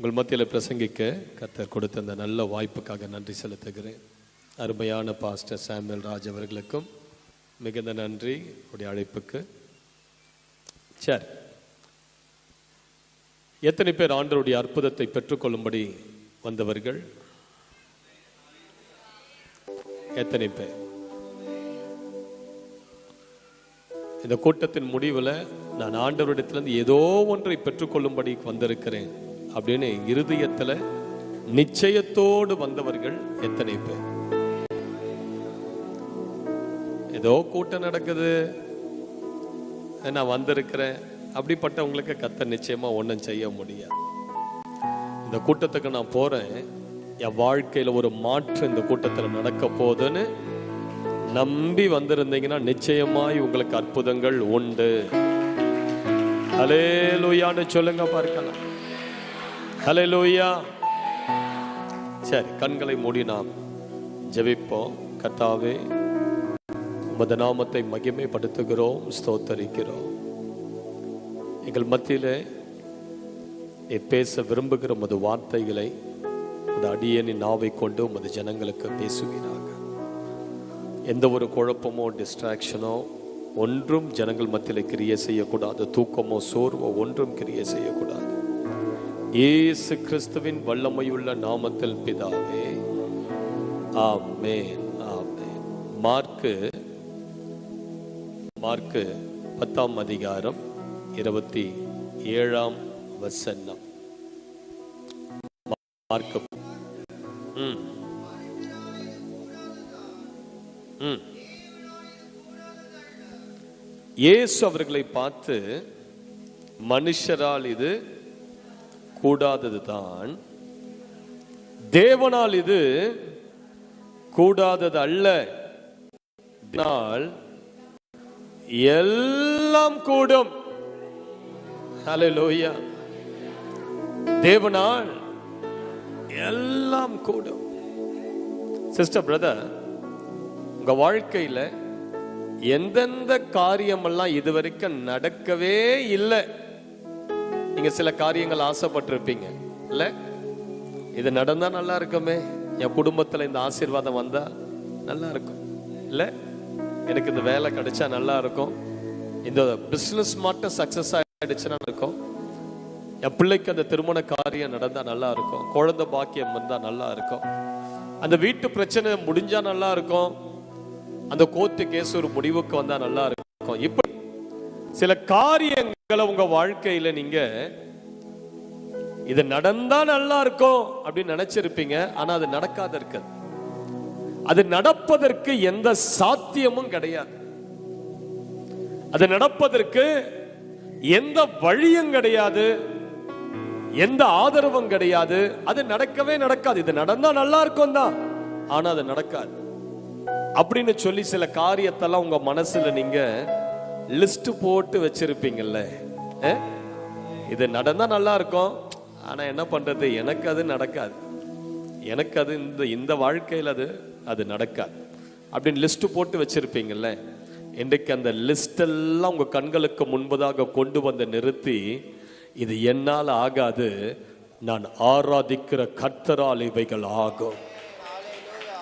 உங்கள் மத்தியில் பிரசங்கிக்க கர்த்தர் கொடுத்த அந்த நல்ல வாய்ப்புக்காக நன்றி செலுத்துகிறேன். அருமையான பாஸ்டர் சாமுவேல் ராஜ் அவர்களுக்கும் மிகுந்த நன்றி உடைய அழைப்புக்கு. சரி, எத்தனை பேர் ஆண்டவருடைய அற்புதத்தை பெற்றுக்கொள்ளும்படி வந்தவர்கள்? எத்தனை பேர்? இந்த கூட்டத்தின் முடிவில் நான் ஆண்டவரிடத்திலிருந்து ஏதோ ஒன்றை பெற்றுக்கொள்ளும்படி வந்திருக்கிறேன் அப்படின்னு இருதயத்தில் நிச்சயத்தோடு வந்தவர்கள் எத்தனை பேர்? ஏதோ கூட்டம் நடக்குது, நான் வந்திருக்கிறேன் அப்படிப்பட்டவங்களுக்கு கர்த்தர் நிச்சயமா ஒன்றும் செய்ய முடியாது. இந்த கூட்டத்துக்கு நான் போறேன், என் வாழ்க்கையில் ஒரு மாற்றம் இந்த கூட்டத்தில் நடக்க போகுதுன்னு நம்பி வந்திருந்தீங்கன்னா நிச்சயமாய் உங்களுக்கு அற்புதங்கள் உண்டு. ஹல்லேலூயான்னு சொல்லுங்க பார்க்கலாம். ஹல்லேலூயா. சரி, கண்களை மூடி நாம் ஜெபிப்போம். கர்த்தாவே, உமது நாமத்தை மகிமைப்படுத்துகிறோம், ஸ்தோத்தரிக்கிறோம். எங்கள் மத்தியிலே பேச விரும்புகிற உமது வார்த்தைகளை உமது அடியேனின் நாவை கொண்டு உமது ஜனங்களுக்கு பேசுவீராக. எந்த ஒரு குழப்பமோ டிஸ்ட்ராக்ஷனோ ஒன்றும் ஜனங்கள் மத்தியில் கிரியை செய்யக்கூடாது. தூக்கமோ சோர்வோ ஒன்றும் கிரியை செய்யக்கூடாது. இயேசு கிறிஸ்துவின் வல்லமையுள்ள நாமத்தில் பிதாவே, ஆமென், ஆமென். மார்க்கு 10ஆம் அதிகாரம் 27ஆம் வசனம். மார்க்கு இயேசு அவர்களை பார்த்து, மனுஷரால் இது கூடாததுதான், தேவனால் இது கூடாதது அல்ல. எல்லாம் கூடும். ஹல்லேலூயா. தேவனால் எல்லாம் கூடும். சிஸ்டர், பிரதர், உங்க வாழ்க்கையில எந்தெந்த காரியமெல்லாம் இதுவரைக்கும் நடக்கவே இல்லை, நீங்க சில காரியங்கள் ஆசைப்பட்டிருப்பீங்க இல்ல, இது நடந்தா நல்லா இருக்குமே, என் குடும்பத்துல இந்த ஆசீர்வாதம் வந்தா நல்லா இருக்கும் இல்ல, எனக்கு இந்த வேலை கிடைச்சா நல்லா இருக்கும், இந்த பிசினஸ் மட்டும் சக்சஸ் ஆயிடுச்சுன்னா இருக்கும், என் பிள்ளைக்கு அந்த திருமண காரியம் நடந்தா நல்லா இருக்கும், குழந்தை பாக்கியம் வந்தா நல்லா இருக்கும், அந்த வீட்டு பிரச்சனை முடிஞ்சா நல்லா இருக்கும், அந்த கோர்ட்டு கேஸ் ஒரு முடிவுக்கு வந்தா நல்லா இருக்கும். இப்படி சில காரியங்களை உங்க வாழ்க்கையில நீங்க இது நடந்தா நல்லா இருக்கும் அப்படின்னு நினைச்சிருப்பீங்க. ஆனா அது நடக்காத இருக்கு. அது நடப்பதற்கு எந்த சாத்தியமும் கிடையாது. அது நடப்பதற்கு எந்த வழியும் கிடையாது, எந்த ஆதரவும் கிடையாது. அது நடக்கவே நடக்காது. இது நடந்தா நல்லா இருக்கும் தான், ஆனா அது நடக்காது அப்படின்னு சொல்லி சில காரியத்தெல்லாம் உங்க மனசுல நீங்க லிஸ்ட் போட்டு வச்சிருப்பீங்கல்ல. இது நடந்தா நல்லா இருக்கும், ஆனா என்ன பண்றது, எனக்கு அது நடக்காது, எனக்கு அது இந்த வாழ்க்கையில் அது நடக்காது அப்படின்னு லிஸ்ட் போட்டு வச்சிருப்பீங்கல்ல. இன்றைக்கு அந்த லிஸ்ட் எல்லாம் உங்க கண்களுக்கு முன்பதாக கொண்டு வந்து நிறுத்தி, இது என்னால் ஆகாது, நான் ஆராதிக்கிற கர்த்தரால் இவைகள் ஆகும்.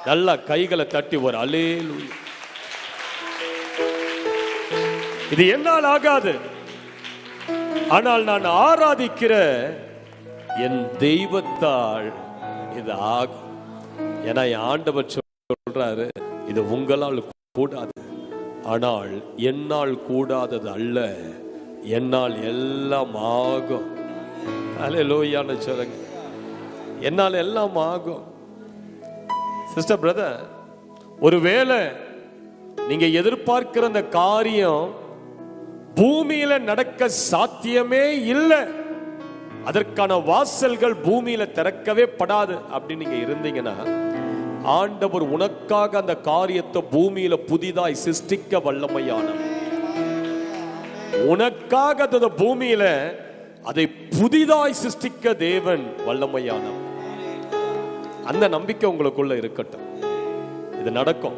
நல்லா கைகளை தட்டி ஒரு அல்லேலூயா. இது என்னால் ஆகாது, ஆனால் நான் ஆராதிக்கிற என் தெய்வத்தால் இது ஆகும். ஏன்னா என் ஆண்டவர் சொல்றாரு, இது உங்களால் கூடாது, ஆனால் என்னால் கூடாதது அல்ல, என்னால் எல்லாம் ஆகும். அல்லேலூயான்னு சொல்லுங்க. என்னால் எல்லாம் ஆகும். சிஸ்டர், பிரதர், ஒருவேளை நீங்க எதிர்பார்க்கிற அந்த காரியம் பூமியில நடக்க சாத்தியமே இல்லை, அதற்கான வாசல்கள் பூமியில திறக்கவே படாது அப்படின்னு நீங்க இருந்தீங்கன்னா, ஆண்டவர் உனக்காக அந்த காரியத்தை பூமியில புதிதாய் சிருஷ்டிக்க வல்லமையானவர். உனக்காக அந்த பூமியில அதை புதிதாய் சிருஷ்டிக்க தேவன் வல்லமையானவர். அந்த நம்பிக்கை உங்களுக்குள்ள இருக்கட்டும். இது நடக்கும்.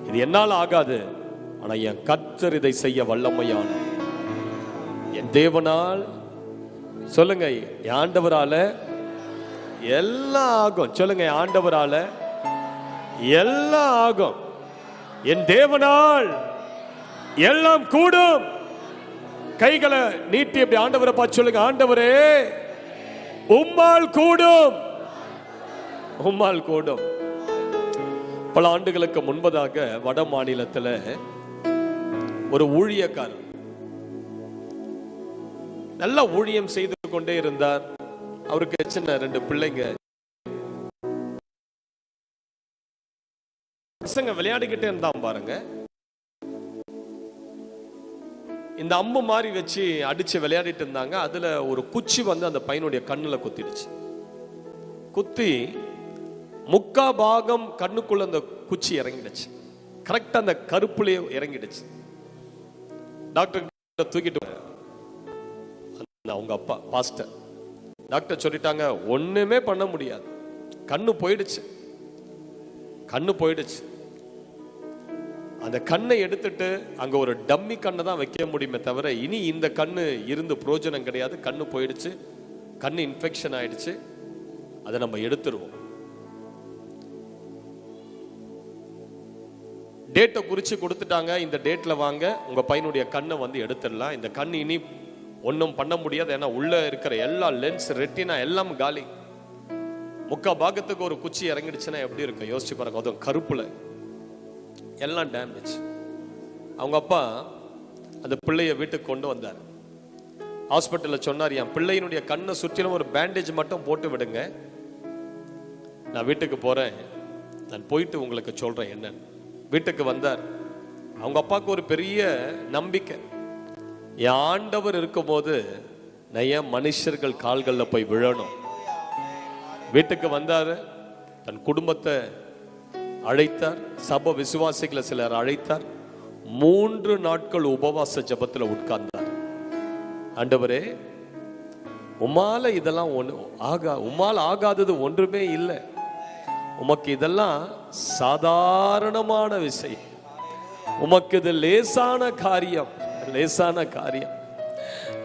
இது என்னால் ஆகாது, ஆனா என் கர்த்தர் இதை செய்ய வல்லமையானவர். என் தேவனால், சொல்லுங்க, ஆண்டவரால எல்லாம் ஆகும். சொல்லுங்க, ஆண்டவரால எல்லாம் ஆகும். என் தேவனால் எல்லாம் கூடும். கைகளை நீட்டி அப்படி ஆண்டவரை பார்த்து சொல்லுங்க, ஆண்டவரே உம்மால் கூடும், உம்மால் கூடும். பல ஆண்டுகளுக்கு முன்பதாக வட மாநிலத்தில் ஒரு ஊழியக்காரர் நல்ல ஊழியம் செய்து கொண்டே இருந்தார். அவருக்கு சின்ன 2 பிள்ளைங்க. பசங்க விளையாடிக்கிட்டே இருந்தான் பாருங்க. இந்த அம்பு மாதிரி வச்சு அடிச்சு விளையாடிட்டு இருந்தாங்க. அதுல ஒரு குச்சி வந்து அந்த பையனுடைய கண்ணுல குத்திடுச்சு. குத்தி 3/4 பாகம் கண்ணுக்குள்ள அந்த குச்சி இறங்கிடுச்சு. கரெக்டா அந்த கருப்புலயே இறங்கிடுச்சு. டாக்டர் தூக்கிட்டு அவங்க அப்பா பாஸ்டர் டாக்டர் சொல்லிட்டாங்க, ஒண்ணுமே பண்ண முடியாது, கண்ணு போயிடுச்சு, கண்ணு போயிடுச்சு. அந்த கண்ணை எடுத்துட்டு அங்க ஒரு டம்மி கண்ணை தான் வைக்க முடியுமே தவிர இனி இந்த கண்ணு இருந்து பிரயோஜனம் கிடையாது. கண்ணு போயிடுச்சு, கண்ணு இன்ஃபெக்ஷன் ஆயிடுச்சு, அதை நம்ம எடுத்துருவோம். டேட்டை குறிச்சு கொடுத்துட்டாங்க, இந்த டேட்ல வாங்க, உங்க பையனுடைய கண்ணை வந்து எடுத்துடலாம். இந்த கண் இனி ஒன்றும் பண்ண முடியாது, ஏன்னா உள்ள இருக்கிற எல்லா லென்ஸ் ரெட்டினா எல்லாம் காலி. 3/4 பாகத்துக்கு ஒரு குச்சி இறங்கிடுச்சுன்னா எப்படி இருக்கும் யோசிச்சு பாருங்க. அதுவும் கருப்புல எல்லாம் டேமேஜ். அவங்க அப்பா அந்த பிள்ளைய வீட்டுக்கு கொண்டு வந்தார். ஹாஸ்பிட்டலில் சொன்னார், என் பிள்ளையினுடைய கண்ணை சுற்றிலும் ஒரு பேண்டேஜ் மட்டும் போட்டு விடுங்க, நான் வீட்டுக்கு போறேன், நான் போயிட்டு உங்களுக்கு சொல்றேன் என்னன்னு. வீட்டுக்கு வந்தார். அவங்க அப்பாவுக்கு ஒரு பெரிய நம்பிக்கை, என் ஆண்டவர் இருக்கும் போது நான் ஏன் மனுஷர்கள் கால்களில் போய் விழணும். வீட்டுக்கு வந்தார், தன் குடும்பத்தை அழைத்தார், சபை விசுவாசிகளை சிலர் அழைத்தார். 3 நாட்கள் உபவாச ஜபத்தில் உட்கார்ந்தார். ஆண்டவரே, உம்மால இதெல்லாம் உம்மால் ஆகாதது ஒன்றுமே இல்லை, உமக்கு இதெல்லாம் சாதாரணமான விஷயம், உமக்கு இது லேசான காரியம், லேசான காரியம்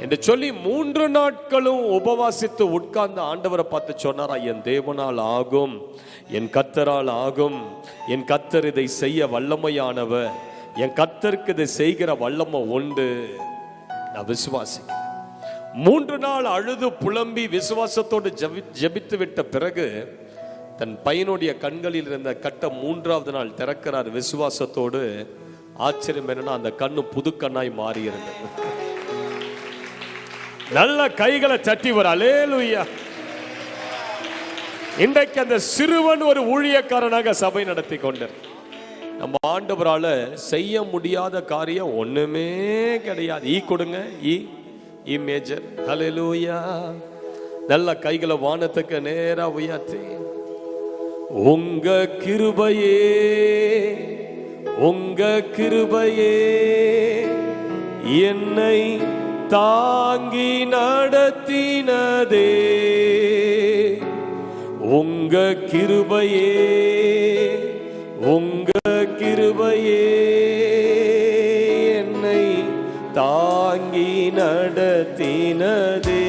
என்று சொல்லி 3 நாட்களும் உபவாசித்து உட்கார்ந்து ஆண்டவரை பார்த்து சொன்னாரா, என் தேவனால் ஆகும், என் கர்த்தரால் ஆகும், என் கர்த்தர் இதை செய்ய வல்லமையானவர், என் கர்த்தருக்கு இதை செய்கிற வல்லமை உண்டு, நான் விசுவாசிக்கிறேன். 3 நாள் அழுது புலம்பி விசுவாசத்தோடு ஜெபித்து விட்ட பிறகு தன் பையனுடைய கண்களில் இருந்த கட்டை 3ஆவது நாள் திறக்கிறார் விசுவாசத்தோடு. ஆச்சரியம் என்னன்னா, அந்த கண்ணு புது கண்ணாய் மாறி இருந்தது. நல்ல கைகளை தட்டி வர அல்லேலூயா. இன்றைக்கு அந்த சிறுவன் ஒரு ஊழியக்காரனாக சபை நடத்தி கொண்டார். நம்ம ஆண்டவரால செய்ய முடியாத காரியம் ஒண்ணுமே கிடையாது. ஈ கொடுங்க, ஈ மேஜர். அல்லேலூயா. நல்ல கைகளை வானத்துக்கு நேரா உயர்த்தி, உங்க கிருபையே, உங்க கிருபையே என்னை தாங்கி நடத்தினதே, உங்க கிருபையே, உங்க கிருபையே என்னை தாங்கி நடத்தினதே.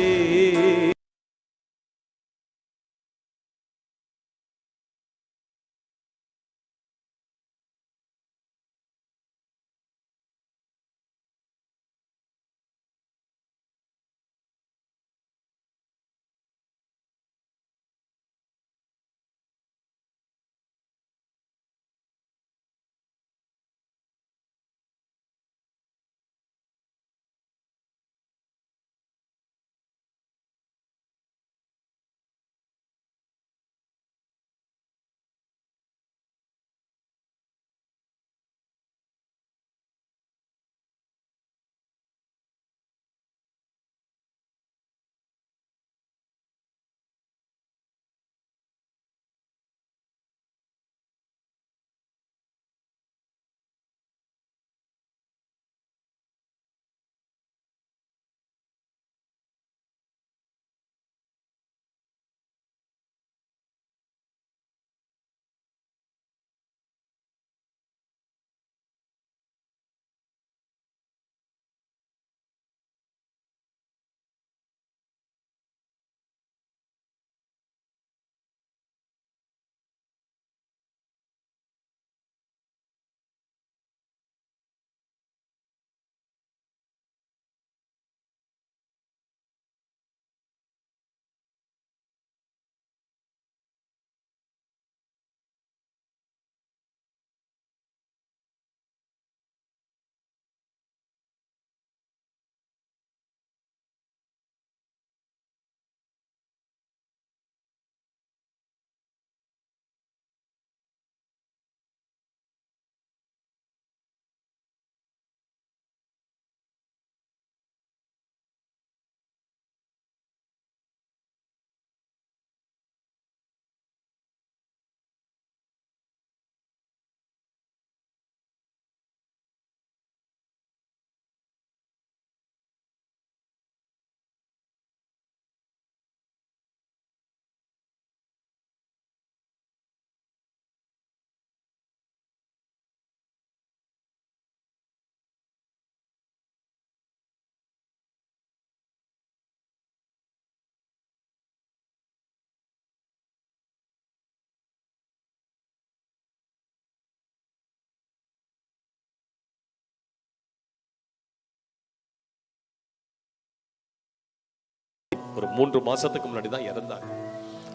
ஒரு 3 மாசத்துக்கு முன்னாடி தான் இறந்தாங்க.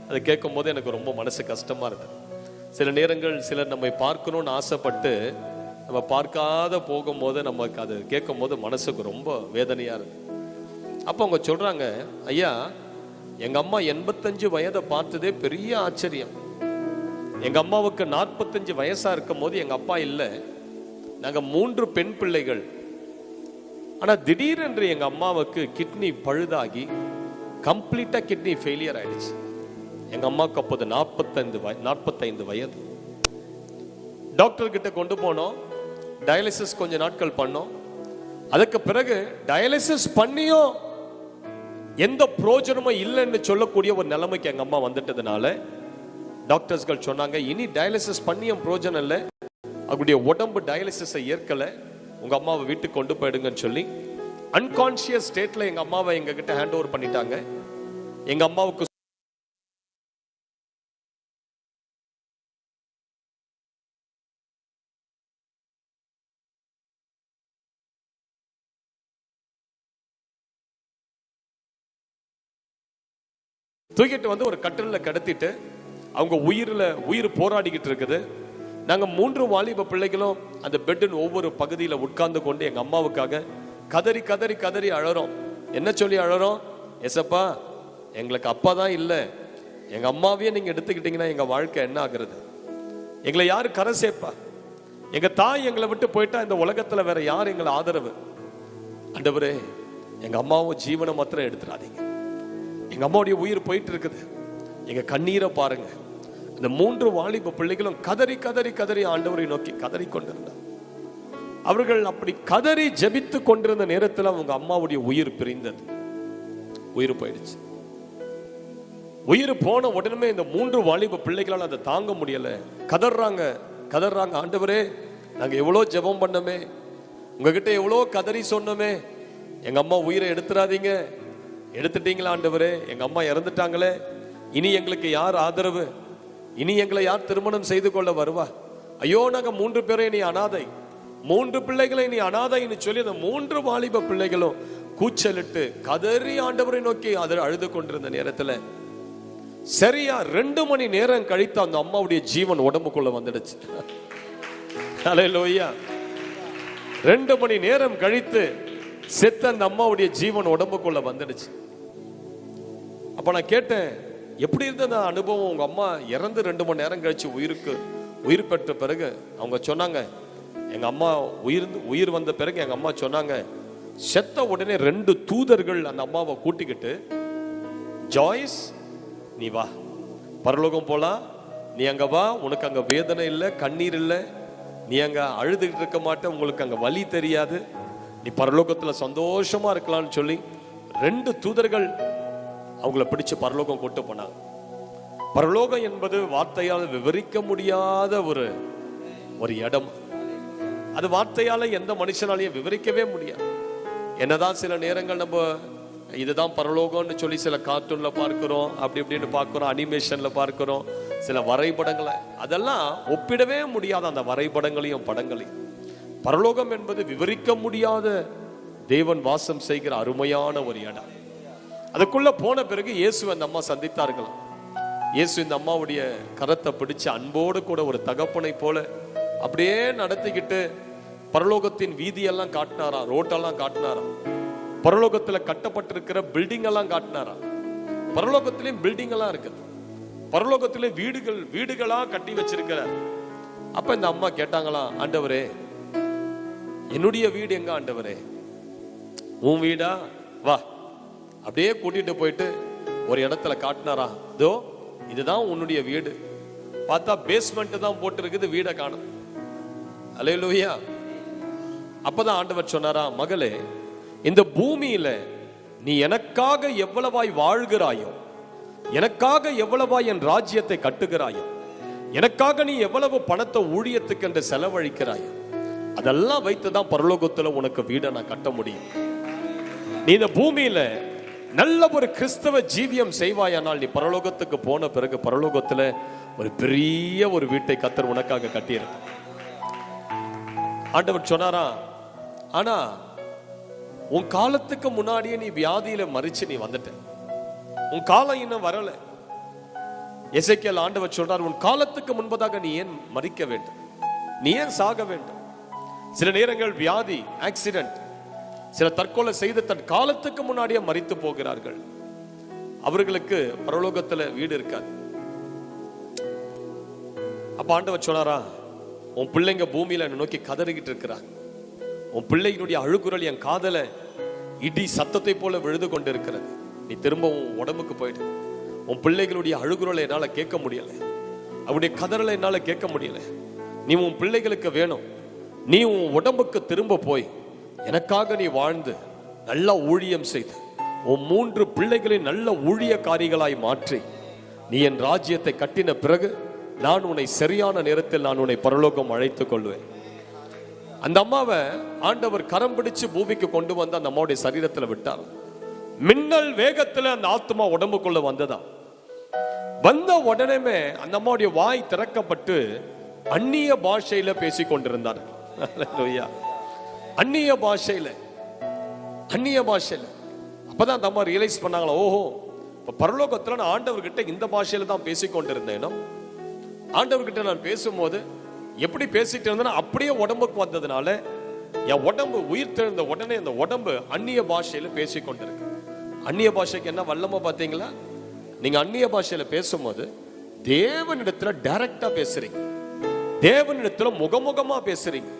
அதை கேட்கும் போது எனக்கு ரொம்ப மனசு கஷ்டமா இருந்தது. சில நேரங்கள் சிலர் நம்மை பார்க்கணும்னு ஆசைப்பட்டு நம்ம பார்க்காத போகும்போது நமக்கு அது கேட்கும் போது மனசுக்கு ரொம்ப வேதனையா இருக்கு. அப்போ அவங்க சொல்றாங்க, ஐயா எங்க அம்மா 85 வயதை பார்த்ததே பெரிய ஆச்சரியம். எங்க அம்மாவுக்கு 45 வயசா இருக்கும் போது எங்க அப்பா இல்லை, நாங்க 3 பெண் பிள்ளைகள். ஆனா திடீரென்று எங்க அம்மாவுக்கு கிட்னி பழுதாகி கம்ப்ளீட்டா கிட்னி ஃபெயிலியர் ஆயிடுச்சு. எங்க அம்மாவுக்கு அப்போது 45 வயது. டாக்டர் கிட்ட கொண்டு போனோம், டயாலிசிஸ் கொஞ்ச நாட்கள் பண்ணோம். அதுக்கு பிறகு டயாலிசிஸ் பண்ணியும் எந்த பிரோஜனமும் இல்லைன்னு சொல்லக்கூடிய ஒரு நிலைமைக்கு எங்க அம்மா வந்துட்டதுனால டாக்டர்ஸ்கள் சொன்னாங்க, இனி டயாலிசிஸ் பண்ணியும் பிரோஜனம் இல்லை, அவருடைய உடம்பு டயாலிசிஸை ஏற்கல, உங்க அம்மாவை வீட்டுக்கு கொண்டு போயிடுங்கன்னு சொல்லி அன்கான்சியஸ் ஸ்டேட்ல எங்க அம்மாவை எங்க கிட்ட ஹேண்ட் ஓவர் பண்ணிட்டாங்க. எங்க அம்மாவுக்கு தூக்கிட்டு வந்து ஒரு கட்டில கடத்திட்டு அவங்க உயிர் போராடிக்கிட்டு இருக்குது. நாங்க 3 வாலிப பிள்ளைகளும் அந்த பெட்டின் ஒவ்வொரு பகுதியில உட்கார்ந்து கொண்டு எங்க அம்மாவுக்காக கதறி கதறி கதறி அழறோம். என்ன சொல்லி அழறோம்? எசப்பா, எங்களுக்கு அப்பா தான் இல்லை, எங்க அம்மாவையே நீங்க எடுத்துக்கிட்டீங்கன்னா எங்க வாழ்க்கை என்ன ஆகுறது? எங்களை யாரு கரை சேர்ப்பா? எங்க தாய் எங்களை விட்டு போயிட்டா இந்த உலகத்துல வேற யார் எங்களை ஆதரவு? ஆண்டவரே, எங்க அம்மாவும் ஜீவனை மாத்திரம் எடுத்துடாதீங்க. எங்க அம்மாவுடைய உயிர் போயிட்டு இருக்குது, எங்க கண்ணீரை பாருங்க. இந்த 3 வாலிப பிள்ளைகளும் கதறி கதறி கதறி ஆண்டவரை நோக்கி கதறி கொண்டிருந்தார். அவர்கள் அப்படி கதறி ஜெபித்து கொண்டிருந்த நேரத்தில் அவங்க அம்மாவுடைய உயிர் பிரிந்தது, உயிர் போயிடுச்சு. உயிர் போன உடனே இந்த 3 வாலிப பிள்ளைகளால் அதை தாங்க முடியல, கதறாங்க, ஆண்டவரே நாங்க எவ்வளோ ஜெபம் பண்ணமே, உங்ககிட்ட எவ்வளோ கதறி சொன்னமே, எங்க அம்மா உயிரை எடுத்துடாதீங்க, எடுத்துட்டீங்களா ஆண்டவரே, எங்க அம்மா இறந்துட்டாங்களே, இனி எங்களுக்கு யார் ஆதரவு? இனி எங்களை யார் திருமணம் செய்து கொள்ள வருவா? ஐயோ, நாங்க 3 பேரை நீ அனாதை, 3 பிள்ளைகளை நீ அனாதைன்னு சொல்லி அந்த 3 வாலிப பிள்ளைகளும் கூச்சலிட்டு கதறி ஆண்டவரை நோக்கி அழுது கொண்டிருந்த நேரத்துல சரியா 2 மணி நேரம் கழித்து அந்த அம்மாவுடைய ஜீவன் உடம்புக்குள்ள வந்துடுச்சு. ஹல்லேலூயா. 2 மணி நேரம் கழித்து செத்த அந்த அம்மாவுடைய ஜீவன் உடம்புக்குள்ள வந்துடுச்சு. அப்ப நான் கேட்டேன், எப்படி இருந்த அனுபவம்? உங்க அம்மா இறந்து 2 மணி நேரம் கழிச்சு உயிர் பெற்ற பிறகு அவங்க சொன்னாங்க, எங்க அம்மா உயிர் வந்த பிறகு எங்க அம்மா சொன்னாங்க, செத்த உடனே 2 தூதர்கள் அந்த அம்மாவை கூட்டிக்கிட்டு, ஜாய்ஸ் நீ வா, பரலோகம் போலாம், நீ அங்க வா, உனக்கு அங்க வேதனை இல்லை, கண்ணீர் இல்லை, நீ அங்க அழுதுகிட்டு இருக்க மாட்ட, உங்களுக்கு அங்க வலி தெரியாது, நீ பரலோகத்துல சந்தோஷமா இருக்கலாம்னு சொல்லி 2 தூதர்கள் அவங்கள பிடிச்சு பரலோகம் கொண்டு போனாங்க. பரலோகம் என்பது வார்த்தையால் விவரிக்க முடியாத ஒரு இடம். அது வார்த்தையால எந்த மனுஷனாலையும் விவரிக்கவே முடியாது. என்னதான் சில நேரங்கள் நம்ம இதுதான் பரலோகம்னு சொல்லி சில கார்ட்டூன்ல பார்க்கிறோம், அப்படி இப்படின்னு பார்க்கிறோம், அனிமேஷன்ல பார்க்கிறோம், சில வரைபடங்களை, அதெல்லாம் ஒப்பிடவே முடியாத அந்த வரைபடங்களையும் படங்களையும். பரலோகம் என்பது விவரிக்க முடியாத தேவன் வாசம் செய்கிற அருமையான ஒரு இடம். அதுக்குள்ள போன பிறகு இயேசு அந்த அம்மா சந்தித்தார்களாம். இயேசு இந்த அம்மாவுடைய கரத்தை பிடிச்சு அன்போடு கூட ஒரு தகப்பனை போல அப்படியே நடத்திக்கிட்டு பரலோகத்தின் வீதியெல்லாம் காட்டினாராம், ரோட்டெல்லாம் காட்டினாராம், பரலோகத்துல கட்டப்பட்டிருக்கிற பில்டிங் எல்லாம் காட்டினாராம். பரலோகத்திலேயும் பில்டிங் எல்லாம் இருக்குது, பரலோகத்திலே வீடுகளா கட்டி வச்சிருக்கிறார். அப்ப இந்த அம்மா கேட்டாங்களாம், ஆண்டவரே என்னுடைய வீடு எங்க ஆண்டவரே? உன் வீடா? வா. அப்படியே கூட்டிட்டு போயிட்டு ஒரு இடத்துல காட்டினாரா, இதோ இதுதான் உன்னுடைய வீடு. பார்த்தா பேஸ்மெண்ட் தான் போட்டு இருக்குது, வீடை காணும். அல்லேலூயா. அப்பதான் ஆண்டவர் சொன்னாரா, மகளே, இந்த பூமியில நீ எனக்காக எவ்வளவாய் வாழ்கிறாயோ, எனக்காக எவ்வளவாய் என் ராஜ்யத்தை கட்டுகிறாயோ, எனக்காக நீ எவ்வளவு பணத்தை ஊழியத்துக்கு என்று செலவழிக்கிறாயோ, அதெல்லாம் வைத்துதான் பரலோகத்துல உனக்கு வீடை நான் கட்ட முடியும். நீ இந்த பூமியில நல்ல ஒரு கிறிஸ்தவ ஜீவியம் செய்வாயானால் நீ பரலோகத்துக்கு போன பிறகு பரலோகத்துல ஒரு பெரிய ஒரு வீட்டை கர்த்தர் உனக்காக கட்டியிருக்க. ஆண்டவர் சொன்னாரா, ஆனா உன் காலத்துக்கு முன்னாடியே நீ வியாதியில மறிச்சு நீ வந்துட்ட, உன் காலம் இன்னும் வரல. எசேக்கியேல் ஆண்டவர் சொல்றார், உன் காலத்துக்கு முன்பதாக நீ ஏன் மரிக்க வேண்டும், நீ ஏன் சாக வேண்டும்? சில நேரங்கள் வியாதி, ஆக்சிடென்ட், சில தற்கொலை செய்து தன் காலத்துக்கு முன்னாடியே மரித்து போகிறார்கள். அவர்களுக்கு பரலோகத்துல வீடு இருக்காது. அப்ப ஆண்டவர் சொன்னாரா, உன் பிள்ளைங்க பூமியில நோக்கி கதறிக்கிட்டு இருக்கிறாங்க, உன் பிள்ளைகளுடைய அழுகுரல் என் காதல இடி சத்தத்தை போல விழுது கொண்டு இருக்கிறது. நீ திரும்ப உன் உடம்புக்கு போயிடு. உன் பிள்ளைகளுடைய அழுகுரலை என்னால கேட்க முடியல, அவருடைய கதறலை என்னால கேட்க முடியல. நீ உன் பிள்ளைகளுக்கு வேணும், நீ உன் உடம்புக்கு திரும்ப போய் எனக்காக நீ வாழ்ந்து நல்லா ஊழியம் செய்து உன் 3 பிள்ளைகளை நல்ல ஊழியக்காரிகளாய் மாற்றி நீ என் ராஜ்யத்தை கட்டின பிறகு நான் உன்னை சரியான நேரத்தில் நான் உன்னை பரலோகம் அழைத்துக் கொள்வேன். அந்த அம்மாவை ஆண்டவர் கரம் பிடிச்சு பூமிக்கு கொண்டு வந்து அந்த அம்மாவுடைய சரீரத்தில் விட்டார். மின்னல் வேகத்துல அந்த ஆத்மா உடம்புக்குள்ள வந்ததா. வந்த உடனே அந்த அம்மாவுடைய வாய் திறக்கப்பட்டு அந்நிய பாஷையில பேசிக் கொண்டிருந்தார். அந்நிய பாஷையில அப்பதான் அந்த அம்மா ரியலைஸ் பண்ணாங்களா, ஓஹோ பரலோகத்துல நான் ஆண்டவர்கிட்ட இந்த பாஷையில தான் பேசிக் கொண்டிருந்தேன். ஆண்டவர்கிட்ட நான் பேசும்போது எப்படி பேசிட்டு இருந்தேன்னா அப்படியே உடம்புக்கு வந்ததுனால என் உடம்பு உயிர் தெழுந்த உடனே அந்த உடம்பு அந்நிய பாஷையில பேசிக் கொண்டிருக்கு. அந்நிய பாஷைக்கு என்ன வல்லமா பாத்தீங்களா? நீங்க அந்நிய பாஷையில பேசும்போது தேவனிடத்துல டைரக்டா பேசுறீங்க, தேவனிடத்துல முகமுகமா பேசுறீங்க.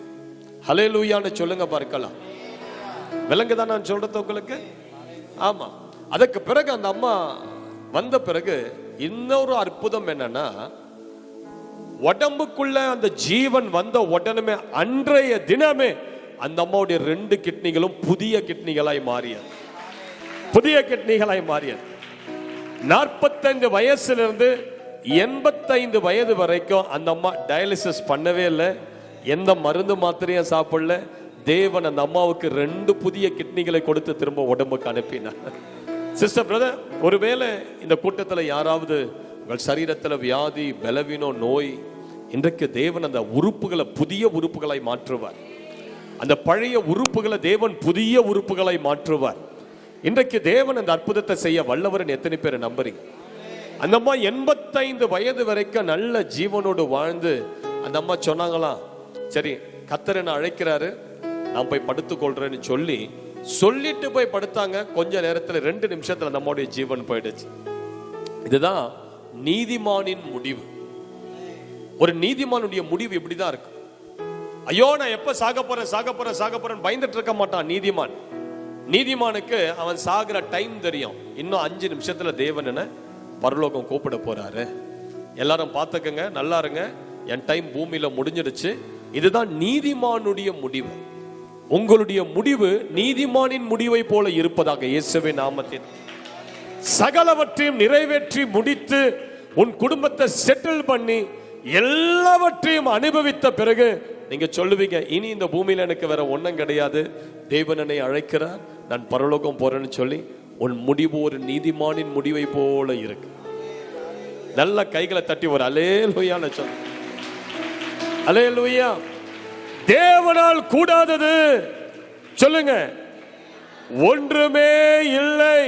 ஹல்லேலூயான்னு சொல்லுங்க பார்க்கலாம். விளங்குதான் நான் சொல்றது உங்களுக்கு? ஆமா. அதுக்கு பிறகு அந்த அம்மா வந்த பிறகு இன்னொரு அற்புதம் என்னன்னா, உடம்புக்குள்ள அந்த ஜீவன் வந்த உடனே அன்றைய தினமே அந்த அம்மாவுடைய 2 கிட்னிகளும் புதிய கிட்னிகளாய் மாறியது. 45 வயசிலிருந்து 85 வயது வரைக்கும் அந்த அம்மா டயாலிசிஸ் பண்ணவே இல்லை, எந்த மருந்து மாத்திரையும் சாப்பிடல. தேவன் அந்த அம்மாவுக்கு 2 புதிய கிட்னிகளை கொடுத்து திரும்ப உடம்புக்கு அனுப்பினார். சிஸ்டர் பிரதர், ஒருவேளை இந்த கூட்டத்தில் யாராவது உங்கள் சரீரத்தில் வியாதி, பலவீனம், நோய், இன்றைக்கு தேவன் அந்த உறுப்புகளை புதிய உறுப்புகளை மாற்றுவார். அந்த பழைய உறுப்புகளை தேவன் புதிய உறுப்புகளை மாற்றுவார். இன்றைக்கு தேவன் அந்த அற்புதத்தை செய்ய வல்லவரன் எத்தனை பேர் நம்புறீங்க? அந்த அம்மா 85 வயது வரைக்கும் நல்ல ஜீவனோடு வாழ்ந்து அந்த அம்மா சொன்னாங்களாம், சரி கர்த்தர் என்ன அழைக்கிறாரு, நான் போய் படுத்துக்கொள்றேன்னு சொல்லிட்டு போய் படுத்தாங்க. கொஞ்ச நேரத்தில் 2 நிமிஷத்துல நம்முடைய ஜீவன் போயிடுச்சு. இதுதான் நீதிமானின் முடிவு. ஒரு நீதிமானுடைய முடிவு இப்படிதான் இருக்கு. ஐயோ நான் எப்ப சாக போறேன் பயந்துட்டு இருக்க மாட்டான் நீதிமான். நீதிமானுக்கு அவன் சாகிற டைம் தெரியும். இன்னும் 5 நிமிஷத்துல தேவன் என்ன பரலோகம் கூப்பிட போறாரு, எல்லாரும் பார்த்துக்கங்க, நல்லா இருங்க, என் டைம் பூமியில முடிஞ்சிடுச்சு. இதுதான் நீதிமானுடைய முடிவு. உங்களுடைய முடிவு நீதிமானின் முடிவை போல இருப்பதாக இயேசுவின் நாமத்தில் சகலவற்றையும் நிறைவேற்றி முடித்து உன் குடும்பத்தை செட்டில் பண்ணி எல்லாவற்றையும் அனுபவித்த பிறகு நீங்க சொல்லுவீங்க, இனி இந்த பூமியில எனக்கு வேற ஒண்ணும் கிடையாது, தேவனனை அழைக்கிறார், நான் பரலோகம் போறேன்னு சொல்லி உன் முடிவு ஒரு நீதிமானின் முடிவை போல இருக்கு. நல்ல கைகளை தட்டி ஒரு அல்லேலூயான்னு சொல்லு. அல்லேலூயா. தேவனால் கூடாதது சொல்லுங்க ஒன்றுமே இல்லை.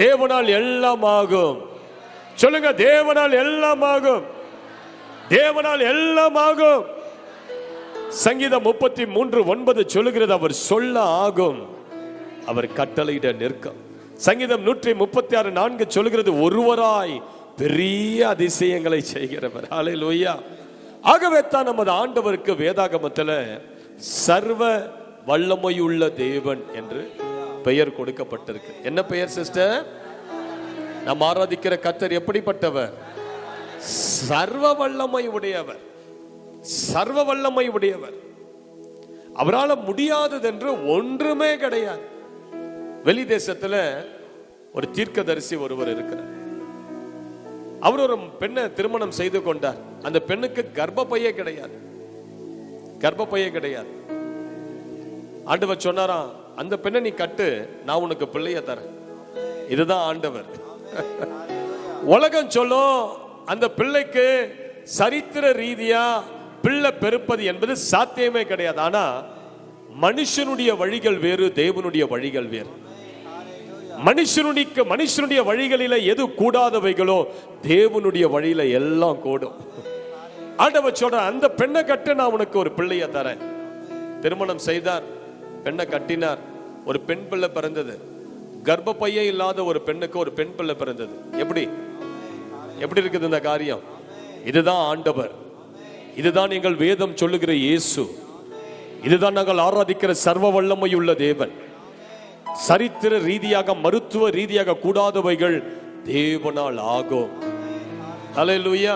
தேவனால் எல்லாம் ஆகும். சொல்லுங்க, தேவனால் எல்லாம் ஆகும். தேவனால் எல்லாம் ஆகும். சங்கீதம் 33:9 சொல்லுகிறது, அவர் சொல்ல ஆகும், அவர் கட்டளையிட நிற்கும். சங்கீதம் 136:4 சொல்லுகிறது, ஒருவராய் பெரிய அதிசயங்களை செய்கிறவர். ஹல்லேலூயா. ஆகவே தான் நமது ஆண்டவருக்கு வேதாகமத்தில் சர்வ வல்லமையுள்ள தேவன் என்று பெயர் கொடுக்கப்பட்டிருக்கு. என்ன பெயர் சிஸ்டர்? நாம் ஆராதிக்கிற கர்த்தர் எப்படிப்பட்டவர்? சர்வ வல்லமை உடையவர். சர்வ வல்லமை உடையவர். அவரால் முடியாதது என்று ஒன்றுமே கிடையாது. வெளி தேசத்துல ஒரு தீர்க்கதரிசி ஒருவர் இருக்கிறார். அவர் ஒரு பெண்ணை திருமணம் செய்து கொண்டார். அந்த பெண்ணுக்கு கர்ப்பப்பையே கிடையாது. ஆண்டவர் சொன்னாராம், அந்த பெண்ணை நீ கட்டு, நான் உனக்கு பிள்ளைய தரேன். இதுதான் ஆண்டவர். உலகம் சொல்லும் அந்த பிள்ளைக்கு சரித்திர ரீதியா பிள்ளை பெருப்பது என்பது சாத்தியமே கிடையாது. ஆனா மனுஷனுடைய வழிகள் வேறு, தேவனுடைய வழிகள் வேறு. மனுஷனுடைய வழிகளில எது கூடாதவைகளோ தேவனுடைய வழியில எல்லாம் கூடும். ஆண்டவர் சொல்ற, அந்த பெண்ணை கட்ட நான் உனக்கு ஒரு பிள்ளைய தரேன். திருமணம் செய்தார், பெண்ணை கட்டினார், ஒரு பெண் பிள்ளை பிறந்தது. கர்ப்பப்பையே இல்லாத ஒரு பெண்ணுக்கு ஒரு பெண் பிள்ளை பிறந்தது. எப்படி இருக்குது இந்த காரியம்? இதுதான் ஆண்டவர், இதுதான் எங்கள் வேதம் சொல்லுகிற இயேசு, இதுதான் நாங்கள் ஆராதிக்கிற சர்வ வல்லமை உள்ள தேவன். சரித்திர ரீதியாக மருத்துவ ரீதியாக கூடாதவைகள் தேவனால் ஆகும். ஹல்லேலூயா.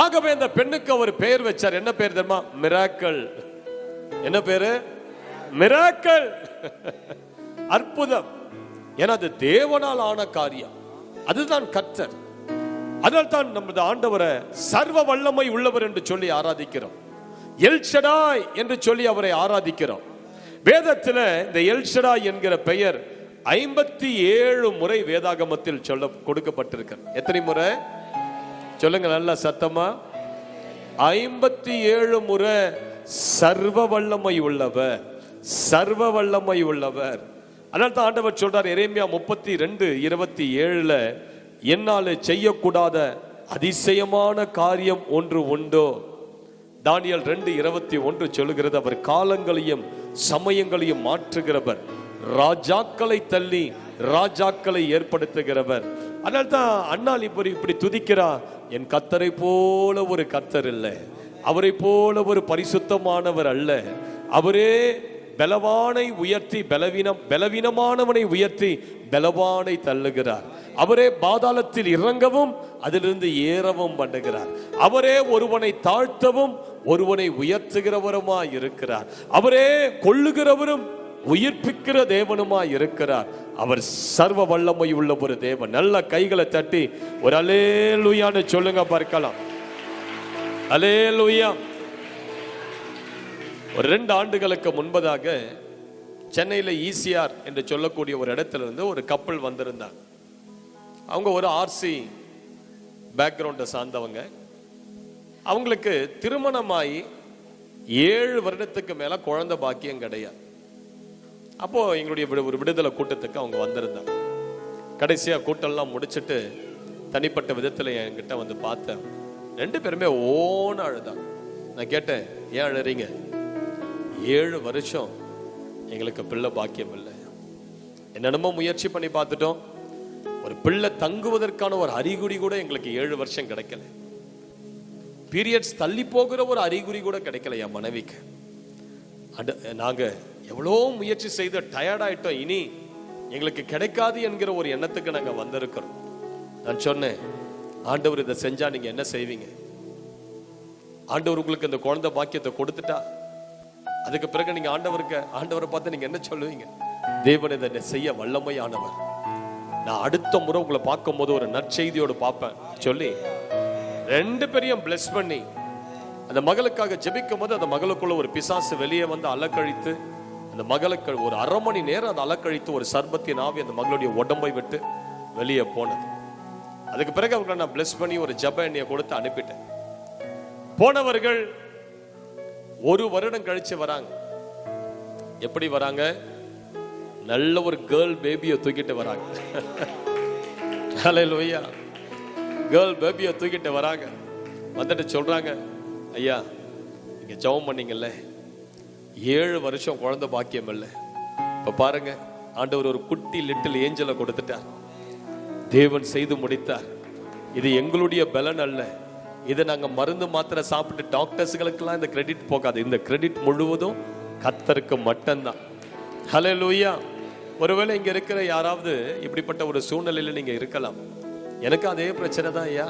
ஆகவே அந்த பெண்ணுக்கு அவர் பெயர் வச்சார். என்ன பெயர் தெரியுமா? மிராக்கிள். என்ன பேரு? மிராக்கிள். அற்புதம். ஏன்னா அது தேவனால் ஆன காரியம், அதுதான் கர்த்தர். அதனால் தான் நமது ஆண்டவரை சர்வ வல்லமை உள்ளவர் என்று சொல்லி ஆராதிக்கிறோம். எல் ஷடாய் என்று சொல்லி அவரை ஆராதிக்கிறோம். வேதத்தில் இந்த எல் ஷடாய் என்கிற பெயர் 57 முறை வேதாகமத்தில் சொல்ல கொடுக்கப்பட்டிருக்கு. எத்தனை முறை சொல்லுங்க நல்ல சத்தமா? 57 முறை. சர்வ வல்லமை உள்ளவர், சர்வ வல்லமை உள்ளவர். அதனால தான் ஆண்டவர் சொல்றார் எரேமியா 32:27, என்னால செய்யக்கூடாத அதிசயமான காரியம் ஒன்று உண்டோ? தானியேல் 2:21 சொல்லுகிறது, அவர் காலங்களையும் சமயங்களையும் மாற்றுகிறவர், ராஜாக்களை தள்ளி ராஜாக்களை ஏற்படுத்துகிறவர். அதனால தான் அண்ணால் இப்படி துதிக்கிறா, என் கர்த்தரை போல ஒரு கர்த்தர் இல்லை, அவரை போல ஒரு பரிசுத்தமானவர் அல்ல. அவரே பலவானை உயர்த்தி பலவீனமானவனை உயர்த்தி பலவானை தள்ளுகிறார். அவரே பாதாளத்தில் இறங்கவும் அதிலிருந்து ஏறவும் பண்ணுகிறார். அவரே ஒருவனை தாழ்த்தவும் ஒருவனை உயர்த்துகிறவருமாய் இருக்கிறார். அவரே கொல்லுகிறவரும் உயிர்ப்பிக்கிற தேவனுமாய் இருக்கிறார். அவர் சர்வ வல்லமை உள்ள ஒரு தேவன். நல்ல கைகளை தட்டி ஒரு அல்லேலூயான்னு சொல்லுங்க பார்க்கலாம். அல்லேலூயா. ஒரு 2 ஆண்டுகளுக்கு முன்பதாக சென்னையில் ஈசிஆர் என்று சொல்லக்கூடிய ஒரு இடத்துல இருந்து ஒரு கப்பல் வந்திருந்தாங்க. அவங்க ஒரு ஆர்சி பேக்ரவுண்டை சார்ந்தவங்க. அவங்களுக்கு திருமணமாகி 7 வருடத்துக்கு மேல குழந்தை பாக்கியம் கிடையாது. அப்போ எங்களுடைய ஒரு விடுதலை கூட்டத்துக்கு அவங்க வந்திருந்தாங்க. கடைசியா கூட்டம்லாம் முடிச்சுட்டு தனிப்பட்ட விதத்துல என்கிட்ட வந்து பார்த்தேன். 2 பேருமே ஓன அழுதாங்க. நான் கேட்டேன், ஏன் அழுறீங்க? 7 வருஷம் எங்களுக்கு பிள்ளை பாக்கியம் இல்லை, என்னென்னமோ முயற்சி பண்ணி பார்த்துட்டோம், ஒரு பிள்ளை தங்குவதற்கான ஒரு அறிகுறி கூட எங்களுக்கு 7 வருஷம் கிடைக்கல, பீரியட்ஸ் தள்ளி போகிற ஒரு அறிகுறி கூட கிடைக்கல என் மனைவிக்கு. நாங்க எவ்வளோ முயற்சி செய்து டயர்ட் ஆயிட்டோம், இனி எங்களுக்கு கிடைக்காது என்கிற ஒரு எண்ணத்துக்கு நாங்க வந்திருக்கிறோம். நான் சொன்னேன், ஆண்டவர் இதை செஞ்சா நீங்க என்ன செய்வீங்க? ஆண்டவர் உங்களுக்கு இந்த குழந்தை பாக்கியத்தை கொடுத்துட்டா அதுக்கு பிறகு நீங்க ஆண்டவரை பார்த்து நீங்க என்ன சொல்லுவீங்க? தேவன் இதை செய்ய வல்லமையானவர், நான் அடுத்த முறை உங்களை பார்க்கும் போது ஒரு நற்செய்தியோடு பார்ப்பேன் சொல்லி 2 பேரையும் பிளஸ் பண்ணி அந்த மகளுக்காக ஜெபிக்கும் போது அந்த மகளுக்குள்ள ஒரு பிசாசு வெளியே வந்து அலக்கழித்து அந்த மகளுக்கு ஒரு 1/2 மணி நேரம் அந்த அலக்கழித்து ஒரு சர்பத்தின் ஆவி அந்த மகளுடைய உடம்பை விட்டு வெளியே போனது. அதுக்கு பிறகு அவங்களை நான் பிளஸ் பண்ணி ஒரு ஜெப எண்ணெயை கொடுத்து அனுப்பிட்டேன். போனவர்கள் 1 வருடம் கழிச்சு வராங்க. எப்படி வராங்க? நல்ல ஒரு கேர்ள் பேபியை தூக்கிட்டு வராங்க. ஹல்லேலூயா. கேர்ள் பேபியை தூக்கிட்டு வராங்க. வந்துட்டு சொல்றாங்க, ஐயா நீங்க ஜெபம் பண்ணீங்கல்ல, 7 வருஷம் குழந்தை பாக்கியம் இல்லை, இப்ப பாருங்க ஆண்டவர் ஒரு குட்டி லிட்டில் ஏஞ்சலை கொடுத்துட்டார், தேவன் செய்து முடித்தார். இது எங்களுடைய பலன் அல்ல, இதை நாங்க மருந்து மாத்திரை சாப்பிட்டு டாக்டர்ஸ்களுக்கெல்லாம் இந்த கிரெடிட் போகாது, இந்த கிரெடிட் முழுவதும் கர்த்தருக்கு மட்டும்தான். ஹல்லேலூயா. ஒருவேளை இங்க இருக்கிற யாராவது இப்படிப்பட்ட ஒரு சூழ்நிலையில நீங்க இருக்கலாம். எனக்கு அதே பிரச்சனை தான் ஐயா,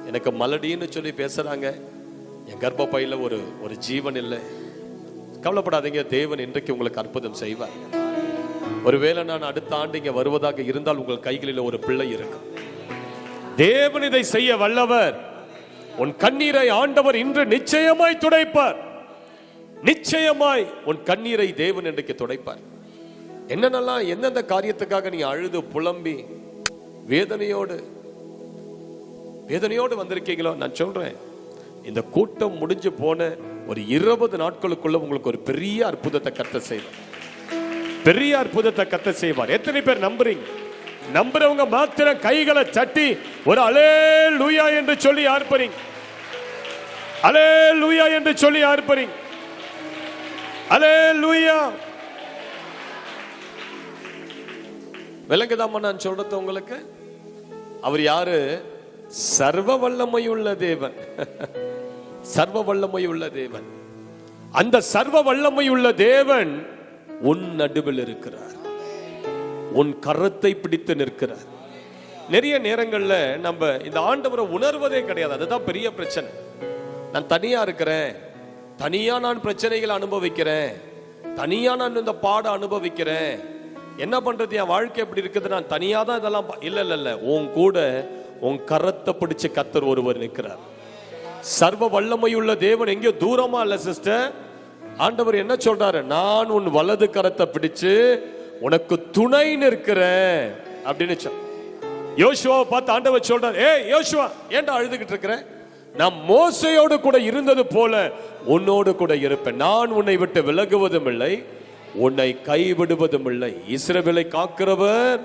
எனக்கு மலடின்னு சொல்லி பேசுறாங்க, என் கர்ப்பப்பையில ஒரு ஜீவன் இல்லை. கவலைப்படாதீங்க, தேவன் இன்றைக்கு உங்களுக்கு அற்புதம் செய்வார். ஒருவேளை நான் அடுத்த ஆண்டு இங்க வருவதாக இருந்தால் உங்கள் கைகளில் ஒரு பிள்ளை இருக்கும். தேவன் இதை செய்ய வல்லவர். உன் கண்ணீரை ஆண்டவர் இன்று நிச்சயமாய் துடைப்பார். நிச்சயமாய் உன் கண்ணீரை தேவன் இன்றைக்கு துடைப்பார். என்னென்னலாம் எந்தெந்த காரியத்துக்காக நீ அழுது புலம்பி வேதனையோடு வந்திருக்கீங்களோ, நான் சொல்றேன், இந்த கூட்டம் முடிஞ்சு போன ஒரு 20 நாட்களுக்குள்ள உங்களுக்கு ஒரு பெரிய அற்புதத்தை கர்த்தர் செய்வார். பெரிய அற்புதத்தை கர்த்தர் செய்வார். எத்தனை பேர் நம்புறீங்க? நம்புறவங்க மாத்திரம் கைகளை தட்டி ஒரு அல்லேலூயா என்று சொல்லி ஆர்ப்பரிங்க. அல்லேலூயா என்று சொல்லி ஆர்ப்பரிங்க. அல்லேலூயா. விளங்குதாமா நான் சொல்றது உங்களுக்கு? அவர் யாரு? சர்வ வல்லமையுள்ள தேவன். சர்வ வல்லமையுள்ள தேவன். அந்த சர்வ வல்லமையுள்ள தேவன் உன் நடுவில் இருக்கிறார். உன் கரத்தை பிடித்து நிற்கிறார். நிறைய நேரங்கள்ல நம்ம இந்த ஆண்டவரை உணர்வதே கிடையாது. அதுதான் பெரிய பிரச்சனை. நான் தனியா இருக்கிறேன், தனியா நான் பிரச்சனைகளை அனுபவிக்கிறேன், தனியா நான் இந்த பாட அனுபவிக்கிறேன், என்ன பண்றது, என் வாழ்க்கை எப்படி இருக்குது, நான் தனியா தான் இதெல்லாம் இல்ல. உன் கூட உன் கரத்தை பிடிச்சு கர்த்தர் ஒருவர் நிற்கிறார். சர்வ வல்லமையுள்ள தேவன் எங்கேயோ தூரமா இல்ல சிஸ்டர். ஆண்டவர் என்ன சொல்றாரு? நான் உன் வலது கரத்தை பிடிச்சு உனக்கு துணை நிற்கிறேன் அப்படின்னு. யோசுவாவை பார்த்து ஆண்டவர் சொல்றாரு, ஏய் யோசுவா, ஏன்டா அழுதுகிட்டு இருக்கிற? நான் மோசையோடு கூட இருந்தது போல உன்னோடு கூட இருப்பேன். நான் உன்னை விட்டு விலகுவதும் இல்லை, உன்னை கைவிடுவதும் இல்லை. இஸ்ரவேலை காக்கிறவர்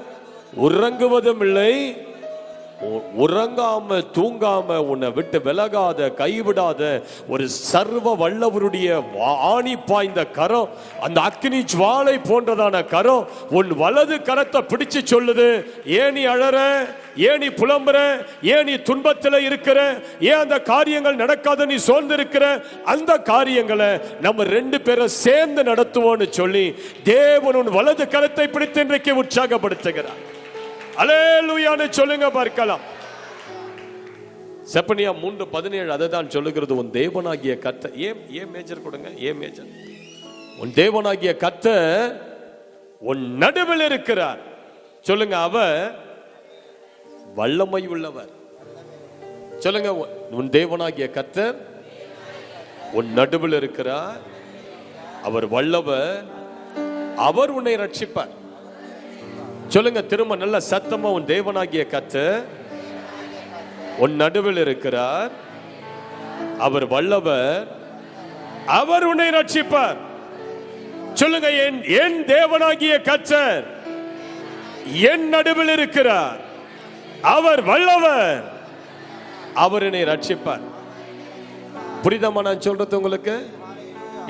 உறங்குவதும் இல்லை, உறங்காம தூங்காம உன்னை விட்டு விலகாத கைவிடாத ஒரு சர்வ வல்லவருடைய ஆணி பாய்ந்த கரம், அந்த அக்னி ஜுவாலை போன்றதான கரம் உன் வலது கரத்தை பிடிச்சு சொல்லுது, ஏன் நீ அழற, ஏன் நீ புலம்புற, ஏன் நீ துன்பத்தில் இருக்கிற, ஏன் அந்த காரியங்கள் நடக்காத நீ சோர்ந்து இருக்கிற, அந்த காரியங்களை நம்ம ரெண்டு பேரும் சேர்ந்து நடத்துவோம்னு சொல்லி தேவன் உன் வலது கரத்தை பிடித்து இன்றைக்கு உற்சாகப்படுத்துகிறார். அல்லேலூயான்னு சொல்லுங்க பார்க்கலாம். செப்பனியா 3:17 அதை தான் சொல்லுகிறது. உன் தேவனாகிய கர்த்தர், ஏன் மேஜர் கொடுங்க, ஏன் மேஜர், உன் தேவனாகிய கர்த்தர் உன் நடுவில் இருக்கிறார். சொல்லுங்க, அவர் வல்லமை உள்ளவர். சொல்லுங்க, உன் தேவனாகிய கர்த்தர் உன் நடுவில் இருக்கிறார், அவர் வல்லவர், அவர் உன்னை ரட்சிப்பார். சொல்லுங்க திரும்ப நல்ல சத்தமா, உன் தேவனாகிய கர்த்தர் உன் நடுவில் இருக்கிறார், அவர் வல்லவர், அவர் உன்னை ரட்சிப்பார். சொல்லுங்க, என் தேவனாகிய கர்த்தர் என் நடுவில் இருக்கிறார், அவர் வல்லவர், அவர் என்னை ரட்சிப்பார். புரியுதமா நான் சொல்றது உங்களுக்கு?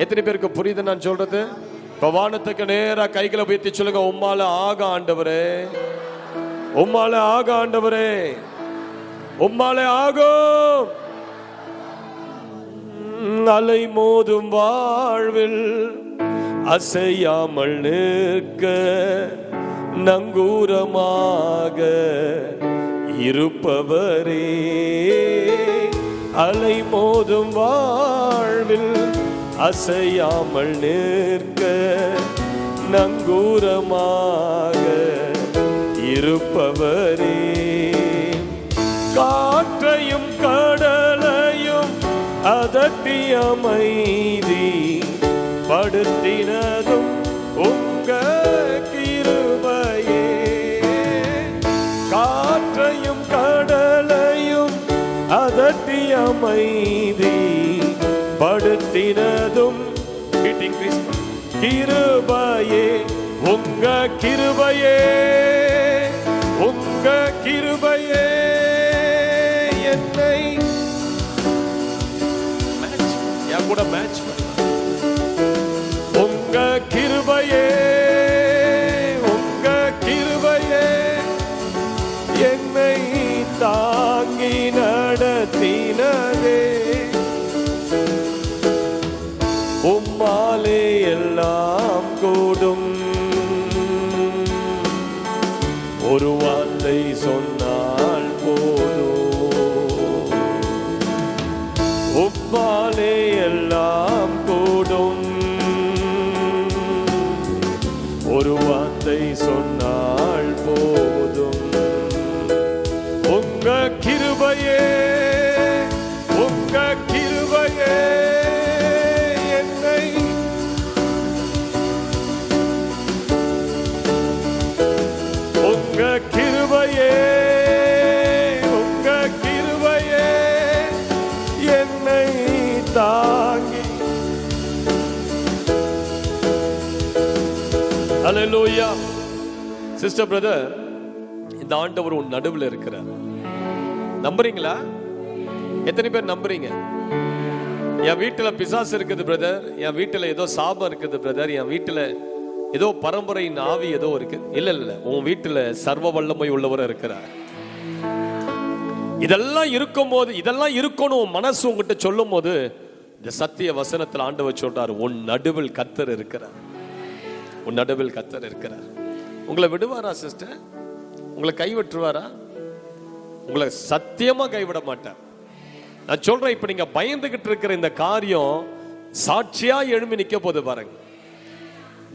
எத்தனை பேருக்கு புரியுது நான் சொல்றது? இப்ப வானத்துக்கு நேரா கைகளை உயர்த்தி சொல்லுங்க, உம்மால ஆக ஆண்டவரே, உம்மால ஆக ஆண்டவரே, உம்மால ஆகும். அலை மோதும் வாழ்வில் அசையாமல் நிற்க நங்கூரமாக இருப்பவரே, அலை மோதும் வாழ்வில் அசையாமல் நிற்க நங்கூரமாக இருப்பவரே, காற்றையும் கடலையும் அதட்டி அமைதி படுத்தினதும் உங்க கிருபையே, காற்றையும் கடலையும் அதட்டி அமைதி படுத்தினதும் கிருபையே, உங்க கிருபையே, உங்க கிருபையே என்னை என் கூட மேட்ச் பண்ண, உங்க கிருபையே, உங்க கிருபையே என்னை தாங்கி நடத்தினதே, உம்மாலே எல்லாம் கூடும், ஒரு வார்த்தை சொன்னால் போதும், உம்மாலே எல்லாம் கூடும், ஒரு வார்த்தை சொன்னால் போதும், உங்க கிருபையே, உங்க கிருபையே கிருபையே, உங்க கிருபையே என்னை தாங்கி. அல்லேலூயா. சிஸ்டர் பிரதர், இந்த ஆண்டவர் உன் நடுவில் இருக்கிறார். நம்புறீங்களா? எத்தனை பேர் நம்புறீங்க? என் வீட்டுல பிசாசு இருக்குது பிரதர், என் வீட்டுல ஏதோ சாபம் இருக்குது பிரதர், என் வீட்டுல ஏதோ பரம்பரையின் ஆவி ஏதோ இருக்கு. இல்ல இல்ல, உன் வீட்டுல சர்வ வல்லமை உள்ளவர் இருக்கிறார். இதெல்லாம் இருக்கும் போது, இதெல்லாம் இருக்கணும் மனசு உங்ககிட்ட சொல்லும் போது, இந்த சத்திய வசனத்தில் ஆண்டவர் சொல்றார், உன் நடுவில் கர்த்தர் இருக்கிறார். உன் நடுவில் கர்த்தர் இருக்கிறார். உங்களை விடுவாரா சிஸ்டர்? உங்களை கைவிட்டுருவாரா? உங்களை சத்தியமா கைவிட மாட்டார். நான் சொல்றேன், இப்ப நீங்க பயந்துகிட்டு இருக்கிற இந்த காரியம் சாட்சியா எழும்பி நிக்க போது பாருங்க.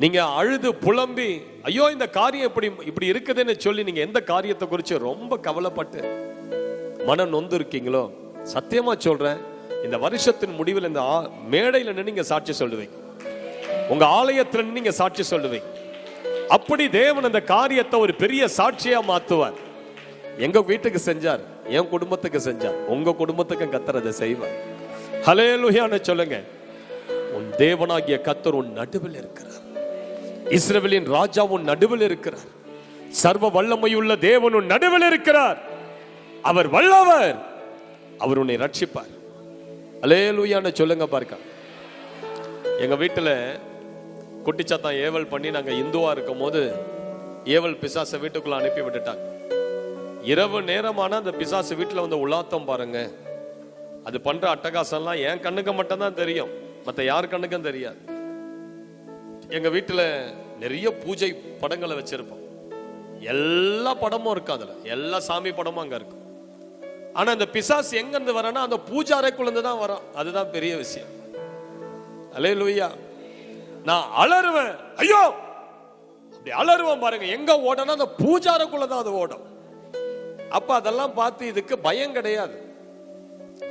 நீங்க அழுது புலம்பி, ஐயோ இந்த காரியம் இப்படி இருக்குதுன்னு சொல்லி நீங்க எந்த காரியத்தை குறித்து ரொம்ப கவலைப்பட்டு மன நொந்து இருக்கீங்களோ, சத்தியமா சொல்றேன், இந்த வருஷத்தின் முடிவில் இந்த மேடையில நீங்க சாட்சி சொல்லுவீங்க. உங்க ஆலயத்துல நீங்க சாட்சி சொல்லுவீங்க. அப்படி தேவன் அந்த காரியத்தை ஒரு பெரிய சாட்சியா மாத்துவார். எங்க வீட்டுக்கு செஞ்சார், என் குடும்பத்துக்கு செஞ்சார், உங்க குடும்பத்துக்கு கர்த்தர் அதை செய்வார். ஹல்லேலூயான்னு சொல்லுங்க. உன் தேவனாகிய கர்த்தர் உன் நடுவில் இருக்கிறார். இஸ்ரவேலின் ராஜா உன் நடுவில் இருக்கிறார். சர்வ வல்லமையுள்ள தேவன் உன் நடுவில் இருக்கிறார். அவர் வல்லவர், அவர் உன்னை ரட்சிப்பார். ஹல்லேலூயான்னு சொல்லுங்க பாருங்க. எங்க வீட்டுல குட்டிச்சாத்தான் ஏவல் பண்ணி நாங்க இந்துவா இருக்கும் போது ஏவல் பிசாசை வீட்டுக்குள்ள அனுப்பி விட்டுட்டாங்க. இரவு நேரமான அந்த பிசாசு வீட்டுல வந்து உலாத்தம் பாருங்க. அது பண்ற அட்டகாசம்லாம் என் கண்ணுக்கு மட்டும் தான் தெரியும், மற்ற யார் கண்ணுக்கும் தெரியாது. எங்க வீட்டுல நிறைய பூஜை படங்களை வச்சிருப்போம். எல்லா படமும் இருக்கு, அதுல எல்லா சாமி படமும் அங்க இருக்கும். ஆனா அந்த பிசாசு எங்க இருந்து வரனா அந்த பூஜை அறைக்குள்ள தான் வரும். அதுதான் பெரிய விஷயம். அல்லேலூயா. நான் அலறுவேன், ஐயோ அப்படி அலறுவேன் பாருங்க. எங்க ஓடனா அந்த பூஜை அறைக்குள்ளதான் அது ஓடும். அப்ப அதெல்லாம் பார்த்து இதுக்கு பயம் கிடையாது.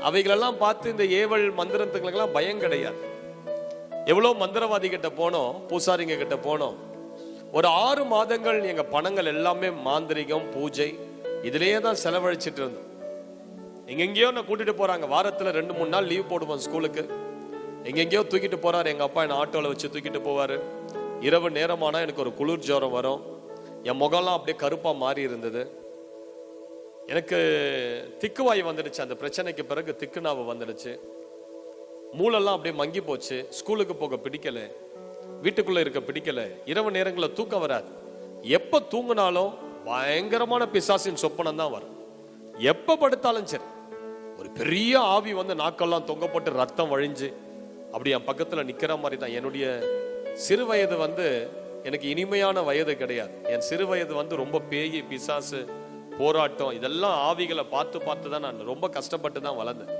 அவைகளெல்லாம் பார்த்து இந்த ஏவல் மந்திரத்துக்கெல்லாம் பயம் கிடையாது. எவ்வளவு மந்திரவாதி கிட்ட போனோம், பூசாரிங்க கிட்ட போனோம். ஒரு 6 மாதங்கள் எங்க பணங்கள் எல்லாமே மாந்திரிகம் பூஜை இதுலயே தான் செலவழிச்சிட்டு இருந்தோம். எங்கெங்கயோ நான் கூட்டிட்டு போறாங்க. வாரத்துல 2-3 நாள் லீவ் போடுவோம் ஸ்கூலுக்கு. எங்கெங்கயோ தூக்கிட்டு போறாரு எங்க அப்பா. என்ன ஆட்டோல வச்சு தூக்கிட்டு போவாரு. இரவு நேரமானா எனக்கு ஒரு குளிர் ஜுரம் வரும். என் முகம்லாம் அப்படியே கருப்பா மாறி இருந்தது. எனக்கு திக்குவாய் வந்துடுச்சு. அந்த பிரச்சனைக்கு பிறகு திக்குநாவு வந்துடுச்சு. மூளெல்லாம் அப்படியே மங்கி போச்சு. ஸ்கூலுக்கு போக பிடிக்கல, வீட்டுக்குள்ள இருக்க பிடிக்கல. இரவு நேரங்களில் தூக்கம் வராது. எப்ப தூங்கினாலும் பயங்கரமான பிசாசின் சொப்பனம் தான் வரும். எப்ப படுத்தாலும் சரி, ஒரு பெரிய ஆவி வந்து நாக்கெல்லாம் தொங்கப்பட்டு ரத்தம் வழிஞ்சு அப்படி என் பக்கத்துல நிக்கிற மாதிரி தான். என்னுடைய சிறு வயது வந்து எனக்கு இனிமையான வயது கிடையாது. என் சிறு வயது வந்து ரொம்ப பேய் பிசாசு போராட்டம் இதெல்லாம் ஆவிகளை பார்த்து பார்த்து தான் நான் ரொம்ப கஷ்டப்பட்டு தான் வளர்ந்தேன்.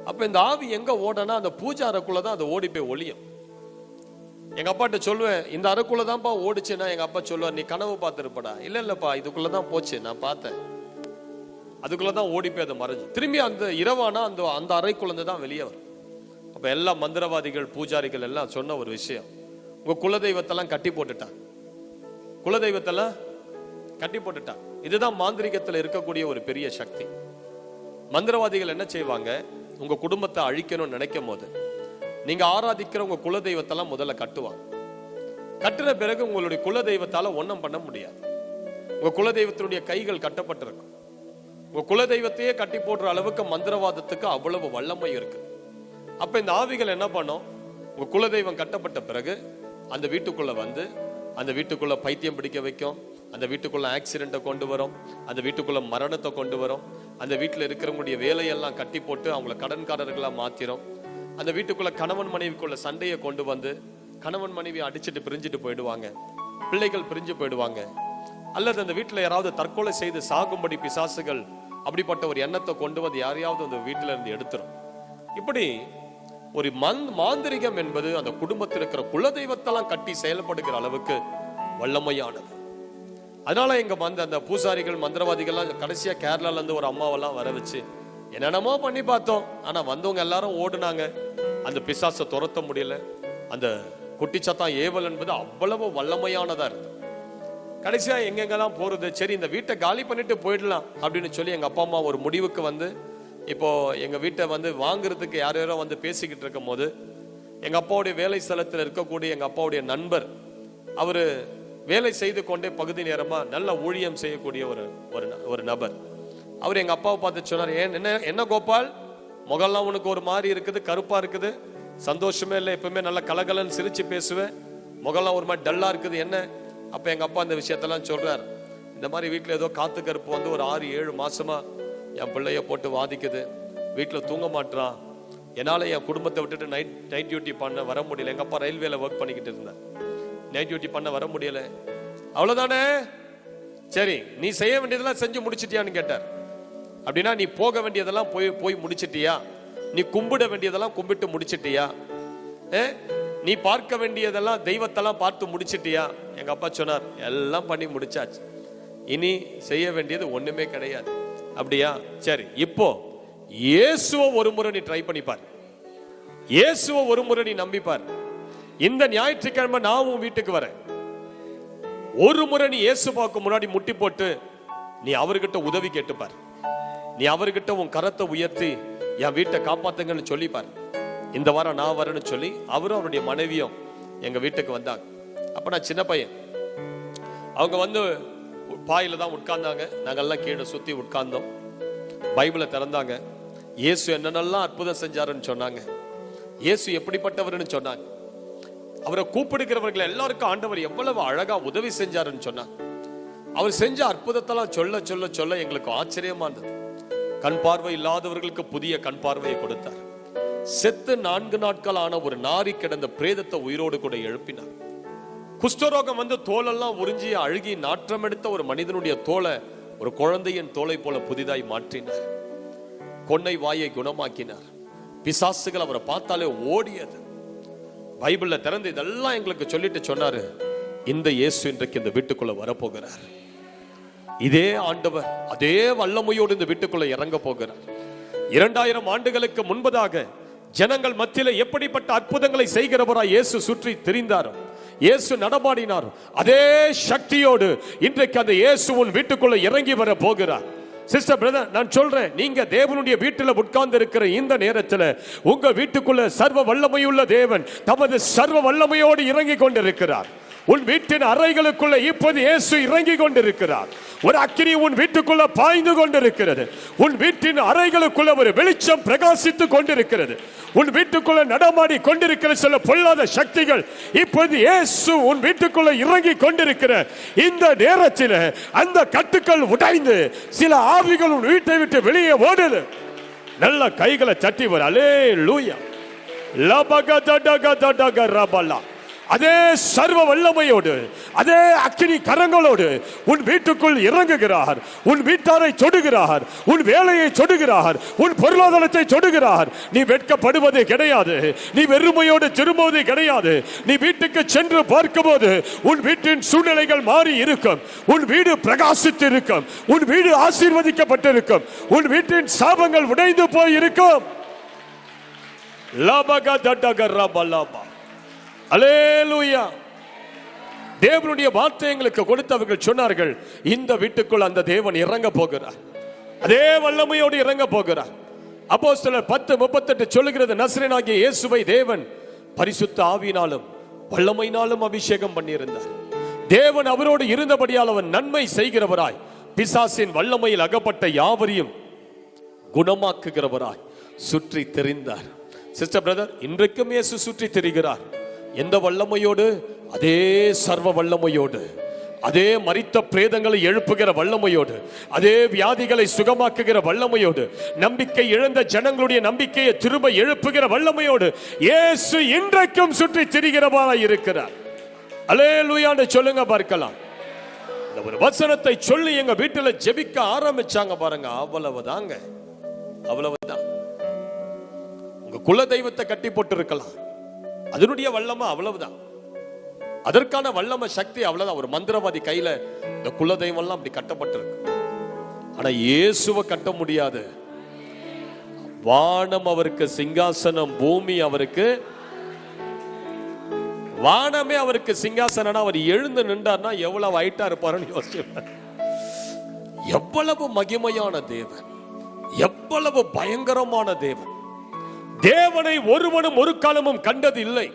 அப்ப இந்த ஆவி எங்க ஓடனா அந்த பூஜை அறைக்குள்ளதான் அது ஓடி போய் ஒளியும். எங்க அப்பாட்ட சொல்லுவேன், இந்த அறைக்குள்ளதான்ப்பா ஓடிச்சுன்னா எங்க அப்பா சொல்லுவார், நீ கனவு பார்த்துருப்படா. இல்ல இல்லப்பா, இதுக்குள்ளதான் போச்சு, நான் பார்த்தேன். அதுக்குள்ளதான் ஓடி போய் அதை மறைஞ்சு திரும்பி அந்த இரவானா அந்த அறைக்குள்ளதான் வெளியே வரும். அப்ப எல்லா மந்திரவாதிகள் பூஜாரிகள் எல்லாம் சொன்ன ஒரு விஷயம், உங்க குலதெய்வத்தெல்லாம் கட்டி போட்டுட்டான். குலதெய்வத்தெல்லாம் கட்டி போட்டுட்டான். இதுதான் மாந்திரிகத்துல இருக்கக்கூடிய ஒரு பெரிய சக்தி. மந்திரவாதிகள் என்ன செய்வாங்க, உங்க குடும்பத்தை அழிக்கணும்னு நினைக்கும் போது நீங்க ஆராதிக்கிற உங்க குலதெய்வத்தெல்லாம் முதல்ல கட்டுவாங்க. கட்டுற பிறகு உங்களுடைய குலதெய்வத்தால ஒன்றும் பண்ண முடியாது. உங்க குலதெய்வத்தினுடைய கைகள் கட்டப்பட்டிருக்கும். உங்க குலதெய்வத்தையே கட்டி போடுற அளவுக்கு மந்திரவாதத்துக்கு அவ்வளவு வல்லமை இருக்கு. அப்ப இந்த ஆவிகள் என்ன பண்ணும், உங்க குலதெய்வம் கட்டப்பட்ட பிறகு அந்த வீட்டுக்குள்ள வந்து அந்த வீட்டுக்குள்ள பைத்தியம் பிடிக்க வைக்கும். அந்த வீட்டுக்குள்ள ஆக்சிடென்ட்டை கொண்டு வரும். அந்த வீட்டுக்குள்ள மரணத்தை கொண்டு வரும். அந்த வீட்டுல இருக்கிறவங்களுடைய வேலையெல்லாம் கட்டி போட்டு அவங்கள கடன்காரர்களா மாத்திரும். அந்த வீட்டுக்குள்ள கணவன் மனைவிக்குள்ள சண்டையை கொண்டு வந்து கணவன் மனைவி அடிச்சுட்டு பிரிஞ்சுட்டு போயிடுவாங்க. பிள்ளைகள் பிரிஞ்சு போயிடுவாங்க. அல்லது அந்த வீட்டுல யாராவது தற்கொலை செய்து சாகும்படி பிசாசுகள் அப்படிப்பட்ட ஒரு எண்ணத்தை கொண்டு வந்து யாரையாவது அந்த வீட்டுல இருந்து எடுத்துரும். இப்படி ஒரு மாந்திரிகம் என்பது அந்த குடும்பத்தில் இருக்கிற குலதெய்வத்தெல்லாம் கட்டி செயல்படுகிற அளவுக்கு வல்லமையானது. அதனால எங்க அந்த பூசாரிகள் மந்திரவாதிகள்லாம் கடைசியா கேரளால இருந்து ஒரு அம்மாவெல்லாம் வர வச்சு என்னென்னமோ பண்ணி பார்த்தோம். ஆனா வந்தவங்க எல்லாரும் ஓடுனாங்க. அந்த பிசாசை துரத்த முடியல. அந்த குட்டிச்சாத்தான் ஏவல் என்பது அவ்வளவு வல்லமையானதா இருக்கு. கடைசியா எங்கெங்கெல்லாம் போறது, சரி இந்த வீட்டை காலி பண்ணிட்டு போயிடலாம் அப்படின்னு சொல்லி எங்க அப்பா அம்மா ஒரு முடிவுக்கு வந்து, இப்போ எங்க வீட்டை வந்து வாங்குறதுக்கு யாரோ வந்து பேசிக்கிட்டு இருக்கும் போது எங்க அப்பாவுடைய வேலை ஸ்தலத்தில் இருக்கக்கூடிய எங்க அப்பாவுடைய நண்பர் அவரு வேலை செய்து கொண்டே பகுதி நேரமா நல்ல ஊழியம் செய்யக்கூடிய ஒரு நபர். அவர் எங்க அப்பாவை பார்த்து சொன்னார், என்ன கோபால், முகம்லாம் உனக்கு ஒரு மாதிரி இருக்குது, கருப்பா இருக்குது, சந்தோஷமே இல்லை, எப்பவுமே நல்ல கலகலன்னு சிரிச்சு பேசுவேன், முகம்லாம் ஒரு மாதிரி டல்லா இருக்குது, என்ன? அப்ப எங்க அப்பா இந்த விஷயத்தெல்லாம் சொல்றாரு, இந்த மாதிரி வீட்டுல ஏதோ காத்து கருப்பு வந்து ஒரு 6-7 மாசமா என் பிள்ளைய போட்டு வாதிக்குது, வீட்டுல தூங்க மாட்டான், என்னால என் குடும்பத்தை விட்டுட்டு நைட் டியூட்டி பண்ண வர முடியல. எங்க அப்பா ரயில்வேல ஒர்க் பண்ணிக்கிட்டு இருந்தேன், நைட் டியூட்டி பண்ண வர முடியல. அவ்வளவுதானே, சரி நீ செய்ய வேண்டியதெல்லாம் செஞ்சு முடிச்சிட்டியான்னு கேட்டார். அப்படின்னா நீ போக வேண்டியதெல்லாம் போய் முடிச்சிட்டியா? நீ கும்பிட வேண்டியதெல்லாம் கும்பிட்டு முடிச்சிட்டியா? நீ பார்க்க வேண்டியதெல்லாம் தெய்வத்தெல்லாம் பார்த்து முடிச்சிட்டியா? எங்க அப்பா சொன்னார், எல்லாம் பண்ணி முடிச்சாச்சு, இனி செய்ய வேண்டியது ஒண்ணுமே கிடையாது. அப்படியா, சரி இப்போ இயேசுவை ஒரு முறை நீ ட்ரை பண்ணிப்பார், இயேசுவை ஒரு முறை நீ நம்பிப்பார். இந்த ஞாயிற்றுக்கிழமை நான் உன் வீட்டுக்கு வரேன், ஒரு முறை நீ இயேசுவுக்கு முன்னாடி முட்டி போட்டு நீ அவர்கிட்ட உதவி கேட்டுப்பார். நீ அவர்கிட்ட உன் கரத்தை உயர்த்தி என் வீட்டை காப்பாத்துங்கன்னு சொல்லிப்பார். இந்த வாரம் நான் வரேன்னு சொல்லி அவரும் அவருடைய மனைவியும் எங்க வீட்டுக்கு வந்தாங்க. அப்ப நான் சின்ன பையன், அவங்க வந்து பாயில தான் உட்கார்ந்தாங்க, நாங்கெல்லாம் கீழே சுத்தி உட்கார்ந்தோம். பைபிளை திறந்தாங்க, இயேசு என்னென்னலாம் அற்புதம் செஞ்சாருன்னு சொன்னாங்க, இயேசு எப்படிப்பட்டவர்னு சொன்னாங்க, அவரை கூப்பிடுகிறவர்கள் எல்லாருக்கும் ஆண்டவர் எவ்வளவு அழகா உதவி செஞ்சாருன்னு சொன்னாங்க. அவர் செஞ்ச அற்புதத்தெல்லாம் சொல்ல சொல்ல சொல்ல எங்களுக்கு ஆச்சரியமா இருந்தது. கண் பார்வை இல்லாதவர்களுக்கு புதிய கண் பார்வையை கொடுத்தார். செத்து 4 நாட்கள் ஆன ஒரு நாரி கிடந்த பிரேதத்தை உயிரோடு கூட எழுப்பினார். குஷ்டரோகம் வந்து தோலெல்லாம் உறிஞ்சி அழுகி நாற்றம் எடுத்த ஒரு மனிதனுடைய தோலை ஒரு குழந்தையின் தோலை போல புதிதாய் மாற்றினார். கொன்னை வாயை குணமாக்கினார். பிசாசுகள் அவரை பார்த்தாலே ஓடியது. பைபிள்ல திறந்து இதெல்லாம் எங்களுக்கு சொல்லிட்டு சொன்னாரு, இந்த இயேசு இன்றைக்கு இந்த வீட்டுக்குள்ள வரப்போகிறார். இதே ஆண்டவர் அதே வல்லமையோடு இந்த வீட்டுக்குள்ள இறங்க போகிறார். 2000 ஆண்டுகளுக்கு முன்பதாக ஜனங்கள் மத்தியில எப்படிப்பட்ட அற்புதங்களை செய்கிறவராய் இயேசு சுற்றி திரிந்தாரோ, இயேசு நடமாடினாரோ, அதே சக்தியோடு இன்றைக்கு அந்த இயேசு உன் வீட்டுக்குள்ள இறங்கி வர போகிறார். சிஸ்டர் பிரதர், நான் சொல்றேன், நீங்க தேவனுடைய வீட்டில் உட்கார்ந்து இருக்கிற இந்த நேரத்தில் உங்க வீட்டுக்குள்ள சர்வ வல்லமையுள்ள தேவன் தமது சர்வ வல்லமையோடு இறங்கி கொண்டிருக்கிறார். உன் வீட்டின் அறைகளுக்குள்ள இப்போது இயேசு இறங்கி கொண்டிருக்கிறார். ஒரு அக்கினி உன் வீட்டுக்குள்ள பாய்ந்து கொண்டிருக்கிறது. உன் வீட்டின் அறைகளுக்குள்ள ஒரு வெளிச்சம் பிரகாசித்துக் கொண்டிருக்கிறது. உன் வீட்டுக்குள்ள நடமாடி கொண்டிருக்கிற சில பொல்லாத சக்திகள் இப்போது இயேசு உன் வீட்டுக்குள்ள இறங்கி கொண்டிருக்கிற இந்த நேரத்தில் அந்த கட்டுக்கள் உடைந்து சில ஆவிகள் உன் வீட்டை விட்டு வெளியே ஓடுது. நல்ல கைகளை தட்டி வர அல்லேலூயா. லபகதடகதடகரபலா. அதே சர்வ வல்லமையோடு அதே அக்கினி கரங்களோடு உன் வீட்டுக்குள் இறங்குகிறார். உன் வீட்டாரை தொடுகிறார், உன் வேலையை தொடுகிறார், உன் பொருளாதாரத்தை தொடுகிறார். நீ வெட்கப்படுவது கிடையாது, நீ வெறுமையோடு திரும்புவது கிடையாது. நீ வீட்டுக்கு சென்று பார்க்கும்போது உன் வீட்டின் சூழ்நிலைகள் மாறி இருக்கும். உன் வீடு பிரகாசித்து இருக்கும். உன் வீடு ஆசீர்வதிக்கப்பட்டிருக்கும். உன் வீட்டின் சாபங்கள் உடைந்து போய் இருக்கும். லபகதடகரபலபா. அல்லேலூயா. தேவனுடைய வார்த்தை எங்களுக்கு கொடுத்தவர்கள் சொன்னார்கள், இந்த வீட்டுக்குள் அந்த தேவன் இறங்க போகிறார், அதே வல்லமையோடு இறங்க போகிறார். அப்போஸ்தலர் 10:38 சொல்லுகிறது, நசரேயனாகிய இயேசுவை தேவன் பரிசுத்த ஆவியினாலும் வல்லமையினாலும் அபிஷேகம் பண்ணியிருந்தார். தேவன் அவரோடு இருந்தபடியால் அவன் நன்மை செய்கிறவராய் பிசாசின் வல்லமையில் அகப்பட்ட யாவரையும் குணமாக்குகிறவராய் சுற்றி திரிந்தார். சிஸ்டர் பிரதர், இன்றைக்கும் இயேசு சுற்றி திரிகிறார். எந்த வல்லமையோடு? அதே சர்வ வல்லமையோடு, அதே மரித்த பிரேதங்களை எழுப்புகிற வல்லமையோடு, அதே வியாதிகளை சுகமாக்குகிற வல்லமையோடு, நம்பிக்கை இழந்த ஜனங்களுடைய நம்பிக்கையை திரும்ப எழுப்புகிற வல்லமையோடு இயேசு இன்றைக்கும் சுற்றி திரிகிறவராய் இருக்கிறார். அல்லேலூயான்னு சொல்லுங்க பார்க்கலாம். இந்த ஒரு வசனத்தை சொல்லி எங்க வீட்டுல ஜெபிக்க ஆரம்பிச்சாங்க பாருங்க, அவ்வளவுதாங்க, அவ்வளவுதான். உங்க குல தெய்வத்தை கட்டி போட்டு இருக்கலாம், அதனுடைய வல்லமை அவ்வளவுதான், அதற்கான வல்லமை சக்தி அவ்வளவுதான். ஒரு மந்திரவாதி கையில இந்த குல தெய்வம் எல்லாம் அப்படி கட்டப்பட்டிருக்கு. ஆனா இயேசுவை கட்ட முடியாது. வானம் அவருக்கு சிங்காசனம், பூமி அவருக்கு, வானமே அவருக்கு சிங்காசனம். அவர் எழுந்து நின்றார்னா எவ்வளவு ஹைட்டா இருப்பாருன்னு யோசிப்பார். எவ்வளவு மகிமையான தேவன், எவ்வளவு பயங்கரமான தேவன். தேவனை ஒருவனும் ஒரு காலமும் கண்டது இல்லை.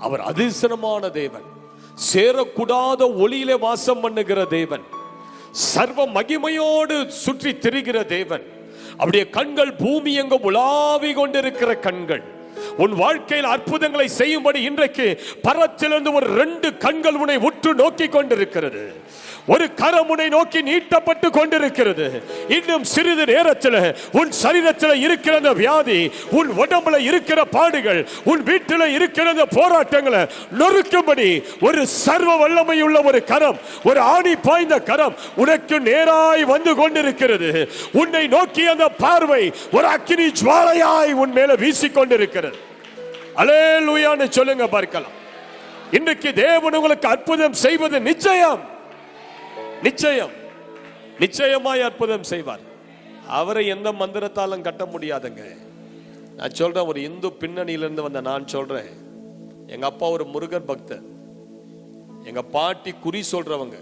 அவர் அதிசயமான தேவன். சேரக்கூடாத ஒளியிலே வாசம் பண்ணுகிற தேவன், சர்வ மகிமையோடு சுற்றி திரிகிற தேவன். அப்படியே கண்கள் பூமி எங்கும் உலாவி கொண்டிருக்கிற கண்கள். உன் வாழ்க்கையில் அற்புதங்களை செய்யும்படி இன்றைக்கு பரத்திலிருந்து ஒரு 2 கண்கள் உன்னை உற்று நோக்கி கொண்டிருக்கிறது. ஒரு கரம் உன்னை நோக்கி நீட்டப்பட்டு கொண்டிருக்கிறது. இன்னும் சிறிது நேரத்தில் உன் சரீரத்தில் இருக்கிற அந்த வியாதி, உன் உடம்புல இருக்கிற பாடுகள், உன் வீட்டில் இருக்கிற அந்த போராட்டங்களை நொறுக்கும்படி ஒரு சர்வ வல்லமை உள்ள ஒரு கரம், ஒரு ஆணி பாய்ந்த கரம் உனக்கு நேராய் வந்து கொண்டிருக்கிறது. உன்னை நோக்கி அந்த பார்வை ஒரு அக்கினி ஜுவாலையாய் உன் மேல வீசிக்கொண்டிருக்கிறது. அல்லேலூயான்னு சொல்லுங்க பார்க்கலாம். இன்றைக்கு தேவன் உங்களுக்கு அற்புதம் செய்வது நிச்சயம். நிச்சயம், நிச்சயமாய் அற்புதம் செய்வார். அவரை எந்த மந்திரத்தாலும் கட்ட முடியாதுங்க. நான் சொல்றேன், ஒரு இந்து பின்னணியிலிருந்து வந்த நான் சொல்றேன். எங்க அப்பா ஒரு முருகர் பக்தர், எங்க பாட்டி குறி சொல்றவங்க.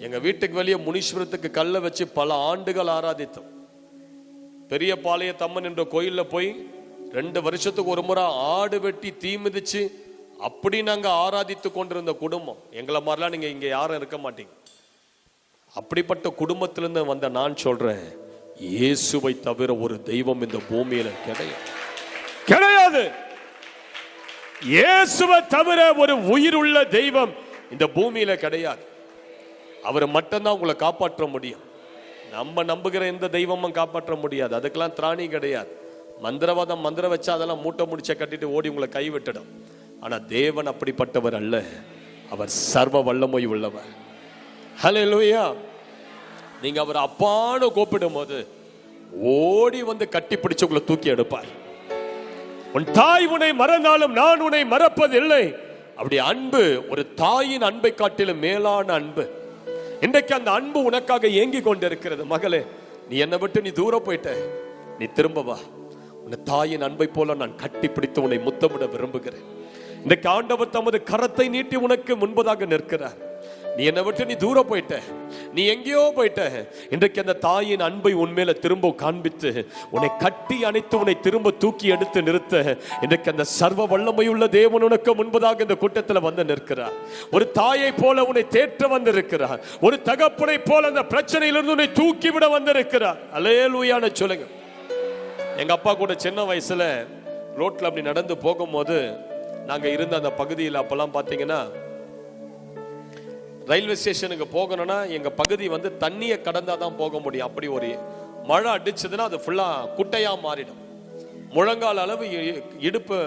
எங்க வீட்டுக்கு வெளியே முனீஸ்வரத்துக்கு கல்லை வச்சு பல ஆண்டுகள் ஆராதித்தோம். பெரிய பாளையத்தம்மன் என்ற கோயில்ல போய் 2 வருஷத்துக்கு ஒரு முறை ஆடு வெட்டி தீ மிதிச்சு அப்படி நாங்க ஆராதித்து கொண்டிருந்த குடும்பம். எங்களை மாதிரிலாம் நீங்க இங்க யாரும் இருக்க மாட்டீங்க. அப்படிப்பட்ட குடும்பத்திலிருந்து வந்த நான் சொல்றேன், இயேசுவை தவிர ஒரு தெய்வம் இந்த பூமியில கிடையாது. இயேசுவை தவிர ஒரு உயிருள்ள தெய்வம் இந்த பூமியில கிடையாது. அவர் மட்டும்தான் உங்களை காப்பாற்ற முடியும். நம்ம நம்புகிற எந்த தெய்வமும் காப்பாற்ற முடியாது. அதுக்கெல்லாம் திராணி கிடையாது. மந்திரவாதம் மந்திரம் வச்சா அதெல்லாம் மூட்டை முடிச்ச கட்டிட்டு ஓடி உங்களை கைவிட்டுடும். ஆனா தேவன் அப்படிப்பட்டவர் அல்ல. அவர் சர்வ வல்லமை உள்ளவர். ஹல்லேலூயா. நீங்க அவர் அப்பான்னு கூப்பிடும் போது ஓடி வந்து கட்டி பிடிச்சு உங்களை தூக்கி எடுப்பார். உன் தாய் உன்னை மறந்தாலும் நான் உன்னை மறப்பதில்லை. அப்படி அன்பு, ஒரு தாயின் அன்பை காட்டிலும் மேலான அன்பு. இன்றைக்கு அந்த அன்பு உனக்காக ஏங்கி கொண்டிருக்கிறது. மகளே, நீ என்னை விட்டு நீ தூரம் போயிட்ட, நீ திரும்ப வா. உன் தாயின் அன்பை போல நான் கட்டி பிடித்து உன்னை முத்தமிட விரும்புகிறேன். இன்றைக்கு ஆண்டவர் தமது கரத்தை நீட்டி உனக்கு முன்பதாக நிற்கிறார். நீ என்னை விட்டு நீ தூரம் போயிட்ட, நீ எங்கேயோ போயிட்ட. இன்றைக்கு அந்த தாயின் அன்பை உன்மேல திரும்ப காண்பித்து உன்னை கட்டி அணைத்து உன்னை திரும்ப தூக்கி எடுத்து நிறுத்த இன்றைக்கு அந்த சர்வ வல்லமையுள்ள தேவன் உனக்கு முன்பதாக இந்த கூட்டத்தில் வந்து நிற்கிறார். ஒரு தாயை போல உன்னை தேற்ற வந்திருக்கிறார். ஒரு தகப்பனை போல அந்த பிரச்சனையிலிருந்து உன்னை தூக்கி விட வந்திருக்கிறார். அல்லேலூயான்னு சொல்லுங்க. எங்க அப்பா கூட சின்ன வயசுல ரோட்ல அப்படி நடந்து போகும்போது, நாங்க இருந்த அந்த பகுதியில் அப்பெல்லாம் பாத்தீங்கன்னா ரயில்வே ஸ்டேஷனுக்கு போகணும்னா எங்க பகுதி வந்து தண்ணியை கடந்தாதான் போக முடியும். அப்படி ஒரு மழை அடிச்சதுன்னா அது ஃபுல்லா குட்டையா மாறிடும். முழங்கால் அளவு, இடுப்பு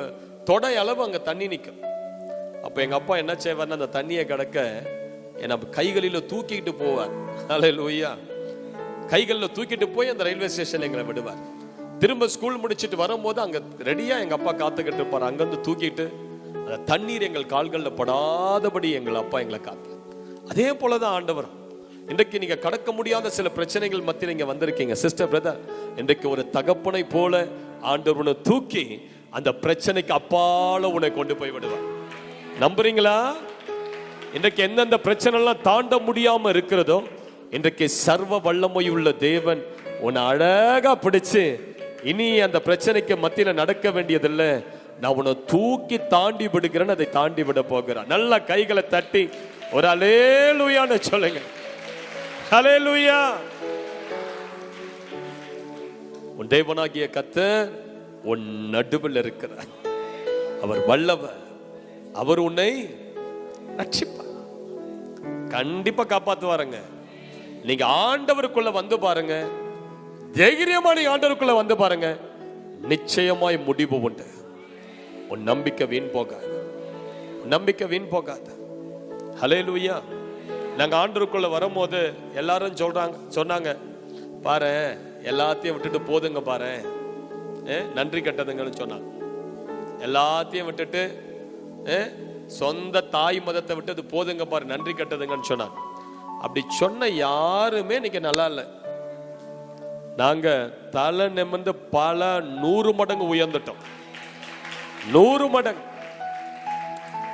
தொடை அளவு அங்க தண்ணி நிற்கும். அப்ப எங்க அப்பா என்ன செய்வார்னா, அந்த தண்ணியை கடக்க என்ன கைகளில தூக்கிட்டு போவார். அல்லேலூயா. கைகளில தூக்கிட்டு போய் அந்த ரயில்வே ஸ்டேஷன்ல எங்களை விடுவார். திரும்ப ஸ்கூல் முடிச்சுட்டு வரும்போது அங்க ரெடியா எங்க அப்பா காத்துக்கிட்டு இருப்பார். அங்கிருந்து தூக்கிட்டு அந்த தண்ணீர் எங்கள் கால்களில் படாதபடி எங்கள் அப்பா எங்களை காத்து. அதே போலதான் ஆண்டவர். இன்றைக்கு நீங்க கடக்க முடியாத சில பிரச்சனைகள் மத்தியில் நீங்க வந்திருக்கீங்க. சிஸ்டர், பிரதர், இன்றைக்கு ஒரு தகப்பனை போல ஆண்டவர் உன்னை தூக்கி அந்த பிரச்சனைக்கு அப்பால உன்னை கொண்டு போய் விடுவார். நம்புறீங்களா? இன்றைக்கு எந்தெந்த பிரச்சனை எல்லாம் தாண்ட முடியாம இருக்கிறதோ, இன்றைக்கு சர்வ வல்லமை உள்ள தேவன் உன்னை அழகா பிடிச்சு, இனி அந்த பிரச்சனைக்கு மத்தியில நடக்க வேண்டியதில்லை, நான் உன்னை தூக்கி தாண்டி விடுகிறேன்னு அதை தாண்டி விட போகிறான். நல்ல கைகளை தட்டி ஒரு அல்லேலூயான்னு சொல்லுங்க. அல்லேலூயா. உன் தேவனாகிய கர்த்தர் உன் நடுவில் இருக்கிறார். அவர் வல்லவர். அவர் உன்னை ரட்சிப்பார். கண்டிப்பா காப்பாத்துவாருங்க. நீங்க ஆண்டவருக்குள்ள வந்து பாருங்க, தைரியமா நீ ஆண்டவருக்குள்ள வந்து பாருங்க, நிச்சயமாய் முடிவு உண்டு. உன் நம்பிக்கை வீண் போகாது. நம்பிக்கை வீண் போகாது. ஹல்லேலூயா. நாங்க ஆண்டவருக்குள்ள வரும்போது எல்லாரும் சொன்னாங்க, பாரு எல்லாத்தையும் விட்டுட்டு போதுங்க, பாரு நன்றி கட்டதுங்கன்னு சொன்னாங்க. எல்லாத்தையும் விட்டுட்டு சொந்த தாய் மதத்தை விட்டு போதுங்க பாரு, நன்றி கட்டதுங்கன்னு சொன்னாங்க. அப்படி சொன்ன யாருமே இன்னைக்கு நல்லா இல்லை. நாங்க தலை நிமிர்ந்து பல 100 மடங்கு உயர்ந்துட்டோம். 100 மடங்கு,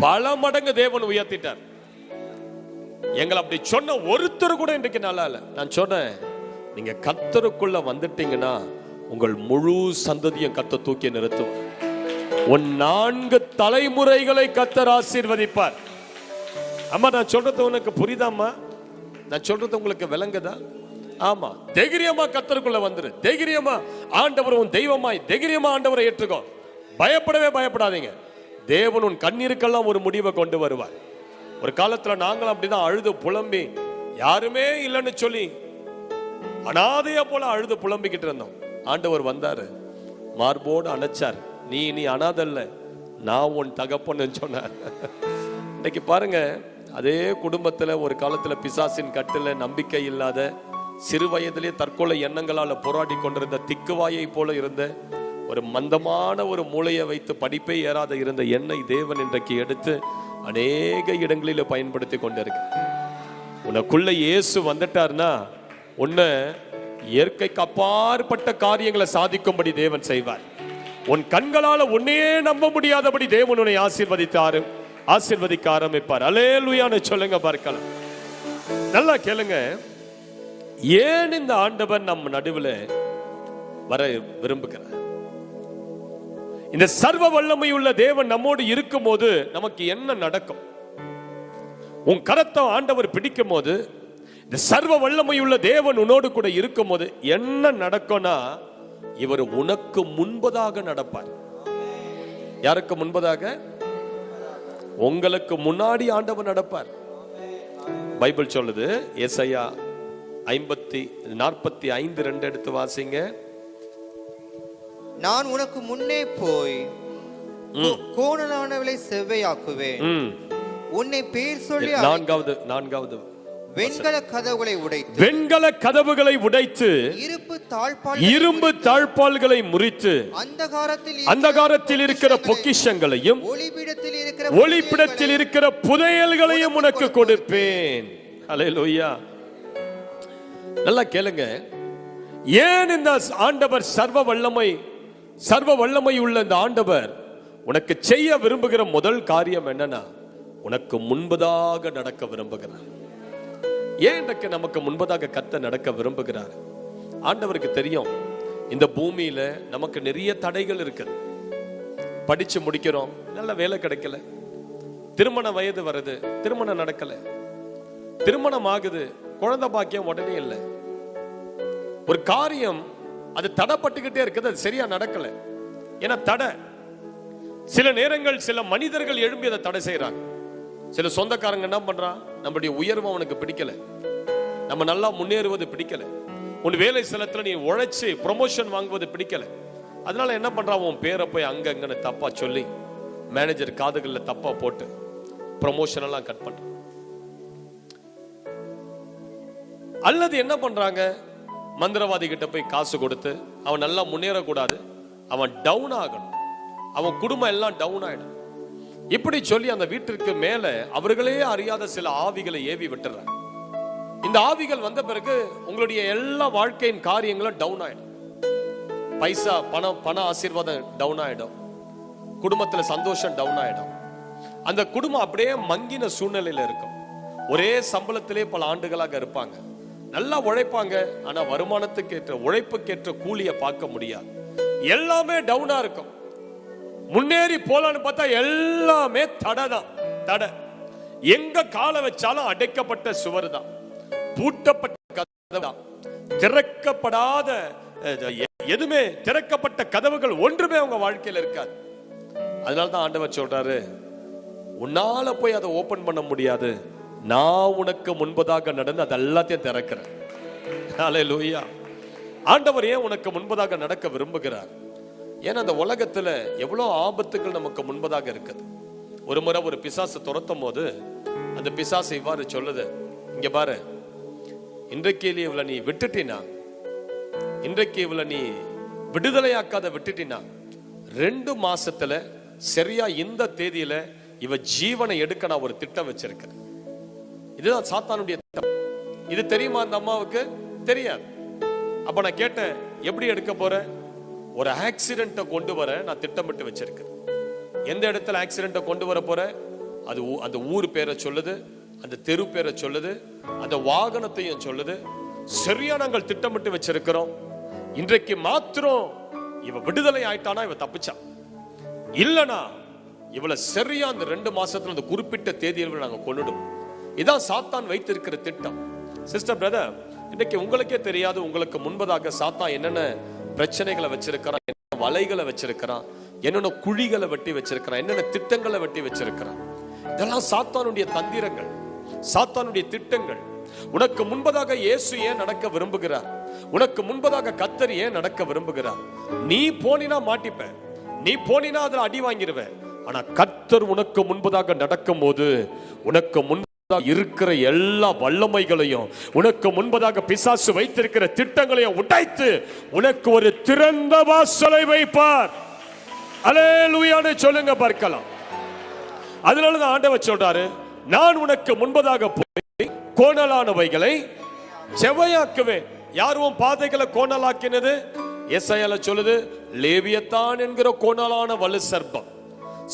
பல மடங்கு தேவன் உயர்த்திட்டார் எங்களை. அப்படி சொன்ன ஒருத்தர் கூட இன்றைக்கு நல்லா இல்லை. நான் சொன்னேன், நீங்க கர்த்தருக்குள்ள வந்துட்டீங்கன்னா உங்கள் முழு சந்ததியும் கர்த்தர் தூக்கி நிறுத்துவார். உன் 4 தலைமுறைகளை கர்த்தர் ஆசீர்வதிப்பார். அம்மா நான் சொல்றது உனக்கு புரியுதாம்மா? நான் சொல்றது உங்களுக்கு விளங்குதா? ஆமா, தைரியமா கர்த்தருக்குள்ள வந்துரு. தைரியமா ஆண்டவர் உன் தெய்வமாய் தைரியமா ஆண்டவரை ஏற்றுக்கோ. பயப்படவே பயப்படாதீங்க. தேவன் உன் கண்ணீருக்கெல்லாம் ஒரு முடிவை கொண்டு வருவார். ஒரு காலத்துல நாங்களும் அப்படிதான் அழுது புலம்பி, யாருமே இல்லைன்னு சொல்லி அனாதையா போல அழுது புலம்பிக்கிட்டு இருந்தோம். ஆண்டவர் வந்தாரு, மார்போடு அணைச்சார். நீ அனாதல்ல, நான் உன் தகப்பன்னு சொன்னார். இன்னைக்கு பாருங்க, அதே குடும்பத்துல ஒரு காலத்துல பிசாசின் கட்டுல நம்பிக்கை இல்லாத, சிறு வயதிலே தற்கொலை எண்ணங்களால போராடி கொண்டிருந்த, திக்குவாயை போல இருந்த, ஒரு மந்தமான ஒரு மூளையை வைத்து படிப்பே ஏறாத இருந்த என்னை தேவன் இன்றைக்கு எடுத்து அநேக இடங்களில பயன்படுத்தி கொண்டிருக்கு. உனக்குள்ள இயேசு வந்துட்டார்னா உன்னை இயற்கைக்கு அப்பாற்பட்ட காரியங்களை சாதிக்கும்படி தேவன் செய்வார். உன் கண்களால உன்னையே நம்ப முடியாதபடி தேவன் உன்னை ஆசீர்வதிக்க ஆரம்பிப்பார். அல்லேலூயான்னு சொல்லுங்க பார்க்கலாம். நல்லா கேளுங்க, ஏன் இந்த ஆண்டவர் நம்ம நடுவில் வர விரும்புகிறார்? இந்த சர்வ வல்லமை உள்ள தேவன் நம்மோடு இருக்கும் போது நமக்கு என்ன நடக்கும்? உன் கரத்தை ஆண்டவர் பிடிக்கும் போது, இந்த சர்வ வல்லமை உள்ள தேவன் உன்னோடு கூட இருக்கும் போது என்ன நடக்கும்னா, இவர் உனக்கு முன்பதாக நடப்பார். யாருக்கு முன்பதாக? உங்களுக்கு முன்னாடி ஆண்டவர் நடப்பார். பைபிள் சொல்லுது, ஏசாயா 45:2 எடுத்து வாசிங்க. நான் உனக்கு முன்னே போய் கோணலானவளை செவ்வையாக்குவேன். உன்னை பேர் சொல்லி நான்காவது வெண்கல கதவுகளை உடைத்து இரும்பு தாழ்பால்களை முறித்து அந்தகாரத்தில் இருக்கிற பொக்கிஷங்களையும் ஒளிப்பிடத்தில் இருக்கிற புதையல்களையும் உனக்கு கொடுப்பேன். அல்லேலூயா. நல்லா கேளுங்க, ஏன் இந்த ஆண்டவர் சர்வ வல்லமை உள்ள இந்த ஆண்டவர் உனக்கு செய்ய விரும்புகிற முதல் காரியம் என்னன்னா, உனக்கு முன்பதாக நடக்க விரும்புகிறார். ஏன் நமக்கு முன்பதாக கர்த்தர் நடக்க விரும்புகிறார்? ஆண்டவருக்கு தெரியும், இந்த பூமியில நமக்கு நிறைய தடைகள் இருக்கு. படிச்சு முடிக்கிறோம், நல்ல வேலை கிடைக்கல. திருமண வயது வருது, திருமணம் நடக்கல. திருமணம் ஆகுது, குழந்தை பாக்கியம் உடனே இல்லை. ஒரு காரியம் அது தடைப்பட்டுக்கிட்டே இருக்குது, அது சரியா நடக்கல. ஏன்னா தடை. சில நேரங்கள் சில மனிதர்கள் எழும்பி அதை தடை செய்யறாங்க. சில சொந்தக்காரங்க என்ன பண்றான், நம்மளுடைய உயர்வு அவனுக்கு பிடிக்கல, நம்ம நல்லா முன்னேறுவது பிடிக்கல, உன் வேலை ஸ்தலத்துல நீ உழைச்சு ப்ரொமோஷன் வாங்குவது பிடிக்கல. அதனால என்ன பண்றான், உன் பேரை போய் அங்கன்னு தப்பா சொல்லி மேனேஜர் காதுகள்ல தப்பா போட்டு ப்ரொமோஷன் எல்லாம் கட் பண்றான். அல்லது என்ன பண்றாங்க, மந்திரவாதி கிட்ட போய் காசு கொடுத்து அவன் நல்லா முன்னேறக்கூடாது, அவன் டவுன் ஆகணும், அவன் குடும்பம் எல்லாம் டவுன் ஆயிடும், இப்படி சொல்லி அந்த வீட்டிற்கு மேல அவர்களே அறியாத சில ஆவிகளை ஏவி விட்டுறாங்க. இந்த ஆவிகள் வந்த பிறகு உங்களுடைய எல்லா வாழ்க்கையின் காரியங்களும் டவுன் ஆயிடும். பைசா பண ஆசீர்வாதம் டவுன் ஆயிடும், குடும்பத்துல சந்தோஷம் டவுன் ஆயிடும். அந்த குடும்பம் அப்படியே மங்கின சூழ்நிலையில இருக்கும். ஒரே சம்பளத்திலே பல ஆண்டுகளாக இருப்பாங்க, நல்லா உழைப்பாங்க, ஆனா வருமானத்துக்கு ஏற்ற உழைப்புக்கேற்ற கூலியை பார்க்க முடியாது. எல்லாமே டவுனா இருக்கும். முன்னேறி போலான்னு பார்த்தா எல்லாமே தடை. எங்க காலை வச்சாலும் அடைக்கப்பட்ட சுவர் தான், பூட்டப்பட்ட கதவு தான், திறக்கப்படாத எதுவுமே திறக்கப்பட்ட கதவுகள் ஒன்றுமே அவங்க வாழ்க்கையில இருக்காது. அதனாலதான் ஆண்டவர் சொல்றாரு, உன்னால போய் அதை ஓபன் பண்ண முடியாது, நான் உனக்கு முன்பதாக நடந்து அது எல்லாத்தையும் திறக்கிறேன். அல்லேலூயா. ஆண்டவர் ஏன் உனக்கு முன்பதாக நடக்க விரும்புகிறார்? ஏன்னா அந்த உலகத்துல எவ்வளவு ஆபத்துகள் நமக்கு முன்பதாக இருக்குது. ஒரு முறை ஒரு பிசாசு துரத்தும் போது அந்த பிசாசு இவ்வாறு சொல்லுது, இங்க பாரு, இன்றைக்கு இவளை நீ விட்டுட்டினா, இன்றைக்கு இவளை நீ விடுதலையாக்காத விட்டுட்டினா 2 மாசத்துல சரியா இந்த தேதியில இவ ஜீவனை எடுக்க நான் ஒரு திட்டம் வச்சிருக்கேன். இதுதான் சாத்தானுடைய திட்டம். இது தெரியுமா அந்த அம்மாவுக்கு? தெரியாது. அப்ப நான் கேட்டேன், எப்படி எடுக்க போற? ஒரு ஆக்சிடென்ட்டை கொண்டு வர நான் திட்டமிட்டு வச்சிருக்கேன். எந்த இடத்துல ஆக்சிடென்ட்டை கொண்டு வர போற? அது அந்த ஊர் பேரை சொல்லுது, அந்த தெரு பேரை சொல்லுது, அந்த வாகனத்தையும் சொல்லுது. சரியா நாங்கள் திட்டமிட்டு வச்சிருக்கிறோம். இன்றைக்கு மாத்திரம் இவ விடுதலை ஆயிட்டானா இவ தப்பிச்சா, இல்லனா இவளை சரியா அந்த 2 மாசத்துல அந்த குறிப்பிட்ட தேதியில் நாங்க கொன்னுடும். இதான் சாத்தான் வைத்திருக்கிற திட்டம். சிஸ்டர் பிரதர், இன்னைக்கு உங்களுக்கே தெரியாது, உங்களுக்கு முன்பதாக சாத்தான் என்னென்ன பிரச்சனைகளை வச்சிருக்கிறான், என்ன வலைகளை வச்சிருக்கிறான், என்னென்ன குழிகளை வெட்டி வச்சிருக்கிறான், என்னென்ன திட்டங்களை வெட்டி வச்சிருக்கிறான். இதெல்லாம் சாத்தானுடைய தந்திரங்கள், சாத்தானுடைய திட்டங்கள். உனக்கு முன்பதாக இயேசு ஏன் நடக்க விரும்புகிறார்? உனக்கு முன்பதாக கர்த்தர் ஏன் நடக்க விரும்புகிறார்? நீ போனினா மாட்டிப்ப, நீ போனினா அதுல அடி வாங்கிடுவ. ஆனா கர்த்தர் உனக்கு முன்பதாக நடக்கும் போது, உனக்கு முன்பதாக இருக்கிற எல்லா வல்லமைகளையும், உனக்கு முன்பதாக பிசாசு வைத்திருக்கிற திட்டங்களையும் உடைத்து உனக்கு ஒரு திறந்த வாசலை வைப்பார். அல்லேலூயான்னு சொல்லுங்க பார்க்கலாம். அதனாலதான் ஆண்டவர் சொல்றாரு, நான் உனக்கு முன்பதாக போய் கோணலானவைகளை செவ்வையாக்குவேன். யாரும் பாதைகளை கோணலாக்கினது? எசாயால சொல்லுது, லேவியத்தான் என்கிற கோணலான வலு சர்ப்பம்.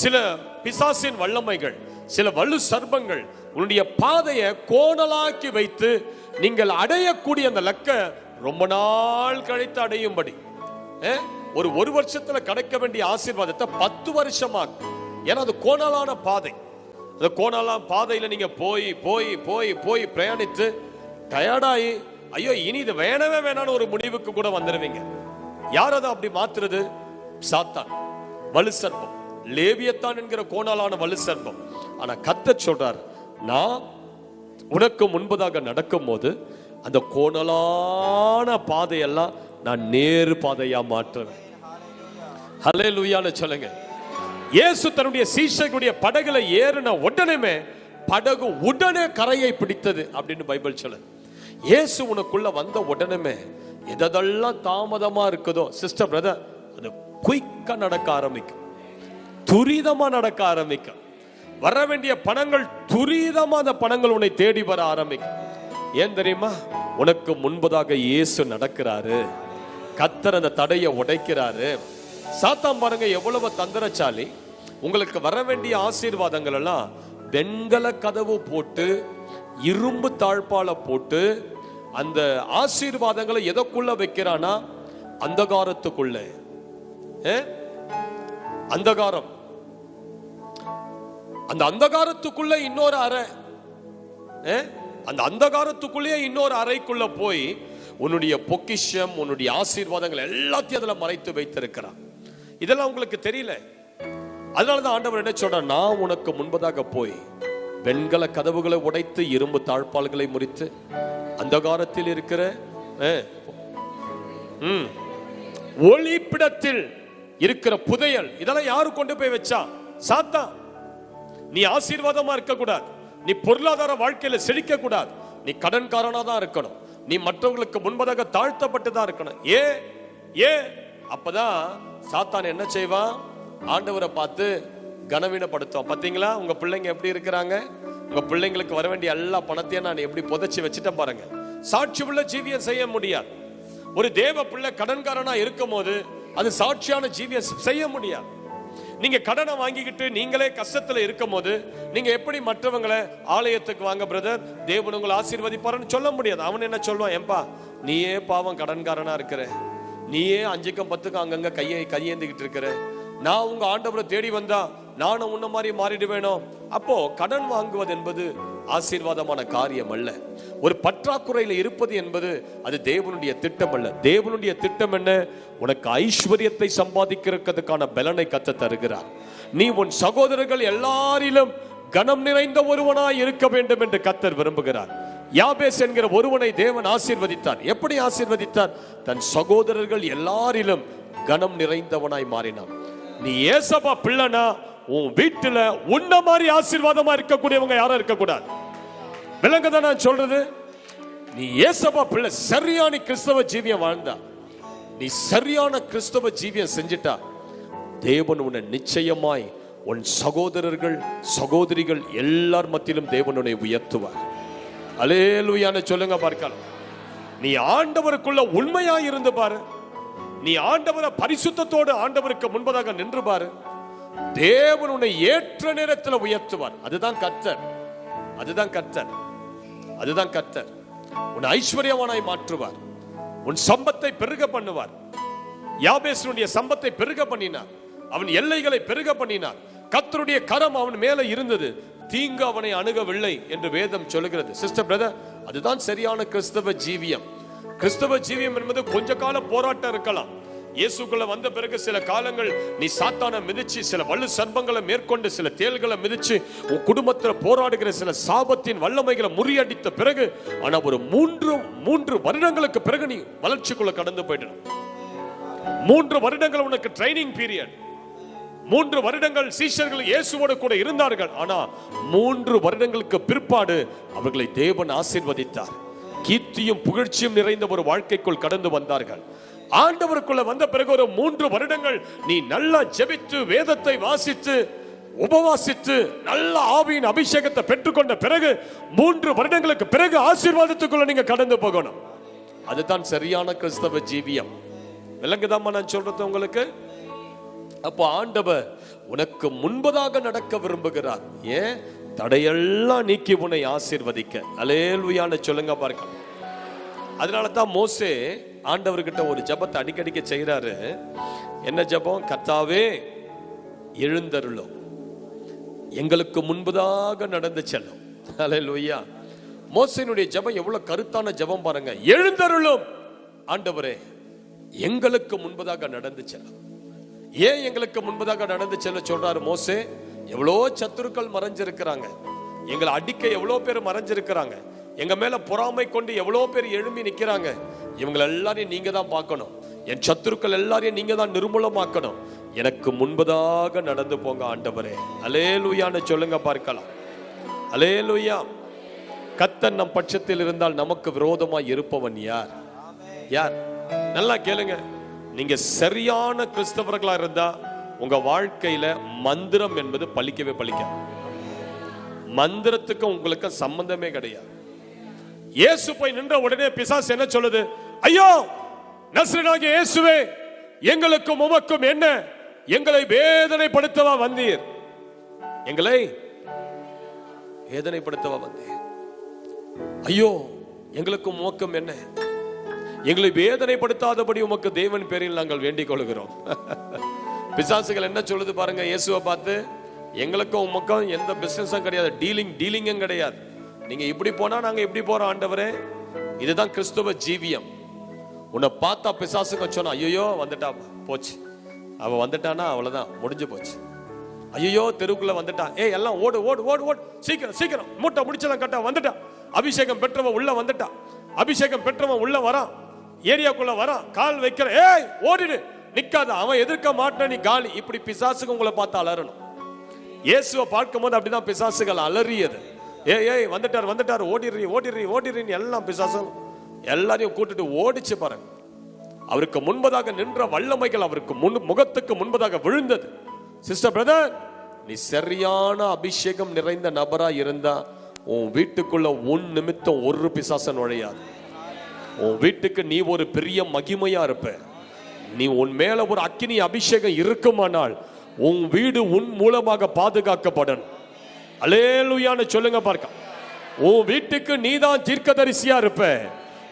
சில பிசாசின் வல்லமைகள், சில வலு சர்ப்பங்கள் உன்னுடைய பாதையை கோணலாக்கி வைத்து நீங்கள் அடையக்கூடிய அந்த லக்க ரொம்ப நாள் கழித்து அடையும்படி, ஒரு வருஷத்துல கிடைக்க வேண்டிய ஆசீர்வாதத்தை 10 வருஷமாக்கும். ஏன்னா அது கோணலான பாதை. அந்த கோணலான பாதையில நீங்க போய் போய் போய் போய் பிரயாணித்து டயர்டாயி, ஐயோ இனி இது வேணவே வேணான்னு ஒரு முடிவுக்கு கூட வந்துடுவீங்க. யார் அதை அப்படி மாத்துறது? சாத்தான், வலு சர்ப்பம், லேவியத்தான் என்கிற கோணலான வலு சர்ப்பம். ஆனா கர்த்தர் சொல்றார், நான் உனக்கு முன்பதாக நடக்கும் போது அந்த கோணலான பாதையெல்லாம் நான் நேரு பாதையா மாற்றுவேன். ஹல்லேலூயான்னு சொல்லுங்க. இயேசு தன்னுடைய சீஷர்களுடைய படகுல ஏறின உடனே படகு உடனே கரையை பிடித்தது அப்படின்னு பைபிள் சொல்லுது. இயேசு உனக்குள்ள வந்த உடனே எதெல்லாம் தாமதமா இருக்குதோ சிஸ்டர் பிரதர், அது குயிக்கா நடக்க ஆரம்பிக்கும், துரிதமா நடக்க ஆரம்பிக்கும். வர வேண்டிய பணங்கள் துரிதமா அந்த பணங்கள் உன்னை தேடி வர ஆரம்பிக்கும். ஏன் தெரியுமா? உனக்கு முன்பதாக இயேசு நடக்கிறாரு. கர்த்தர் அந்த தடையை உடைக்கிறாரு. சாத்தான் பாருங்க எவ்வளவு தந்திரச்சாலி. உங்களுக்கு வர வேண்டிய ஆசீர்வாதங்கள் எல்லாம் வெண்கல கதவு போட்டு இரும்பு தாழ்பால போட்டு அந்த ஆசீர்வாதங்களை எதற்குள்ள வைக்கிறானா? அந்தகாரத்துக்குள்ள. அந்தகாரம், அந்த அந்தகாரத்துக்குள்ள இன்னொரு அறை, அந்த அந்தகாரத்துக்குள்ளே இன்னொரு அறைக்குள்ள போய் உன்னுடைய பொக்கிஷம், உன்னுடைய ஆசீர்வாதங்கள் எல்லாத்தையும் அதுல மறைத்து வைத்திருக்கிறான். இதெல்லாம் உங்களுக்கு தெரியல. அதனாலதான் ஆண்டவர் என்ன சொல்றார், நான் உனக்கு முன்பதாக போய் வெண்கல கதவுகளை உடைத்து இரும்பு தாழ்பால்களை முறித்து அந்தகாரத்தில் இருக்கிற ஒளிப்பிடத்தில் இருக்கிற புதையல், இதெல்லாம் யாரு கொண்டு போய் வச்சா? சாத்தான். நீ ஆசீர்வாதமா இருக்க கூடாது, நீ பொருளாதார வாழ்க்கையில செழிக்க கூடாது, நீ கடன்காரனா தான் இருக்கணும், நீ மற்றவங்களுக்கு முன்பதாக தாழ்த்தப்பட்டு தான் இருக்கணும். அப்பதான் சாத்தான் என்ன செய்வான்? ஆண்டவரை பார்த்து கனவீனப்படுத்துவான். பாத்தீங்களா உங்க பிள்ளைங்க எப்படி இருக்கிறாங்க? உங்க பிள்ளைங்களுக்கு வர வேண்டிய எல்லா பணத்தையும் நான் எப்படி புதைச்சி வச்சுட்டேன் பாருங்க. சாட்சி உள்ள ஜீவியம் செய்ய முடியாது. ஒரு தேவ பிள்ளை கடன்காரனா இருக்கும் போது அது சாட்சியான ஜீவியம் செய்ய முடியாது. நீங்க கடனை வாங்கிக்கிட்டு நீங்களே கஷ்டத்துல இருக்கும் போது நீங்க எப்படி மற்றவங்களை ஆலயத்துக்கு வாங்க பிரதர், தேவன் உங்களை ஆசீர்வதிப்பாருன்னு சொல்ல முடியாது. அவன் என்ன சொல்லுவான்? ஏன்பா நீயே பாவம் கடன்காரனா இருக்கிற, நீயே 5க்கும் 10க்கும் அங்கங்க கையேந்திக்கிட்டு இருக்கிற, நான் உங்க ஆண்டவரை தேடி வந்தா நானும் உன்ன மாதிரி மாறிடுவேனோ? அப்போ கடன் வாங்குவது என்பது ஆசீர்வாதமான காரியம் அல்ல. ஒரு பற்றாக்குறையில இருப்பது என்பது அது தேவனுடைய திட்டம் அல்ல. தேவனுடைய திட்டம் என்ன? உனக்கு ஐஸ்வர்யத்தை சம்பாதிக்கிறதுக்கான பலனை கத்த தருகிறார். நீ உன் சகோதரர்கள் எல்லாரிலும் கனம் நிறைந்த ஒருவனாய் இருக்க வேண்டும் என்று கர்த்தர் விரும்புகிறார். யாபேஸ் என்கிற ஒருவனை தேவன் ஆசீர்வதித்தார். எப்படி ஆசீர்வதித்தார்? தன் சகோதரர்கள் எல்லாரிலும் கனம் நிறைந்தவனாய் மாறினான். நீ ஏசப்பா பிள்ளைனா உன் வீட்டுல உன்ன மாதிரி ஆசீர்வாதமா இருக்கக்கூடியவங்க யாரும் இருக்கக்கூடாது. விளங்குதான் நான் சொல்றது? நீ ஏசப்பா பிள்ளை, சரியான கிறிஸ்தவ ஜீவியம் வாழ்ந்தா, நீ சரியான கிறிஸ்தவ ஜீவியம் செஞ்சிட்டா, தேவன் உன்னை நிச்சயமாய் உன் சகோதரர்கள் சகோதரிகள் எல்லார் மத்தியிலும் தேவன் உன்னை உயர்த்துவார். அல்லேலூயான்னு சொல்லுங்க பார்க்கலாம். நீ ஆண்டவருக்குள்ள உண்மையா இருந்து பாரு, நீ ஆண்டவரை பரிசுத்தத்தோடு ஆண்டவருக்கு முன்பதாக நின்று பாரு, தேவன் உன்னை ஏற்ற நேரத்தில் உயர்த்துவார். அதுதான் கர்த்தர், அதுதான் கர்த்தர், அதுதான் கர்த்தர். உன் ஐஸ்வர்யவானாய் மாற்றுவார், உன் சம்பத்தை பெருக பண்ணுவார். யாபேசுடைய சம்பத்தை பெருக பண்ணினார், அவன் எல்லைகளை பெருக பண்ணினார். கர்த்தருடைய கரம் அவன் மேல இருந்தது, தீங்கு அவனை அணுகவில்லை என்று வேதம் சொல்லுகிறது. சிஸ்டர் பிரதர், அதுதான் சரியான கிறிஸ்தவ ஜீவியம். கிறிஸ்தவ ஜீவியம் என்பது கொஞ்ச கால போராட்டம் இருக்கலாம். இயேசுக்குள்ள வந்த பிறகு சில காலங்கள் நீ சாத்தானை மிதிச்சு, சில வலு சர்ப்பங்களை மேற்கொண்டு, சில தேள்களை மிதிச்சு, உன் குடும்பத்துல போராடுகிற சில சாபத்தின் வல்லமைகளை முறியடித்த பிறகு, ஆனா ஒரு மூன்று வருடங்களுக்கு பிறகு நீ வளர்ச்சிக்குள்ள கடந்து போயிடணும். 3 வருடங்கள் உனக்கு ட்ரைனிங் பீரியட். 3 வருடங்கள் சீஷர்கள் இயேசுவோடு கூட இருந்தார்கள். ஆனா 3 வருடங்களுக்கு பிற்பாடு அவர்களை தேவன் ஆசீர்வதித்தார். கீர்த்தியும் புகழ்ச்சியும் நிறைந்த ஒரு வாழ்க்கைக்குள் கடந்து வந்தார்கள். ஆண்டவருக்குள்ள வந்த பிறகு ஒரு 3 வருடங்கள் நீ நல்லா ஜெபித்து, வேதத்தை வாசித்து, உபவாசித்து, நல்ல ஆவியின் அபிஷேகத்தை பெற்றுக்கொண்ட பிறகு 3 வருடங்களுக்கு பிறகு ஆசீர்வாதத்துக்குள்ள நீங்க கடந்து போகணும். அதுதான் சரியான கிறிஸ்தவ ஜீவியம். விளங்குதாமா நான் சொல்றது உங்களுக்கு? அப்போ ஆண்டவர் உனக்கு முன்பதாக நடக்க விரும்புகிறார். ஏன்? தடையெல்லாம் நீக்கி உன்னை ஆசீர்வதிக்க. அல்லேலூயான்னு சொல்லுங்க பாருங்க. அதனால தான் மோசே ஆண்டவர்கிட்ட ஒரு ஜெபத்தை அடிக்கடிக்க செய்யறாரு. என்ன ஜெபம்? கர்த்தாவே எழுந்தருளும், எங்களுக்கு முன்பதாக நடந்து செல்லும். அல்லேலூயா. மோசேனுடைய ஜெபம் எவ்வளவு கருத்தான ஜெபம் பாருங்க. எழுந்தருளும் ஆண்டவரே, எங்களுக்கு முன்பதாக நடந்து செல்லும். ஏன் எங்களுக்கு முன்பதாக நடந்து செல்ல சொல்றாரு மோசே? எவ்வளோ சத்துருக்கள் மறைஞ்சிருக்கிறாங்க, எங்களை அடிக்க எவ்வளோ பேர் மறைஞ்சிருக்கிறாங்க, எங்க மேல பொறாமை கொண்டு எவ்வளோ பேர் எழும்பி நிக்கிறாங்க. இவங்க எல்லாரையும் நீங்க தான் பார்க்கணும். என் சத்துருக்கள் எல்லாரையும் நீங்க தான் நிர்மூலமாக்கணும். எனக்கு முன்பதாக நடந்து போங்க ஆண்டவரே. அல்லேலூயான்னு சொல்லுங்க பார்க்கலாம். அல்லேலூயா. கர்த்தர் நம் பட்சத்தில் இருந்தால் நமக்கு விரோதமாய் இருப்பவன் யார்? யார்? நல்லா கேளுங்க. நீங்க சரியான கிறிஸ்தவர்களா இருந்தா உங்க வாழ்க்கையில மந்திரம் என்பது பலிக்கவே பலிக்காது. மந்திரத்துக்கு உங்களுக்கு சம்பந்தமே கிடையாது. இயேசு போய் நின்ற உடனே பிசாசு என்ன சொல்லுது? ஐயோ நசரேயனாகிய இயேசுவே, எங்களுக்கும் உமக்கும் என்ன? எங்களை வேதனைப்படுத்தவா வந்தீர்? எங்களை வேதனைப்படுத்தவா வந்தீர்? ஐயோ எங்களுக்கும் உமக்கும் என்ன? எங்களை வேதனைப்படுத்தாதபடி உமக்கு தேவன் பேரில் நாங்கள் வேண்டிக் கொள்கிறோம். பிசாசுகள் என்ன சொல்லுது பாருங்க இயேசுவை பார்த்து? எங்களுக்கும் உமக்கும் எந்த பிசினஸும் கிடையாது, டீலிங்கும் கிடையாது. நீங்க இப்படி போனா நாங்க இப்படி போறோம் ஆண்டவரே. இதுதான் கிறிஸ்துவ ஜீவியம். உன்னை பார்த்தா பிசாசுங்க சொன்னா, ஐயோ வந்துட்டா போச்சு, அவ வந்துட்டானா அவ்வளவுதான், முடிஞ்சு போச்சு. ஐயோ தெருவுக்குள்ள வந்துட்டான், ஏய் எல்லாம் ஓடு ஓடு ஓடு ஓடு, சீக்கிரம் சீக்கிரம் மூட்டை முடிச்சலாம் கட்ட வந்துட்டா. அபிஷேகம் பெற்றவன் உள்ள வந்துட்டா. அபிஷேகம் பெற்றவன் உள்ள வரான், ஏரியாக்குள்ள வரான், கால் வைக்கிற, ஏய் ஓடிடு, நிக்காத, அவன் எதிர்க்க மாட்டான், நீ காலி. இப்படி பிசாசுக்கு உங்களை பார்த்து அலறணும். இயேசுவை பார்க்கும் போது அப்படிதான் பிசாசுகள் அலறியது. ஏய் ஏய் வந்துட்டார் வந்துட்டார், ஓடிடுறீ ஓடிடுறீ ஓடிடுறீன்னு எல்லாம் பிசாசும் எல்லாரையும் கூட்டிட்டு ஓடிச்சு பாருங்க. அவருக்கு முன்பதாக நின்ற வல்லமைகள் அவருக்கு முகத்துக்கு முன்பதாக விழுந்தது. சிஸ்டர் பிரதர், நீ சரியான அபிஷேகம் நிறைந்த நபரா இருந்தா உன் வீட்டுக்குள்ள உன் நிமித்தம் ஒரு பிசாசன் நுழையாது. உன் வீட்டுக்கு நீ ஒரு பெரிய மகிமையா இருப்ப. நீ உன் மேல ஒரு அக்கினி அபிஷேகம் இருக்குமானால் உன் வீடு உன் மூலமாக பாதுகாக்கப்படணும். அல்லேலூயான்னு சொல்லுங்க பார்க்க. உன் வீட்டுக்கு நீதான் தீர்க்கதரிசியா இருப்ப.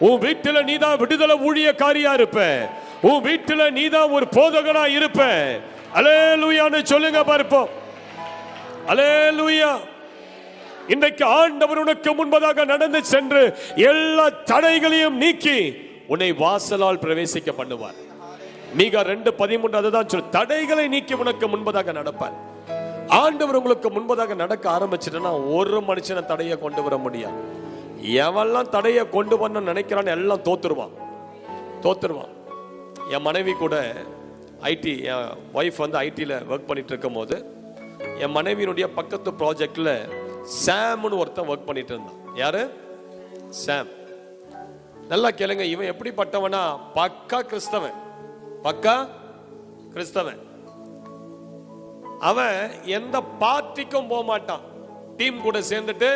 உன் வீட்டுல நீதான் விடுதலை ஊழியக்காரியா இருப்ப. உன் வீட்டுல நீதான் ஒரு போதகனா இருப்ப. அல்லேலூயான்னு சொல்லுங்க பார்ப்போம். அல்லேலூயா. இன்றைக்கு ஆண்டவர் உனக்கு முன்பதாக நடந்து சென்று எல்லா தடைகளையும் நீக்கி உன்னை வாசலால் பிரவேசிக்க பண்ணுவார். மீகா 2:13 அதுதான் சொல்லு. தடைகளை நீக்கி உனக்கு முன்பதாக நடப்பார். ஆண்டவர் உங்களுக்கு முன்பதாக நடக்க ஆரம்பிச்சிட்டனா ஒரு மனுஷனை தடையை கொண்டு வர முடியாது. எவெல்லாம் தடையை கொண்டு வர நினைக்கிறான்னு எல்லாம் தோத்துருவான். என் மனைவி கூட ஐடி, என் ஒய்ஃப் வந்து ஐடியில் ஒர்க் பண்ணிட்டு இருக்கும் போது என் மனைவியினுடைய பக்கத்து ப்ராஜெக்ட்ல சாம்னு ஒருத்தன் ஒர்க் பண்ணிட்டு இருந்தான். யாரு? சாம். நல்லா கேளுங்க, இவன் எப்படிப்பட்டவனா? பக்கா கிறிஸ்தவன். அவன் எந்த பார்ட்டிக்கும் போக மாட்டான். டீம் கூட சேர்ந்துட்டு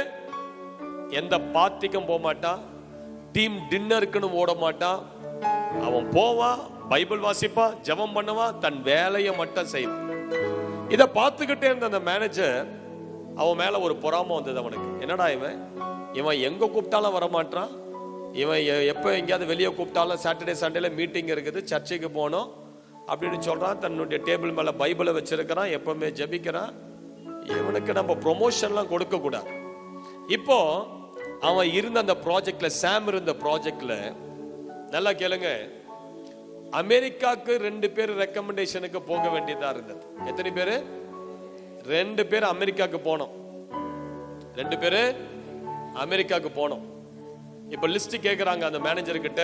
எந்த பார்ட்டிக்கும் போக மாட்டான். டீம் டின்னருக்குன்னு ஓட மாட்டான். அவன் போவான், பைபிள் வாசிப்பான், ஜெபம் பண்ணுவான், தன் வேலையை மட்டும் செய்வான். இதை பார்த்துக்கிட்டே இருந்த அந்த மேனேஜர் அவன் மேல ஒரு பொறாமை வந்தது அவனுக்கு. என்னடா இவன் எங்க கூப்பிட்டாலும் வரமாட்டான், இவன் எப்போ எங்கேயாவது வெளியே கூப்பிட்டாலும் சாட்டர்டே சண்டேல மீட்டிங் இருக்குது, சர்ச்சைக்கு போகணும் அப்படின்னு சொல்றான். தன்னுடைய டேபிள் மேல பைபிளை வச்சிருக்கிறான், எப்பவுமே ஜெபிக்கிறான். இவனுக்கு நம்ம ப்ரொமோஷன்லாம் கொடுக்க கூடாது. இப்போ அவன் இருந்த அந்த ப்ராஜெக்ட்ல, சாம் இருந்த ப்ராஜெக்ட்ல, நல்லா கேளுங்க, அமெரிக்காவுக்கு 2 பேர் ரெக்கமெண்டேஷனுக்கு போக வேண்டியதா இருந்தது. எத்தனை பேரு? 2 பேர் அமெரிக்காவுக்கு போனோம். 2 பேரு அமெரிக்காவுக்கு போனோம். இப்ப லிஸ்ட் கேக்குறாங்க அந்த மேனேஜர் கிட்ட,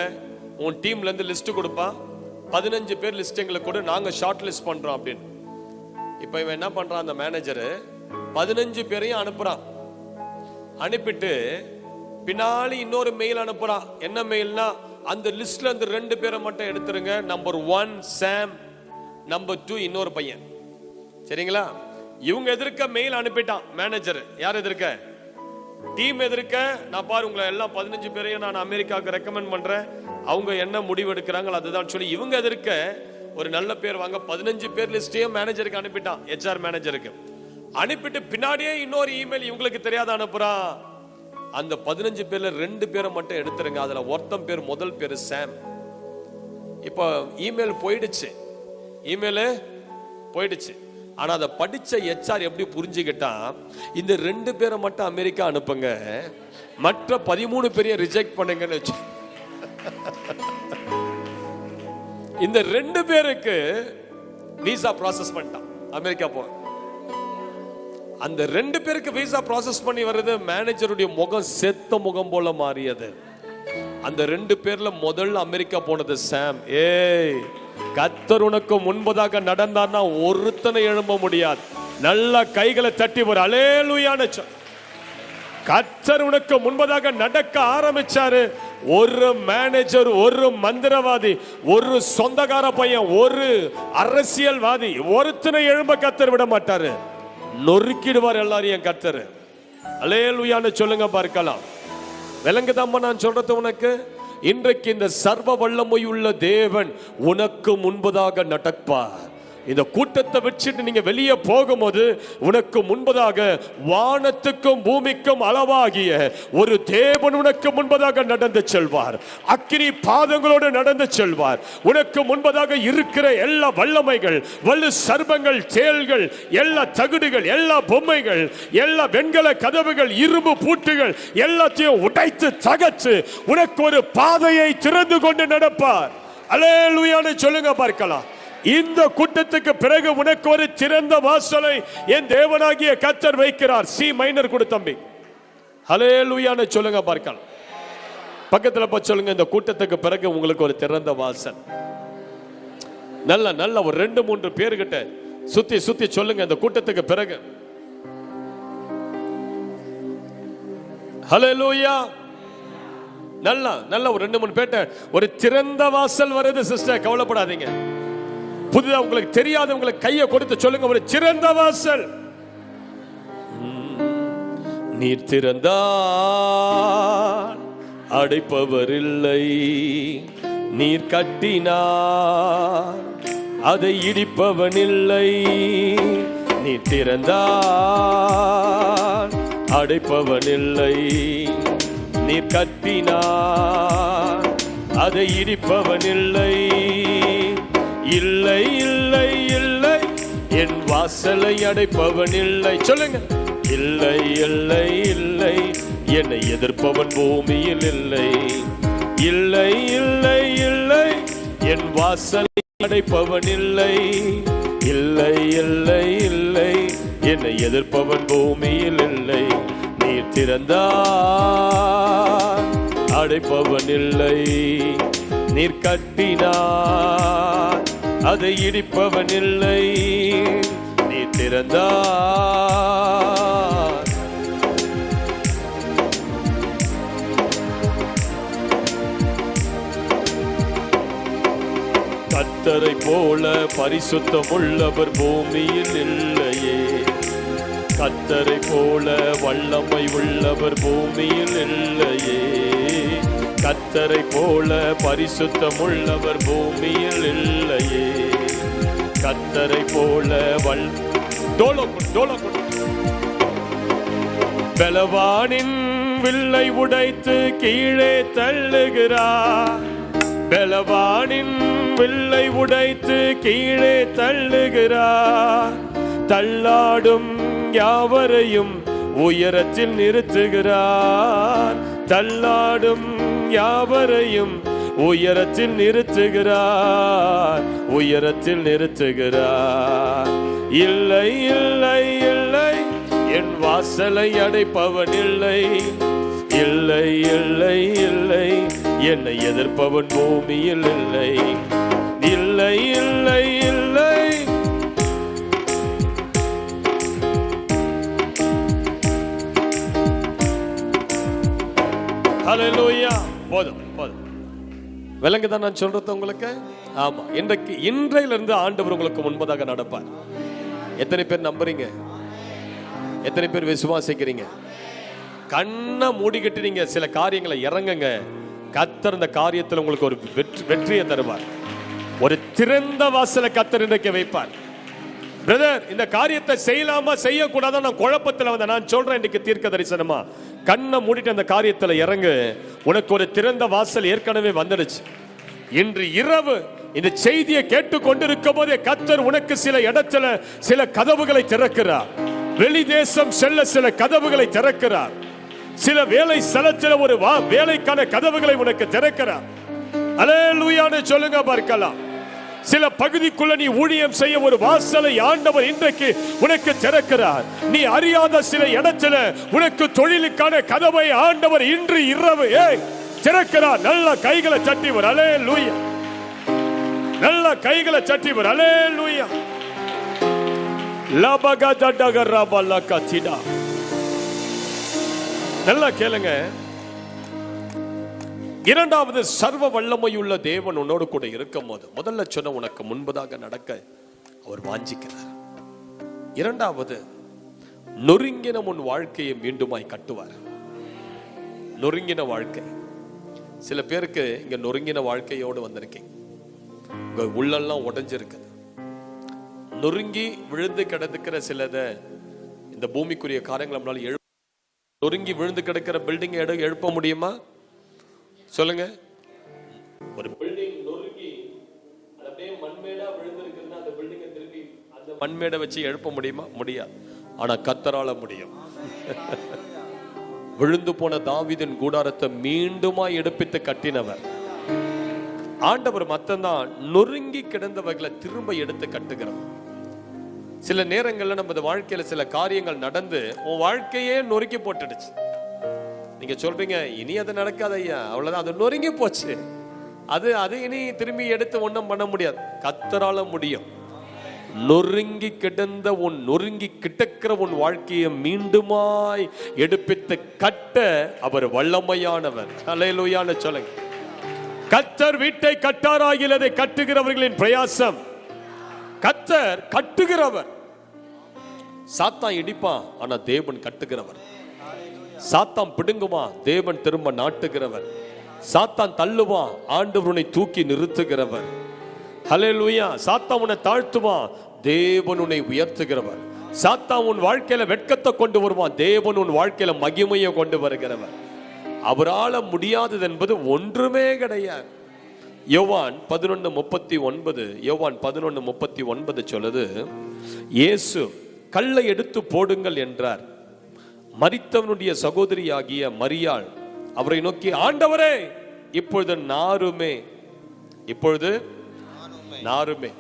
உன் டீம்ல இருந்து லிஸ்ட் கொடுப்பான், 15 பேர் லிஸ்ட் எங்களுக்கு கொடு, நாங்க ஷார்ட் லிஸ்ட் பண்றோம் அப்படின்னு. இப்ப இவன் என்ன பண்றான், அந்த மேனேஜர் 15 பேரையும் அனுப்புறான். அனுப்பிட்டு பின்னாடி இன்னொரு மெயில் அனுப்புறான். என்ன மெயில்னா, அந்த லிஸ்ட்ல இருந்து 2 பேரை மட்டும் எடுத்துருங்க. நம்பர் 1 சாம், நம்பர் 2 இன்னொரு பையன். சரிங்களா? இவங்க எதிர்க்க மெயில் அனுப்பிட்டான் மேனேஜர். யார் எதிர்க்க? டீம் எதிர்க்க. நான் பாரு, உங்களை எல்லாம் 15 பேரையும் நான் அமெரிக்காவுக்கு ரெக்கமெண்ட் பண்றேன், அவங்க என்ன முடிவு எடுக்கிறாங்களோ அதுதான் சொல்லி இவங்க எதிர்க்க ஒரு நல்ல பேர் வாங்க 15 பேர் லிஸ்டையும் மேனேஜருக்கு அனுப்பிட்டான், HR மேனேஜருக்கு. அனுப்பிட்டு பின்னாடியே இன்னொரு இமெயில் இவங்களுக்கு தெரியாத அனுப்புறான். அந்த 15 பேர்ல 2 பேரை மட்டும் எடுத்துருங்க, அதுல ஒருத்தன் பேர், முதல் பேரு சாம். இப்போ இமெயில் போயிடுச்சு, இமெயில் போயிடுச்சு. ஆனா அதை படிச்ச HR எப்படி புரிஞ்சுக்கிட்டா, இந்த 2 பேரை மட்டும் அமெரிக்கா அனுப்புங்க, மற்ற 13 பேரையும் ரிஜெக்ட் பண்ணுங்கன்னு வச்சு இந்த 2 பேருக்கு விசா ப்ராசஸ் பண்ணிட்டான் அமெரிக்கா போ. அந்த 2 பேருக்கு விசா ப்ராசஸ் பண்ணி வருது. மேனேஜருடைய முகம் செத்த முகம் போல மாறியது. அந்த 2 பேர்ல முதல்ல அமெரிக்கா போனது சாம். ஏய், கர்த்தர் உனக்கு முன்பதாக நடந்தார்னா ஒருத்தனை எழும்ப முடியாது. நல்ல கைகளை தட்டி ஒரு அல்லேலூயான்னு கர்த்தர் உனக்கு முன்பதாக நடக்க ஆரம்பிச்சாரு. ஒரு மேனேஜர், ஒரு மந்திரவாதி, ஒரு சொந்தக்கார பையன், ஒரு அரசியல்வாதி ஒருத்தனை எழும்ப கர்த்தர் விட மாட்டாரு. நொறுக்கிடுவார் எல்லாரையும் கர்த்தர். அல்லேலூயான்னு சொல்லுங்க பார்க்கலாம். விளங்குதாம்மா நான் சொல்றது உனக்கு? இன்றைக்கு இந்த சர்வ வல்லமை உள்ள தேவன் உனக்கு முன்பதாக நடப்பார். இந்த கூட்டத்தை வச்சுட்டு நீங்க வெளியே போகும்போது உனக்கு முன்பதாக வானத்துக்கும் பூமிக்கும் அளவாகிய ஒரு தேவன் உனக்கு முன்பதாக நடந்து செல்வார். அக்கினி பாதங்களோடு நடந்து செல்வார். உனக்கு முன்பதாக இருக்கிற எல்லா வல்லமைகள், வலு சர்பங்கள், தேள்கள், எல்லா தகுடுகள், எல்லா பொம்மைகள், எல்லா வெண்கல கதவுகள், இரும்பு பூட்டுகள் எல்லாத்தையும் உடைத்து தகச்சு உனக்கு ஒரு பாதையை திறந்து கொண்டு நடப்பார். அல்லேலூயான்னு சொல்லுங்க பார்க்கலாம். இந்த கூட்டத்துக்கு பிறகு உனக்கு ஒரு திறந்த வாசலை என் தேவனாகிய கர்த்தர் வைக்கிறார். சி மைனர் கொடு தம்பி. ஹல்லேலூயான்னு சொல்லுங்க பார்க்கலாம். பக்கத்துல போய் சொல்லுங்க, இந்த கூட்டத்துக்கு பிறகு உங்களுக்கு ஒரு திறந்த வாசல். நல்ல நல்ல ஒரு 2-3 பேர்கிட்ட சுத்தி சுத்தி சொல்லுங்க, இந்த கூட்டத்துக்கு பிறகு. ஹல்லேலூயா. நல்ல நல்ல ஒரு 2-3 பேர்ட்ட ஒரு திறந்த வாசல் வருது சிஸ்டர், கவலைப்படாதீங்க. புதுதா உங்களுக்கு தெரியாதவங்களுக்கு கையை கொடுத்து சொல்லுங்க, ஒரு திறந்த வாசல். நீர் திறந்தால் அடைப்பவர் இல்லை, நீர் கட்டினார் அதை இடிப்பவன் இல்லை. நீர் திறந்தால் அடைப்பவன் இல்லை, நீர் கட்டினார் அதை இடிப்பவன் இல்லை. இல்லை இல்லை இல்லை, என் வாசலை அடைப்பவன் இல்லை. சொல்லுங்க, இல்லை இல்லை இல்லை, என்னை எதிர்ப்பவன் பூமியில் இல்லை. இல்லை இல்லை இல்லை, என் வாசலை அடைப்பவன் இல்லை. இல்லை இல்லை இல்லை, என்னை எதிர்ப்பவன் பூமியில் இல்லை. நீர் திறந்தால் அடைப்பவன் இல்லை, நீர் கட்டினார் அதை இடிப்பவன் இல்லை. நீ திறந்தார். கர்த்தரை போல பரிசுத்தம் உள்ளவர் பூமியில் இல்லையே. கர்த்தரை போல வல்லமை உள்ளவர் பூமியில் இல்லையே. கர்த்தரை போல பரிசுத்தம் உள்ளவர் பூமியில் இல்லையே. கர்த்தரை போல பலவானின் வில்லை உடைத்து கீழே தள்ளுகிறார். பலவானின் வில்லை உடைத்து கீழே தள்ளுகிறார். தள்ளாடும் யாவரையும் உயரத்தில் நிறுத்துகிறார். தள்ளாடும் யாவரையும் உயரத்தில் நிறுத்துகிறார். உயரத்தில் நிறுத்துகிறார். இல்லை இல்லை இல்லை, என் வாசலை அடைப்பவன் இல்லை. இல்லை இல்லை இல்லை, என்னை எதிர்ப்பவன் பூமியில் இல்லை. இல்லை இல்லை இல்லை. ஹல்லேலூயா. போதும் போதும். விளங்குதான் நான் சொல்றது உங்களுக்கு? ஆமா, இன்றையிலிருந்து ஆண்டவர் உங்களுக்கு முன்பதாக நடப்பார். எத்தனை பேர் நம்புறீங்க? எத்தனை பேர் விசுவாசிக்கிறீங்க? கண்ணை மூடிக்கிட்டு நீங்க சில காரியங்களை இறங்குங்க. கர்த்தர் இந்த காரியத்தில் உங்களுக்கு ஒரு வெற்றியை தருவார். ஒரு திறந்த வாசலை கர்த்தர் இன்றைக்கு வைப்பார். பிரதர், இந்த காரியத்தை செய்யலாமா செய்யக்கூடாதா நான் குழப்பத்தில் வந்த. நான் சொல்றேன் இன்னைக்கு தீர்க்க தரிசனமா, கண்ணை மூடிட்டு அந்த காரியத்தில் இறங்கு. உனக்கு ஒரு திறந்த வாசல் ஏற்கனவே வந்துடுச்சு. இன்று இரவு இந்த செய்தியை கேட்டு கொண்டிருக்கும் போதே கர்த்தர் உனக்கு சில இடத்துல சில கதவுகளை திறக்கிறார். வெளி தேசம் செல்ல சில கதவுகளை திறக்கிறார். சில வேலை ஸ்தலத்தில் ஒரு வேலைக்கான கதவுகளை உனக்கு திறக்கிறார். அல்லேலூயான்னு சொல்லுங்க பார்க்கலாம். சில பகுதிக்குள்ள நீ ஊழியம் செய்ய ஒரு வாசலை ஆண்டவர் இன்றைக்கு உனக்கு திறக்கிறார். நீ அறியாத சில இடத்துல உனக்கு தொழிலுக்கான கதவை ஆண்டவர் இன்று இரவு திறக்கிறார். நல்ல கைகளை தட்டிவர். அல்லேலூயா. நல்ல கைகளை தட்டிவர். அல்லேலூயா. லபகதடகரபலகதிடா. நல்லா கேளுங்க. இரண்டாவது, சர்வ வல்லமையுள்ள தேவன் உன்னோடு கூட இருக்கும் போது முதல்ல சொன்ன உனக்கு முன்பதாக நடக்க அவர் வாஞ்சிக்கிறார். இரண்டாவது, நொறுங்கின உன் வாழ்க்கையை மீண்டுமாய் கட்டுவார். நொறுங்கின வாழ்க்கை. சில பேருக்கு இங்க நொறுங்கின வாழ்க்கையோடு வந்திருக்கீங்க. உங்க உள்ளெல்லாம் உடைஞ்சிருக்கு. நொறுங்கி விழுந்து கிடக்கிற சிலத இந்த பூமிக்குரிய காரியங்கள் நம்மளால நொறுங்கி விழுந்து கிடக்கிற பில்டிங் எழுப்ப முடியுமா? சொல்லுங்க. ஒரு பில்டிங் நொறுங்கி அப்படியே மண்மேடா விழுந்திருக்குன்னா அந்த பில்டிங்கை திருப்பி அந்த மண்மேடை வச்சு எழுப்ப முடியுமா? முடியாது. ஆனா கர்த்தரால முடியும். விழுந்து போன தாவீதின் கூடாரத்தை மீண்டுமா எடுப்பித்து கட்டினவர் ஆண்டவர். மத்தம்தான் நொறுங்கி கிடந்தவர்களை திரும்ப எடுத்து கட்டுகிறவர். சில நேரங்கள்ல நம்ம வாழ்க்கையில சில காரியங்கள் நடந்து உன் வாழ்க்கையே நொறுக்கி போட்டுடுச்சு. நீங்க சொல்றீங்க, இனி அது நடக்காது ஐயா, அவ்வளவுதான், அது நொறுங்கி போச்சு, அது இனி திரும்பி எடுத்து ஒண்ணும் பண்ண முடியாது. கர்த்தரால முடியும். நொறுங்கி கிடந்த நொறுங்கி கிடக்கிற உன் வாழ்க்கையை மீண்டுமாய் எடுப்பித்து கட்ட அவர் வல்லமையானவர். அல்லேலூயான்னு சொல்லுங்க. கர்த்தர் வீட்டை கட்டாராகில் அதை கட்டுகிறவர்களின் பிரயாசம். கர்த்தர் கட்டுகிறவர். சாத்தான் இடிப்பான், ஆனா தேவன் கட்டுகிறவர். சாத்தான் பிடுங்குமா, தேவன் திரும்ப நாட்டுகிறவர். சாத்தான் தள்ளுவான், ஆண்டவர் உன்னை தூக்கி நிறுத்துகிறவர். ஹல்லேலூயா. சாத்தான் உன்னை தாழ்த்துவான், தேவன் உன்னை உயர்த்துகிறவர். சாத்தான் உன் வாழ்க்கையில வெட்கத்தை கொண்டு வருவான், தேவன் உன் வாழ்க்கையில மகிமையை கொண்டு வருகிறவர். அவரால முடியாதது என்பது ஒன்றுமே கிடையாது. யோவான் 11:39, யோவான் 11:39 சொல்லுது, இயேசு கல்லை எடுத்து போடுங்கள் என்றார். மரித்தவனுடைய சகோதரி ஆகிய மரியாள் அவரை நோக்கி, ஆண்டவரே இப்பொழுது நாருமே, இப்பொழுது நாருமே.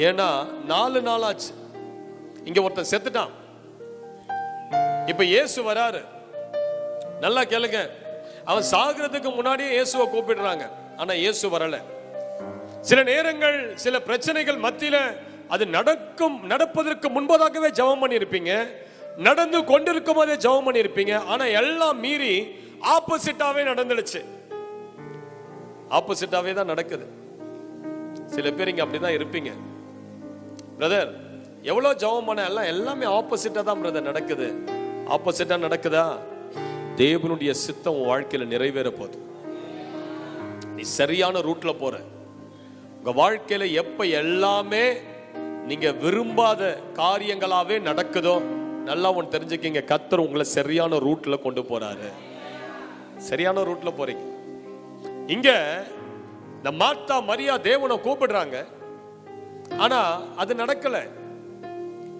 ஏன்னா 4 நாளாச்சு. இங்க ஒருத்தன் செத்துட்டான். இப்ப இயேசு வராரு. நல்லா கேளுங்க. அவன் சாகிறதுக்கு முன்னாடியே இயேசுவை கூப்பிடுறாங்க, ஆனா இயேசு வரல. சில நேரங்கள் சில பிரச்சனைகள் மத்தியில அது நடப்பதற்கு முன்பதாகவே ஜெபம் பண்ணி இருப்பீங்க, நடந்து கொண்டிருக்கும் போதே ஜெபம் பண்ணி இருப்பீங்க. ஆனா எல்லாம் மீறி ஆப்போசிட்டாவே நடந்துடுச்சு. ஆப்போசிட்டாவே தான் நடக்குது. சில பேர் இங்க அப்படிதான் இருப்பீங்க. பிரதர், எவ்வளவு ஜெபம் பண்ண எல்லாமே ஆப்போசிட்டா தான் பிரதர் நடக்குது. ஆப்போசிட்டா நடக்குதா? தேவனுடைய சித்தம் உன் வாழ்க்கையில நிறைவேற போகுது. நீ சரியான ரூட்ல போற. உங்க வாழ்க்கையில எப்ப எல்லாமே நீங்க விரும்பாத காரியங்களாவே நடக்குதோ, நல்லா ஒன்று தெரிஞ்சுக்கிங்க, கர்த்தர் உங்களை சரியான ரூட்ல கொண்டு போறாரு. சரியான ரூட்ல போறீங்க. இங்க இந்த மார்த்தா மரியா தேவனை கூப்பிடுறாங்க, ஆனா அது நடக்கல.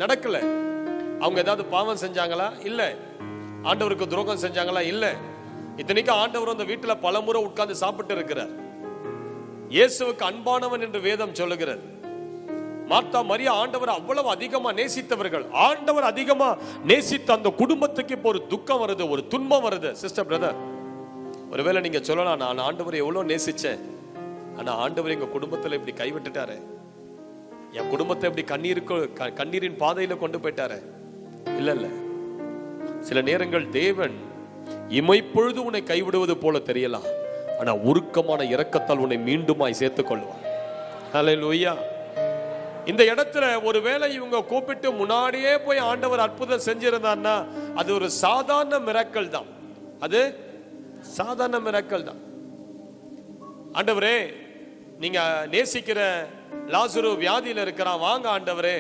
நடக்கல. அவங்க ஏதாவது பாவம் செஞ்சாங்களா? இல்ல. ஆண்டவருக்கு துரோகம் செஞ்சாங்களா? இல்ல. இத்தனைக்கு ஆண்டவர் அந்த வீட்டுல பலமுறை உட்கார்ந்து சாப்பிட்டு இருக்கிறார். இயேசுவுக்கு அன்பானவன் என்று வேதம் சொல்லுகிறது. மார்த்தா மரியா ஆண்டவர் அவ்வளவு அதிகமா நேசித்தவர்கள். ஆண்டவர் அதிகமா நேசித்த அந்த குடும்பத்துக்கு இப்போ ஒரு துக்கம் வருது, ஒரு துன்பம் வருது. சிஸ்டர் பிரதர், ஒருவேளை நீங்க சொல்லலாம், நான் ஆண்டவரை எவ்வளவு நேசிச்சேன், ஆனா ஆண்டவர் எங்க குடும்பத்துல இப்படி கைவிட்டுட்டாரு, என் குடும்பத்தை இப்படி கண்ணீரின் பாதையில கொண்டு போயிட்டாரு. இல்ல இல்ல, சில நேரங்கள் தேவன் இமைப்பொழுது உன்னை கைவிடுவது போல தெரியலாம், ஆனா உருக்கமான இரக்கத்தால் உன்னை மீண்டுமாய் சேர்த்துக் கொள்வார். ஹல்லேலூயா. இந்த இடத்துல ஒருவேளை இவங்க கூப்பிட்டு முன்னாடியே போய் ஆண்டவர் அற்புதம் செஞ்சிருந்தான்னா அது ஒரு சாதாரண மிராக்கிள் தான். அது சாதாரண மிராக்கிள் தான். ஆண்டவரே, நீங்க நேசிக்கிற லாசரு வியாதியில இருக்கிறான், வாங்க ஆண்டவரே.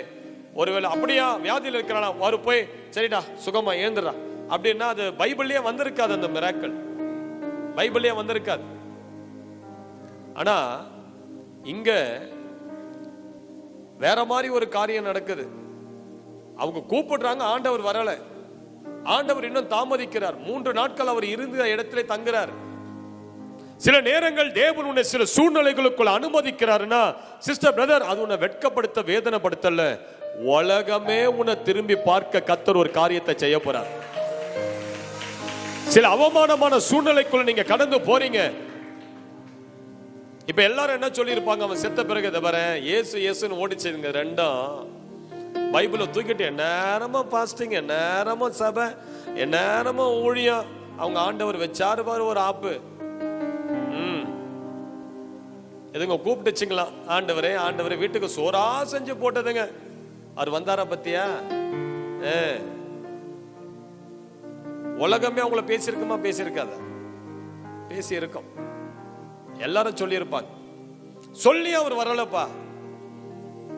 ஒருவேளை அப்படியா, வியாதியில இருக்கிறானா, வரு போய் சரிடா சுகமா ஏந்துடா அப்படின்னா அது பைபிள்லயே வந்திருக்காது. அந்த மிராக்கிள் பைபிள்லயே வந்திருக்காது. ஆனா இங்க வேற மாதிரி ஒரு காரியம் நடக்குது. அவங்க கூப்பிடுறாங்க, ஆண்டவர் வரல. ஆண்டவர் இன்னும் தாமதிக்கிறார். 3 நாட்கள் அவர் இருந்த இடத்திலே தங்குறார். சில நேரங்கள் தேவன் உன்னை சில சூழ்நிலைகளுக்குள் அனுமதிக்கிறாருன்னா சிஸ்டர் பிரதர், அது உன்னை வெட்கப்படுத்த வேதனைப்படுத்தல, உலகமே உன்னை திரும்பி பார்க்க கர்த்தர் ஒரு காரியத்தை செய்ய போறார். சில அவமானமான சூழ்நிலைக்குள்ள நீங்க கடந்து போறீங்க. இப்ப எல்லாரும் என்ன சொல்லி இருப்பாங்க, அவன் செத்த பிறகு இதை வர ஏசு ஏசுன்னு ஓடிச்சுங்க ரெண்டும். பைபிளை தூக்கிட்டு எந்நேரமா பாஸ்டிங், எந்நேரமா சபை, எந்நேரமா ஊழியம். அவங்க ஆண்டவர் வச்சாரு பாரு ஒரு ஆப்பு. எதுங்க கூப்பிட்டுச்சுங்களா, ஆண்டவரே ஆண்டவரே வீட்டுக்கு சோறா செஞ்சு போட்டதுங்க, அவர் வந்தாரா பத்தியா? உலகமே அவங்கள பேசியிருக்குமா? பேசியிருக்காத? பேசி இருக்கும். எல்லாரும் சொல்லி இருப்பாங்க, சொல்லி அவர் வரலப்பா,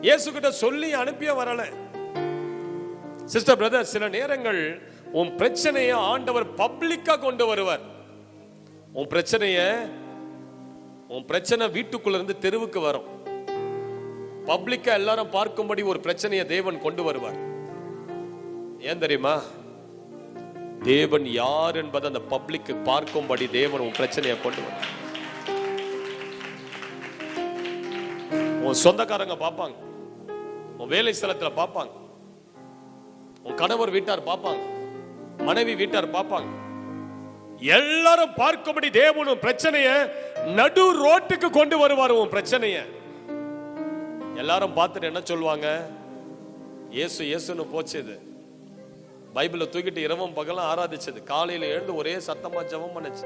இயேசு கிட்ட சொல்லி அனுப்பிய வரல. சிஸ்டர் பிரதர், சில நேரங்கள் உன் பிரச்சனையை ஆண்டவர் பப்ளிக்கா கொண்டு வருவார். உன் பிரச்சனை வீட்டுக்குள்ள இருந்து தெருவுக்கு வரும். பப்ளிக்கா எல்லாரும் பார்க்கும்படி ஒரு பிரச்சனையை தேவன் கொண்டு வருவார். ஏன் தெரியுமா? தேவன் யார் என்பதை அந்த பப்ளிக் பார்க்கும்படி தேவன் உன் பிரச்சனையை கொண்டு வருவார். உன் சொந்தக்காரங்க பார்ப்பாங்க, உன் வேலை ஸ்தலத்துல பார்ப்பாங்க, உன் கணவர் வீட்டார் பார்ப்பாங்க, மனைவி வீட்டார் பார்ப்பாங்க. எல்லாரும் பார்க்கும்படி தேவன் உன் பிரச்சனைய நடு ரோட்டுக்கு கொண்டு வருவார். உன் பிரச்சனைய எல்லாரும் பார்த்துட்டு என்ன சொல்லுவாங்க? இயேசு இயேசுன்னு போச்சு. இது பைபிளை தூக்கிட்டு இரவும் பகலும் ஆராதிச்சது, காலையில எழுந்து ஒரே சத்தமா ஜெபம் பண்ணுச்சு.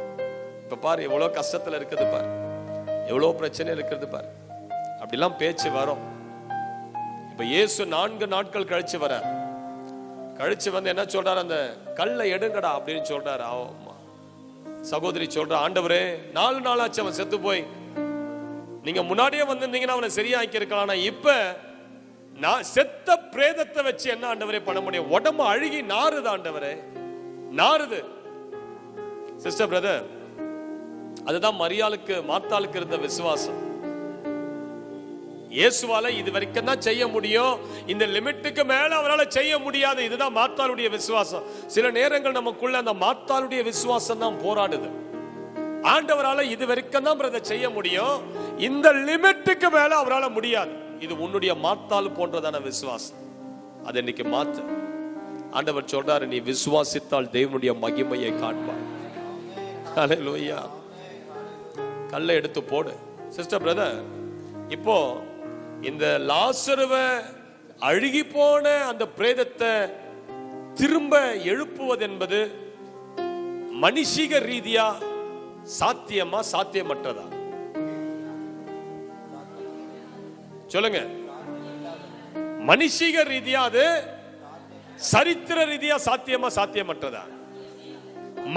இப்ப பாரு எவ்வளவு கஷ்டத்துல இருக்குது பாரு, எவ்வளவு பிரச்சனை இருக்கிறது பாரு. அப்படிலாம் பேச்சு வரும். இப்ப இயேசு 4 நாட்கள் கழிச்சு வரார். கழிச்சு வந்து என்ன சொல்றாரு? அந்த கல்லை எடுங்கடா அப்படின்னு சொல்றாரு. சகோதரி சொல்ற, ஆண்டவரே 4 நாளாச்சு அவன் செத்து போய், நீங்க முன்னாடியே வந்திருந்தீங்கன்னா அவனை சரியாக்கி இருக்கலாம். இப்ப நான் செத்த பிரேதத்தை வச்சு என்ன ஆண்டவரே பண்ண முடியும்? உடம்பு அழுகி நாறுது ஆண்டவரே, நாறுது. சிஸ்டர் பிரதர், அதுதான் மரியாளுக்கு மார்த்தாளுக்கு இருந்த விசுவாசம். இயேசுவால இது வரைக்கும் தான் செய்ய முடியும், இந்த லிமிட்டுக்கு மேல அவரால் செய்ய முடியாது. இதுதான் மார்த்தாளுடைய விசுவாசம். சில நேரங்கள் நமக்குள்ள அந்த மார்த்தாளுடைய விசுவாசம் தான் போராடுது. ஆண்டவரால இது வரைக்கும் தான் பிரதர் செய்ய முடியும், இந்த லிமிட்டுக்கு மேல அவரால் முடியாது. இது உன்னுடைய மார்த்தாள் போன்றதான விசுவாசம். அது இன்னைக்கு மாத்து. ஆண்டவர் சொல்றாரு, நீ விசுவாசித்தால் தேவனுடைய மகிமையை காண்பாய். ஹல்லேலூயா. கல்லை எடுத்து போடு. சிஸ்டர் பிரதர், இப்போ இந்த லாசருவை அழுகி போன அந்த பிரேதத்தை திரும்ப எழுப்புவது என்பது மனுஷிக ரீதியா சாத்தியமா சாத்தியமற்றதா? சொல்லுங்க. மனுஷிக ரீதியா அது சரித்திர ரீதியா சாத்தியமா சாத்தியமற்றதா?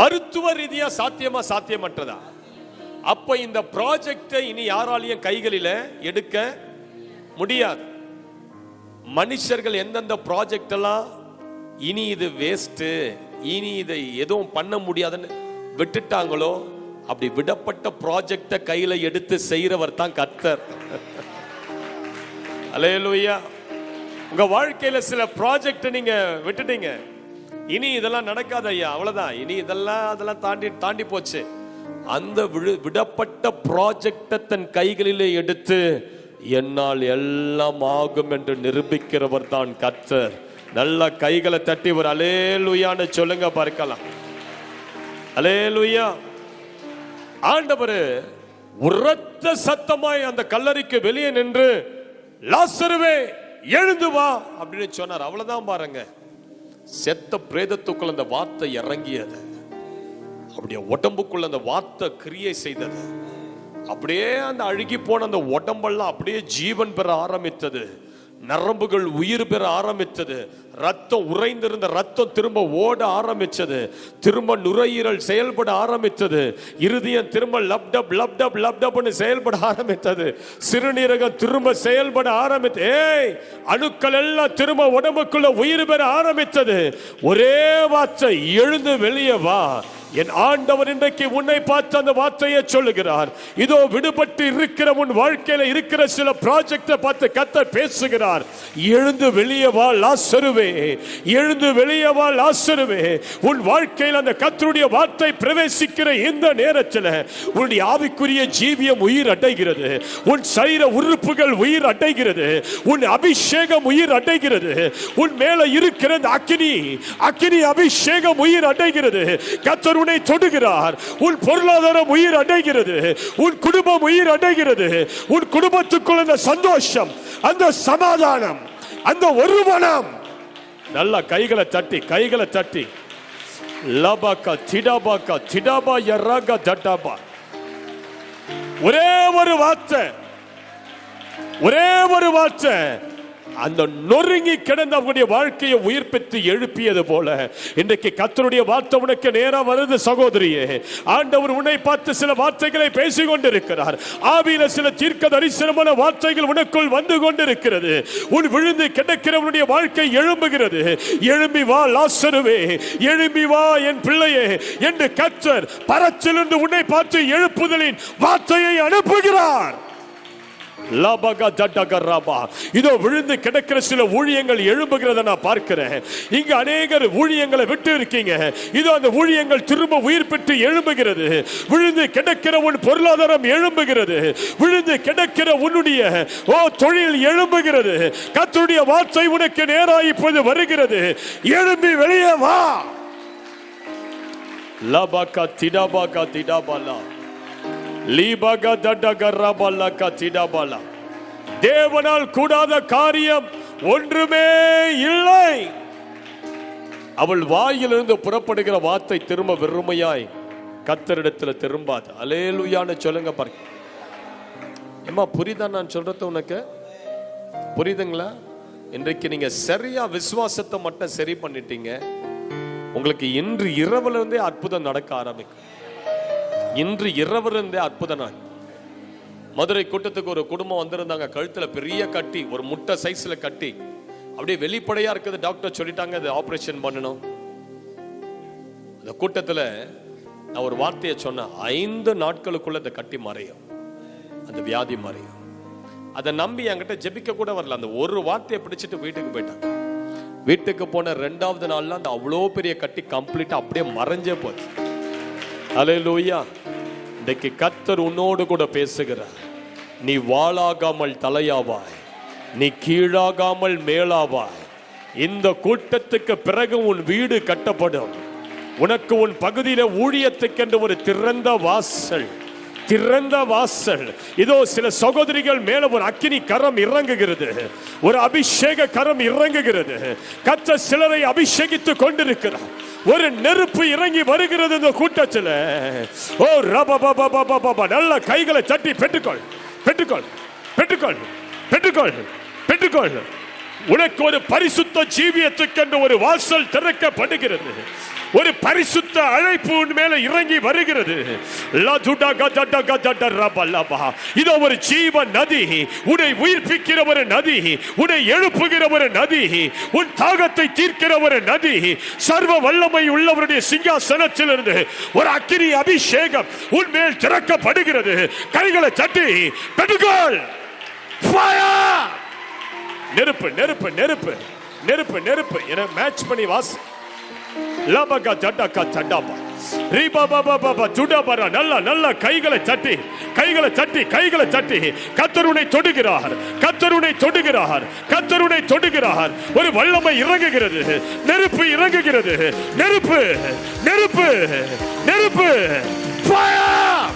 மருத்துவ ரீதியா சாத்தியமா சாத்தியமற்றதா? அப்ப இந்த ப்ராஜெக்டை இனி யாராலையும் கைகளில எடுக்க முடியாது. மனுஷர்கள் எந்தெந்த ப்ராஜெக்ட் எல்லாம் இனி இது வேஸ்ட், இனி இதை எதுவும் பண்ண முடியாதுன்னு விட்டுட்டாங்களோ, அப்படி விடப்பட்ட ப்ராஜெக்டை கையில எடுத்து செய்யறவர் தான் கர்த்தர். அல்லேலூயா. உங்க வாழ்க்கையில சில ப்ராஜெக்ட் நீங்க விட்டுட்டீங்க, இனி இதெல்லாம் நடக்காது ஐயா, அவ்வளவுதான், இனி அதெல்லாம் தாண்டி போச்சு. அந்த விடப்பட்ட ப்ராஜெக்ட தன் கைகளிலே எடுத்து என்னால் எல்லாம் ஆகும் என்று நிரூபிக்கிறவர் தான் கர்த்தர். நல்ல கைகளை தட்டி ஒரு அல்லேலூயான்னு சொல்லுங்க பார்க்கலாம். அல்லேலூயா. ஆண்டவர் உரத்த சத்தமாய் அந்த கல்லறைக்கு வெளியே நின்று லாசருவே எழுந்து வா அப்படின்னு சொன்னார். அவ்வளவுதான் பாருங்க, செத்த பிரேதத்துக்குள்ள அந்த வார்த்தை இறங்கியது, அப்படியே உடம்புக்குள்ள அந்த வார்த்தை கிரியை செய்தது, அப்படியே அந்த அழுகி போன அந்த உடம்பெல்லாம் அப்படியே ஜீவன் பெற ஆரம்பித்தது, நரம்புகள் உயிர் பெற ஆரம்பித்தது, ரத்தம் உறைந்திருந்த ரத்தம் திரும்ப ஓட ஆரம்பிச்சது, திரும்ப நுரையீரல் செயல்பட ஆரம்பித்தது, இருதயம் திரும்ப லப்டப் லப்டப் லப்டப்னு செயல்பட ஆரம்பித்தது, சிறுநீரகம் திரும்ப செயல்பட ஆரம்பித்தது, அணுக்கள் எல்லாம் திரும்ப உடம்புக்குள்ள உயிர் பெற ஆரம்பித்தது. ஒரே வார்த்தை, எழுந்து வெளியே வா. என் ஆண்டவர் இன்றைக்கு உன்னை பார்த்து அந்த வார்த்தையை சொல்லுகிறார். இதோ விடுபட்டு இருக்கிற உன் வாழ்க்கையில இருக்கிற சில ப்ராஜெக்டை பார்த்து கர்த்தர் பேசுகிறார். எழுந்து வெளியே வா லாசருவே, எழுந்து வெளியே வா லாசருவே. உன் வாழ்க்கையில் அந்த கர்த்தருடைய வார்த்தை பிரவேசிக்கிற இந்த நேரத்தில் உன்னுடைய ஆவிக்குரிய ஜீவியம் உயிர் அடைகிறது, உன் சரீர உறுப்புகள் உயிர் அடைகிறது, உன் அபிஷேகம் உயிர் அடைகிறது, உன் மேல இருக்கிற அக்கினி அபிஷேகம் உயிர் அடைகிறது. கர்த்தர் உன்னை தொடுகிறார், உன் பொருளாதாரம் உயிர் அடைகிறது, உன் குடும்பம் உயிர் அடைகிறது, உன் குடும்பத்துக்குள் அந்த சந்தோஷம், அந்த சமாதானம், அந்த ஒருமனம். நல்ல கைகளை தட்டி லபாக்கா திடாபாக்கா திடாபா யராகா தட்டாபா. ஒரே ஒரு வார்த்தை அந்த நொறுங்கி கிடந்த அவருடைய வாழ்க்கையை உயிர்ப்பித்து எழுப்பியது போல இன்றைக்கு கர்த்தருடைய வார்த்தை உனக்கு நேரா வருது சகோதரியே. ஆண்டவர் உன்னை பார்த்து சில வார்த்தைகளை பேசிக் கொண்டிருக்கிறார். ஆவியில சில தீர்க்க தரிசனமான வார்த்தைகள் உனக்குள் வந்து கொண்டிருக்கிறது. உன் விழுந்து கிடக்கிறவனுடைய வாழ்க்கை எழும்புகிறது. எழும்பி வா லாசருவே, எழும்பி வா என் பிள்ளையே என்று கர்த்தர் பரத்திலிருந்து உன்னை பார்த்து எழுப்புதலின் வார்த்தையை அனுப்புகிறார். இதோ விழுந்து கிடக்கிற சில ஊழியங்கள் எழும்புகிறத நான் பார்க்கிறேன். இங்க அநேகர் ஊழியங்களை விட்டு இருக்கீங்க. இதோ அந்த ஊழியங்கள் திரும்ப உயிர் பெற்று எழும்புகிறது. விழுந்து கிடக்கிற உன் பொருளாதாரம் எழும்புகிறது. விழுந்து கிடக்கிற உன்னுடைய தொழில் எழும்புகிறது. கர்த்தருடைய வார்த்தை உனக்கு நேராக இப்போது வருகிறது. எழும்பி வெளியே வா. லபாகா திடாபாகா திடாபாலா தேவனால் கூடாத காரியம் ஒன்றுமே இல்லை. அவள் வாயிலிருந்து புறப்படுகிற வார்த்தை திரும்ப வெறுமையாய் கர்த்தரிடத்தில் திரும்பாது. அல்லேலூயான்னு சொல்லுங்க பாருங்க. ஏம்மா புரியுதா நான் சொல்றது? உனக்கு புரியுதுங்களா? இன்றைக்கு நீங்க சரியா விசுவாசத்தை மட்டும் சரி பண்ணிட்டீங்க, உங்களுக்கு இன்று இரவுல இருந்தே அற்புதம் நடக்க ஆரம்பிக்கும். இன்று இரவுல இருந்தே அற்புத நாள். மதுரை கூட்டத்துக்கு ஒரு குடும்பம் வந்திருந்தாங்க. கழுத்துல பெரிய கட்டி, ஒரு முட்டை சைஸ்ல கட்டி, அப்படியே வெளிப்படையா இருக்குது. டாக்டர் சொல்லிட்டாங்க அது ஆபரேஷன் பண்ணணும். அந்த கூட்டத்துல நான் ஒரு வார்த்தையை சொன்னேன், 5 நாட்களுக்குள்ள அந்த கட்டி மறையும், அந்த வியாதி மறையும். அதை நம்பி என்கிட்ட ஜெபிக்க கூட வரல. அந்த ஒரு வார்த்தையை பிடிச்சிட்டு வீட்டுக்கு போயிட்டாங்க. வீட்டுக்கு போன 2வது நாள்ல அந்த அவ்வளோ பெரிய கட்டி கம்ப்ளீட்டா அப்படியே மறைஞ்சே போச்சு. அல்லேலூயா. இன்றைக்கு கர்த்தர் உன்னோடு கூட பேசுகிறார். நீ வாளாகாமல் தலையாவாய், நீ கீழாகாமல் மேலாவாய். இந்த கூட்டத்துக்கு பிறகு உன் வீடு கட்டப்படும். உனக்கு உன் பகுதியில ஊழியத்துக்கென்று ஒரு திறந்த வாசல். இதோ சில சகோதரிகள் மேல ஒரு அக்கினி கரம் இறங்குகிறது, ஒரு அபிஷேக கரம் இறங்குகிறது. கர்த்தர் சிலரை அபிஷேகித்துக் கொண்டிருக்கிறார். ஒரு நெருப்பு இறங்கி வருகிறது இந்த கூட்டத்தில். ஓ ரபபபபபப. நல்ல கைகளை தட்டி பெற்றுக்கொள். உனக்கு ஒரு பரிசுத்த ஜீவியத்துக்கென்று ஒரு வாசல் திறக்கப்படுகிறது. ஒரு பரிசுத்த அழைப்பு உன் மேல இறங்கி வருகிறது. இதோ ஒரு ஜீவ நதி, உன்னை உயிர்ப்பிக்கிற ஒரு நதி, உன்னை எழுப்புகிற ஒரு நதி, உன் தாகத்தை தீர்க்கிற ஒரு நதி. சர்வ வல்லமை உள்ளவருடைய சிங்காசனத்திலிருந்து ஒரு அக்கினி அபிஷேகம் உன் மேல் திறக்கப்படுகிறது. கைகளை தட்டி பெற்றுக்கொள். நெருப்பு நெருப்பு நெருப்பு நெருப்பு நெருப்பு என மேட்ச் பண்ணி வாசி. லபகா ஜடகா ஜடாபா ரீபா பாபா பாபா ஜுடாபரா. நல்ல நல்ல கைகளை தட்டி கைகளை தட்டி கைகளை தட்டி கர்த்தருனை தொடுகிறார், கர்த்தருனை தொடுகிறார், கர்த்தருனை தொடுகிறார். ஒரு வல்லமை இறங்குகிறது, நெருப்பு இறங்குகிறது. நெருப்பு நெருப்பு நெருப்பு ஃபயர்.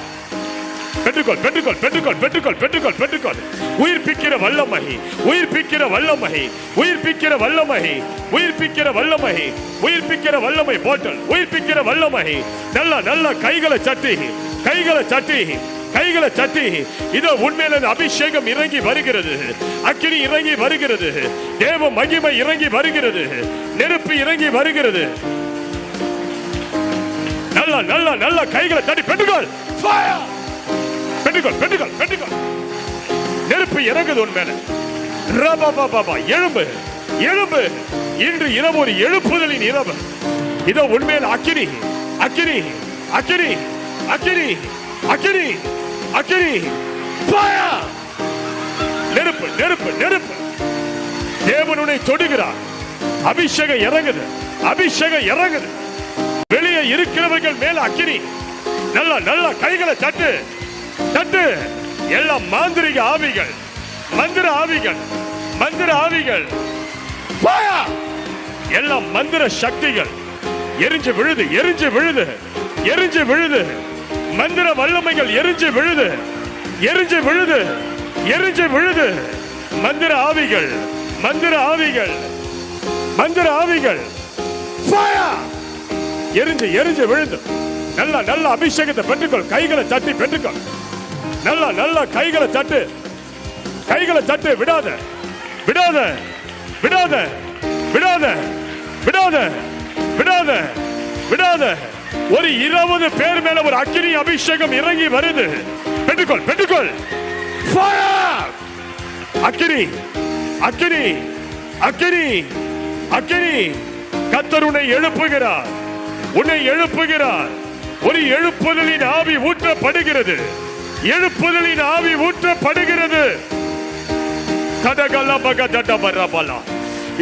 பெற்றுக்கொள் பெற்றுக்கொள் பெற்றுக்கொள் பெற்றுக்கொள் பெற்றுக்கொள் பெற்றுக்கொள். உயிர்ப்பிக்கிற வல்லமை, உயிர்ப்பிக்கிற வல்லமை, உயிர்ப்பிக்கிற வல்லமை, உயிர்ப்பிக்கிற வல்லமை, உயிர்ப்பிக்கிற வல்லமை போட்டல், உயிர்ப்பிக்கிற வல்லமை. நல்ல நல்ல கைகளை சட்டி கைகளை சட்டி கைகளை சட்டி. இதோ உண்மையில அபிஷேகம் இறங்கி வருகிறது, அக்கினி இறங்கி வருகிறது, தேவ மகிமை இறங்கி வருகிறது, நெருப்பு இறங்கி வருகிறது. நல்ல நல்ல நல்ல கைகளை தட்டி பெற்றுக்கொள். ஃபயர். பெற்றுக்கொள் பெற்றுக்கொள் பெற்றுக்கொள். நெருப்பு இறங்குது உன் மேல. ரபாபாபா எழும்பு எழும்பு. இன்று இரவு ஒரு எழுப்புதலின் இரவு. இதோ உண்மையில் அக்கினி அக்கினி அக்கினி அக்கினி அக்கினி அக்கினி ஃபயர். நெருப்பு நெருப்பு நெருப்பு. தேவனுனை தொடுகிறார். அபிஷேகம் இறங்குது, அபிஷேகம் இறங்குது. வெளியே இருக்கிறவர்கள் மேல அக்கினி. நல்ல நல்ல கைகளை தட்டு தட்டு. எல்லாம் மாந்திரிக ஆவிகள், மந்திர ஆவிகள், மந்திர ஆவிகள், எல்லாம் மந்திர சக்திகள் எரிஞ்சு விழுது, எரிஞ்சு விழுது, எரிஞ்சு விழுது. மந்திர வல்லமைகள் எரிஞ்சு விழுது, எரிஞ்சு விழுது, எரிஞ்சு விழுது. மந்திர ஆவிகள், மந்திர ஆவிகள், மந்திர ஆவிகள் எரிஞ்சு எரிஞ்சு விழுது. நல்ல நல்ல அபிஷேகத்தை பெற்றுக்கொள். கைகளை தட்டி பெற்றுக்கொள். நல்ல நல்ல கைகளை தட்டு கைகளை தட்டு. விடாத விடாத விடாத விடாத விடாத விடாத விடாத. ஒரு 20 பேர் மேல ஒரு அக்கினி அபிஷேகம் இறங்கி வருது. பெற்றுக்கொள் பெற்றுக்கொள். ஃபயர். அக்கினி அக்கினி அக்கினி அக்கினி. கர்த்தர் உன்னை எழுப்புகிறார், உன்னை எழுப்புகிறார். ஒரு எழுப்புதலின் ஆவி ஊற்றப்படுகிறது, எழுப்புதலின் ஆவி ஊற்றப்படுகிறது.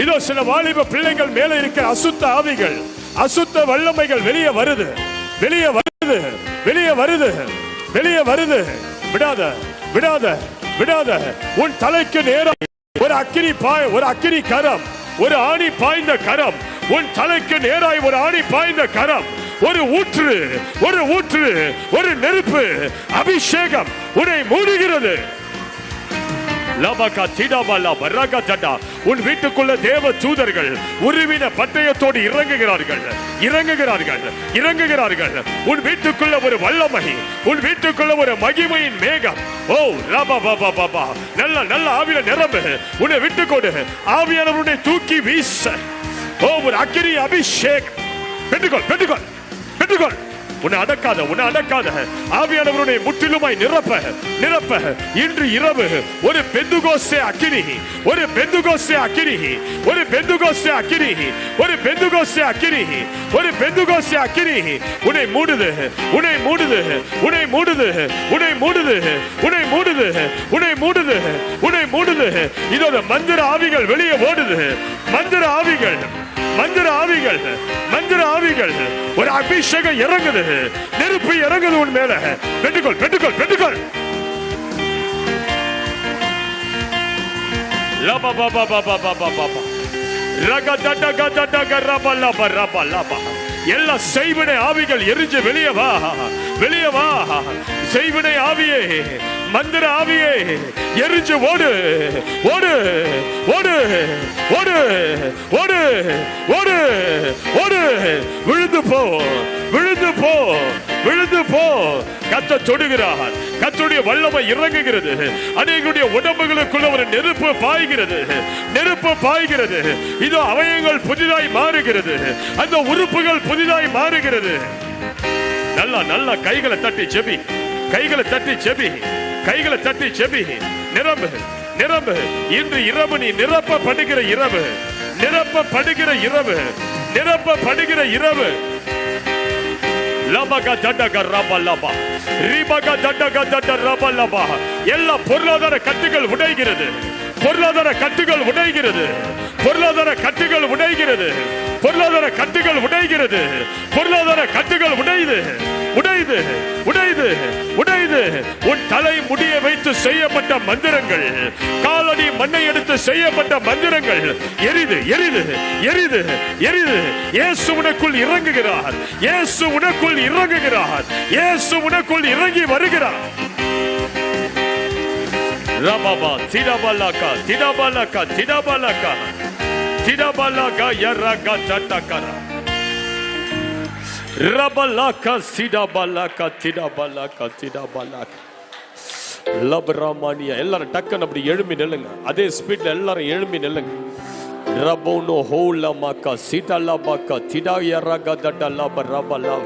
இதோ சில வாலிப பிள்ளைகள் மேல இருக்கிற அசுத்த ஆவிகள், அசுத்த வல்லமைகள் வெளியே வருது, வெளியே வருது, வெளியே வருது, வெளியே வருது. விடாத விடாத விடாத. உன் தலைக்கு நேரம் ஒரு அக்கினி பாய், ஒரு அக்கினி கரம், ஒரு ஆணி பாய்ந்த கரம். உன் தலைக்கு நேராய் ஒரு ஆணி பாய்ந்த கரம். ஒரு ஊற்று, ஒரு ஊற்று, ஒரு நெருப்பு அபிஷேகம் உன்னை மூடுகிறது. உன் வீட்டுக்குள்ள தேவ தூதர்கள் உருவின பட்டயத்தோடு இறங்குகிறார்கள், இறங்குகிறார்கள், இறங்குகிறார்கள். உன் வீட்டுக்குள்ள ஒரு வல்லமை, உன் வீட்டுக்குள்ள ஒரு மகிமையின் மேகம். ஓ ராபா பாபா பாபா. நல்ல நல்ல ஆவியில நிரம்பு. உன்னை விட்டுக்கொடு. ஆவியானவருடைய தூக்கி வீச. ஓ ஒரு அக்கினி அபிஷேகம். பெற்றுக்கொள் பெற்றுக்கொள் பெற்றுக்கொள். உன்னை அடக்காத, உன்னை அடக்காத. ஆவியானவருடைய முற்றிலுமாய் நிரப்ப நிரப்ப. இன்று இரவு ஒரு பெந்தகோஸ்தே அக்கினி, ஒரு பெந்தகோஸ்தே அக்கினி, ஒரு பெந்தகோஸ்தே அக்கினி, ஒரு பெந்தகோஸ்தே அக்கினி, ஒரு பெந்தகோஸ்தே அக்கினி. உன்னை மூடுது, உன்னை மூடுது, உன்னை மூடுது, உன்னை மூடுது, உன்னை மூடுது, உன்னை மூடுது, உன்னை மூடுது. இதோட மந்திர ஆவிகள் வெளியே ஓடுது. மந்திர ஆவிகள், மந்திர ஆவிகள், மந்திர ஆவிகள். ஒரு அபிஷேகம் இறங்குது, நெருப்பு இறங்குது உன் மேல. பெற்றுக்கொள் பெற்றுக்கொள் பெற்றுக்கொள். லபா பாபா பாபா பாபா பாபா. ரக தட கட கட ரபா லபா ரபா லபா. எல்லா செய்வினை ஆவிகள் எரிஞ்சு வெளியே வா, வெளியே வா. செய்வினை ஆவியே, மந்திர ஆவியே எரிஞ்சு ஓடு, ஓடு, ஓடு, ஓடு, ஓடு, ஓடு, ஓடு. விழுந்து போ, விழுந்து போ, விழுந்து போ. கர்த்தர் தொடுகிறார். கர்த்தருடைய வல்லமை இறங்குகிறது. அநேகருடைய உடம்புகளுக்குள்ள ஒரு நெருப்பு பாய்கிறது, நெருப்பு பாய்கிறது. இதோ அவயங்கள் புதிதாய் மாறுகிறது, அந்த உறுப்புகள் புதிதாய் மாறுகிறது. நல்லா நல்லா கைகளை தட்டி செபி, கைகளை தட்டி செபி, கைகளை தட்டி செபி. நிரம்பு நிரம்பு. இன்று இரவு நீ நிரப்பப்படுகிற இரவு, நிரப்பப்படுகிற இரவு, நிரப்பப்படுகிற இரவு. லபக ஜடக ரப லபா, ரிபக ஜடக ஜட ரப லபா. எல்லா பொருளாதார கட்டுகள் உடைகிறது, பொருளாதார கட்டுகள் உடைகிறது, பொருளாதார கட்டுகள் உடைகிறது, பொருளாதார கட்டுகள் உடைகிறது, பொருளாதார கட்டுகள் உடையுது, உடையுது, உடையுது, உடையுது. உன் தலை முடிய வைத்து செய்யப்பட்ட மந்திரங்கள், காலடி மண்ணை எடுத்து செய்யப்பட்ட மந்திரங்கள் எரிது, எரிது, எரிது, எரிது. இயேசு உனக்குள் இறங்குகிறார், இயேசு உனக்குள் இறங்குகிறார், இயேசு உனக்குள் இறங்கி வருகிறார். ரபாபா திடபலகா திடபலகா திடபலகா திடபலகா யரகா தட்டகரா ரபலகா சிடபலகா திடபலகா திடபலகா லப்ரமானியா. எல்லாரும் டக்குன்னு அப்படி எழும்பி நில்லுங்க, அதே ஸ்பீட்ல எல்லாரும் எழும்பி நில்லுங்க. ரபோனோ ஹோலமாகா சிடலபாகா திடயரகா தட்டலபரபலா.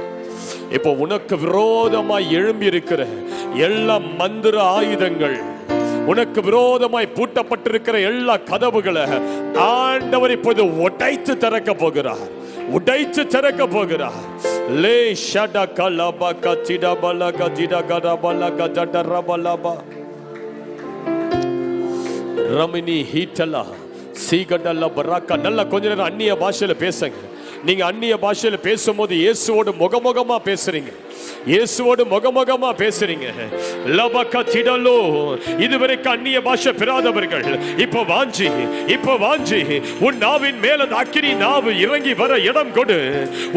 இப்போ உனக்கு விரோதமாய் எழும்பி இருக்கிற எல்லா மந்திர ஆயுதங்கள், உனக்கு விரோதமாய் பூட்டப்பட்டிருக்கிற எல்லா கதவுகளை ஆண்டவர் இப்போது உடைத்து திறக்க போகிறார், உடைத்து திறக்க போகிறார். லே ஷட கலபா கச்சிட பலக ஜிட கரபலக ஜடரபலபா ரமினி ஹீட்டலா சீகடல பராக்கா. நல்லா கொஞ்ச நேரம் அந்நிய பாஷையில பேசுங்க. நீங்க அந்நிய பாஷையில பேசும்போது இயேசுவோடு முகமுகமா பேசுறீங்க, இயேசுவோடு முகமுகமா பேசுறீங்க. லபக திடலோ. இதுவரைக்கும் அந்நிய பாஷை பெறாதவர்கள் இப்ப வாஞ்சி, இப்ப வாஞ்சி உன் நாவின் மேல அந்த அக்கினி நாவு இறங்கி வர இடம் கொடு.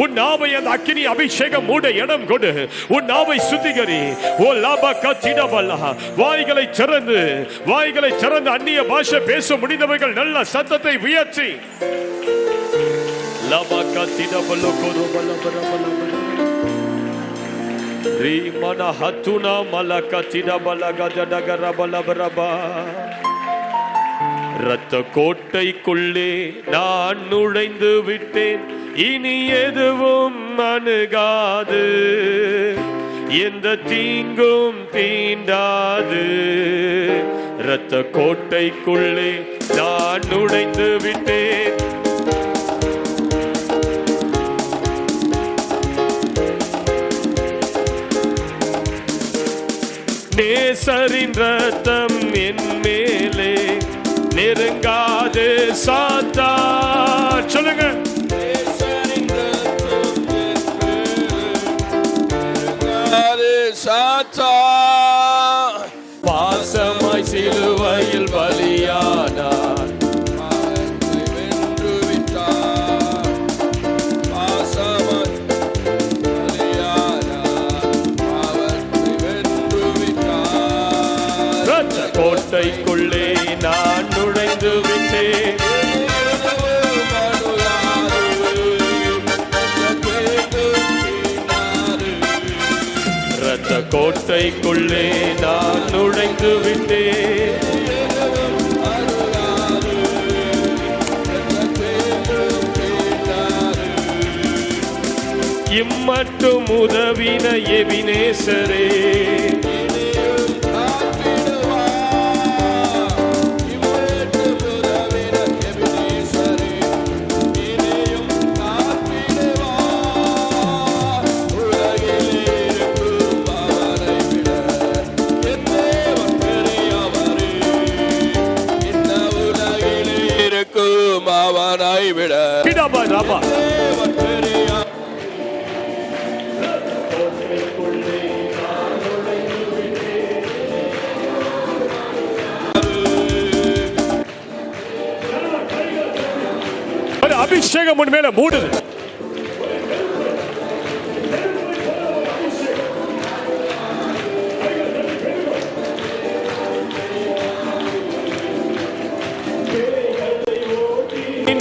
உன் நாவை அந்த அக்கினி அபிஷேகம் மூட இடம் கொடு. உன் நாவை சுத்திகரி. ஓ லபக திடபலா. வாய்களை திறந்து, வாய்களை திறந்து அந்நிய பாஷை பேச முடிந்தவர்கள் நல்ல சத்தத்தை உயர்த்தி லபக திடபலோ கோரோபலபரபலபர ரீமனா ஹத்துனா மலக திடபலக ஜடகரபலபரபா. இரத்த கோட்டைக்குள்ளே நான் நுழைந்து விட்டேன், இனி எதுவும் அணுகாது, எந்த தீங்கும் தீண்டாது. இரத்த கோட்டைக்குள்ளே நான் நுழைந்து விட்டேன், நேசரின் ரத்தம் என் மேலே நெருங்காது சாத்தான். சொல்லுங்க. நேசரின் ரத்தம் என் மேலே சாத்தான். பாசமாய் சிலுவையில் பலியானார், வென்று விட்டார். பாசமாய் கோட்டைக்குள்ளே நான் நுழைந்து விட்டேன், இரத்த கோட்டைக்குள்ளே நான் நுழைந்து விட்டேன். இம்மட்டும் உதவின எபினேசரே, அவனை விட கிடபா ராபா. அபிஷேகம் உன் மேல மூடுது.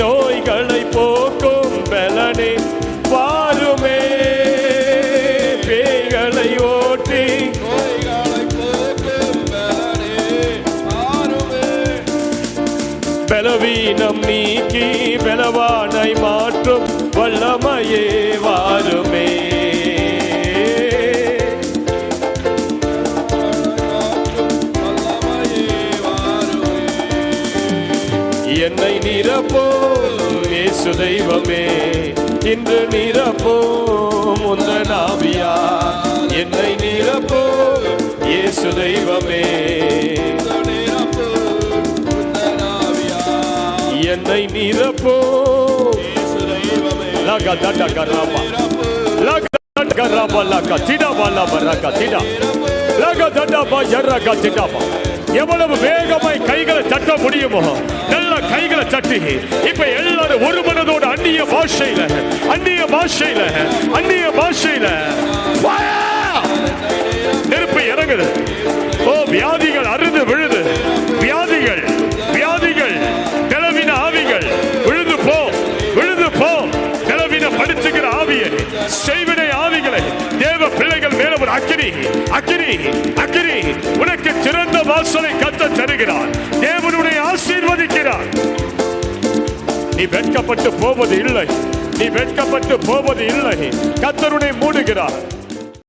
நோய்களை போக்கும் பலனே வாருமே, பேய்களை ஓட்டி நோய்களை போக்கும் பலனே வாருமே, பலவீனம் நீக்கி பலவானை மாற்றும் வல்லமையே வாருமே. என்னை நிரப்போம் இயேசு தெய்வமே, இன்று நிரப்போம் உந்தன் ஆவியால். என்னை நிரப்போம் இயேசு தெய்வமே, என்னை நிரப்போ லக தட கரபா லக தட கரபா லக திடா பாலா பரக திடா லக தட பா ஜரக திடா பா. எவ்வளவு வேகமாய் கைகளை தட்ட முடியுமோ நல்ல கைகளை தட்டி இப்ப எல்லாரும் ஒரு மனதோட அந்நிய பாஷையில நெருப்பு இறங்குது. ஓ வியாதிகள் அறுந்து விழுது, வியாதிகள் நிலவின ஆவிகள் விழுது போ நிலவின படுத்துகிற ஆவியை செய்வினை ஆவிகளை தேவ பிள்ளைகள் மேல ஒரு அக்கினி உனக்கு திறந்த வாசலை கத்த தருகிறார். தேவனுடைய ஆசீர்வதிக்கிறார். நீ வெட்கப்பட்டு போவது இல்லை, கர்த்தருடைய மூடுகிறார்.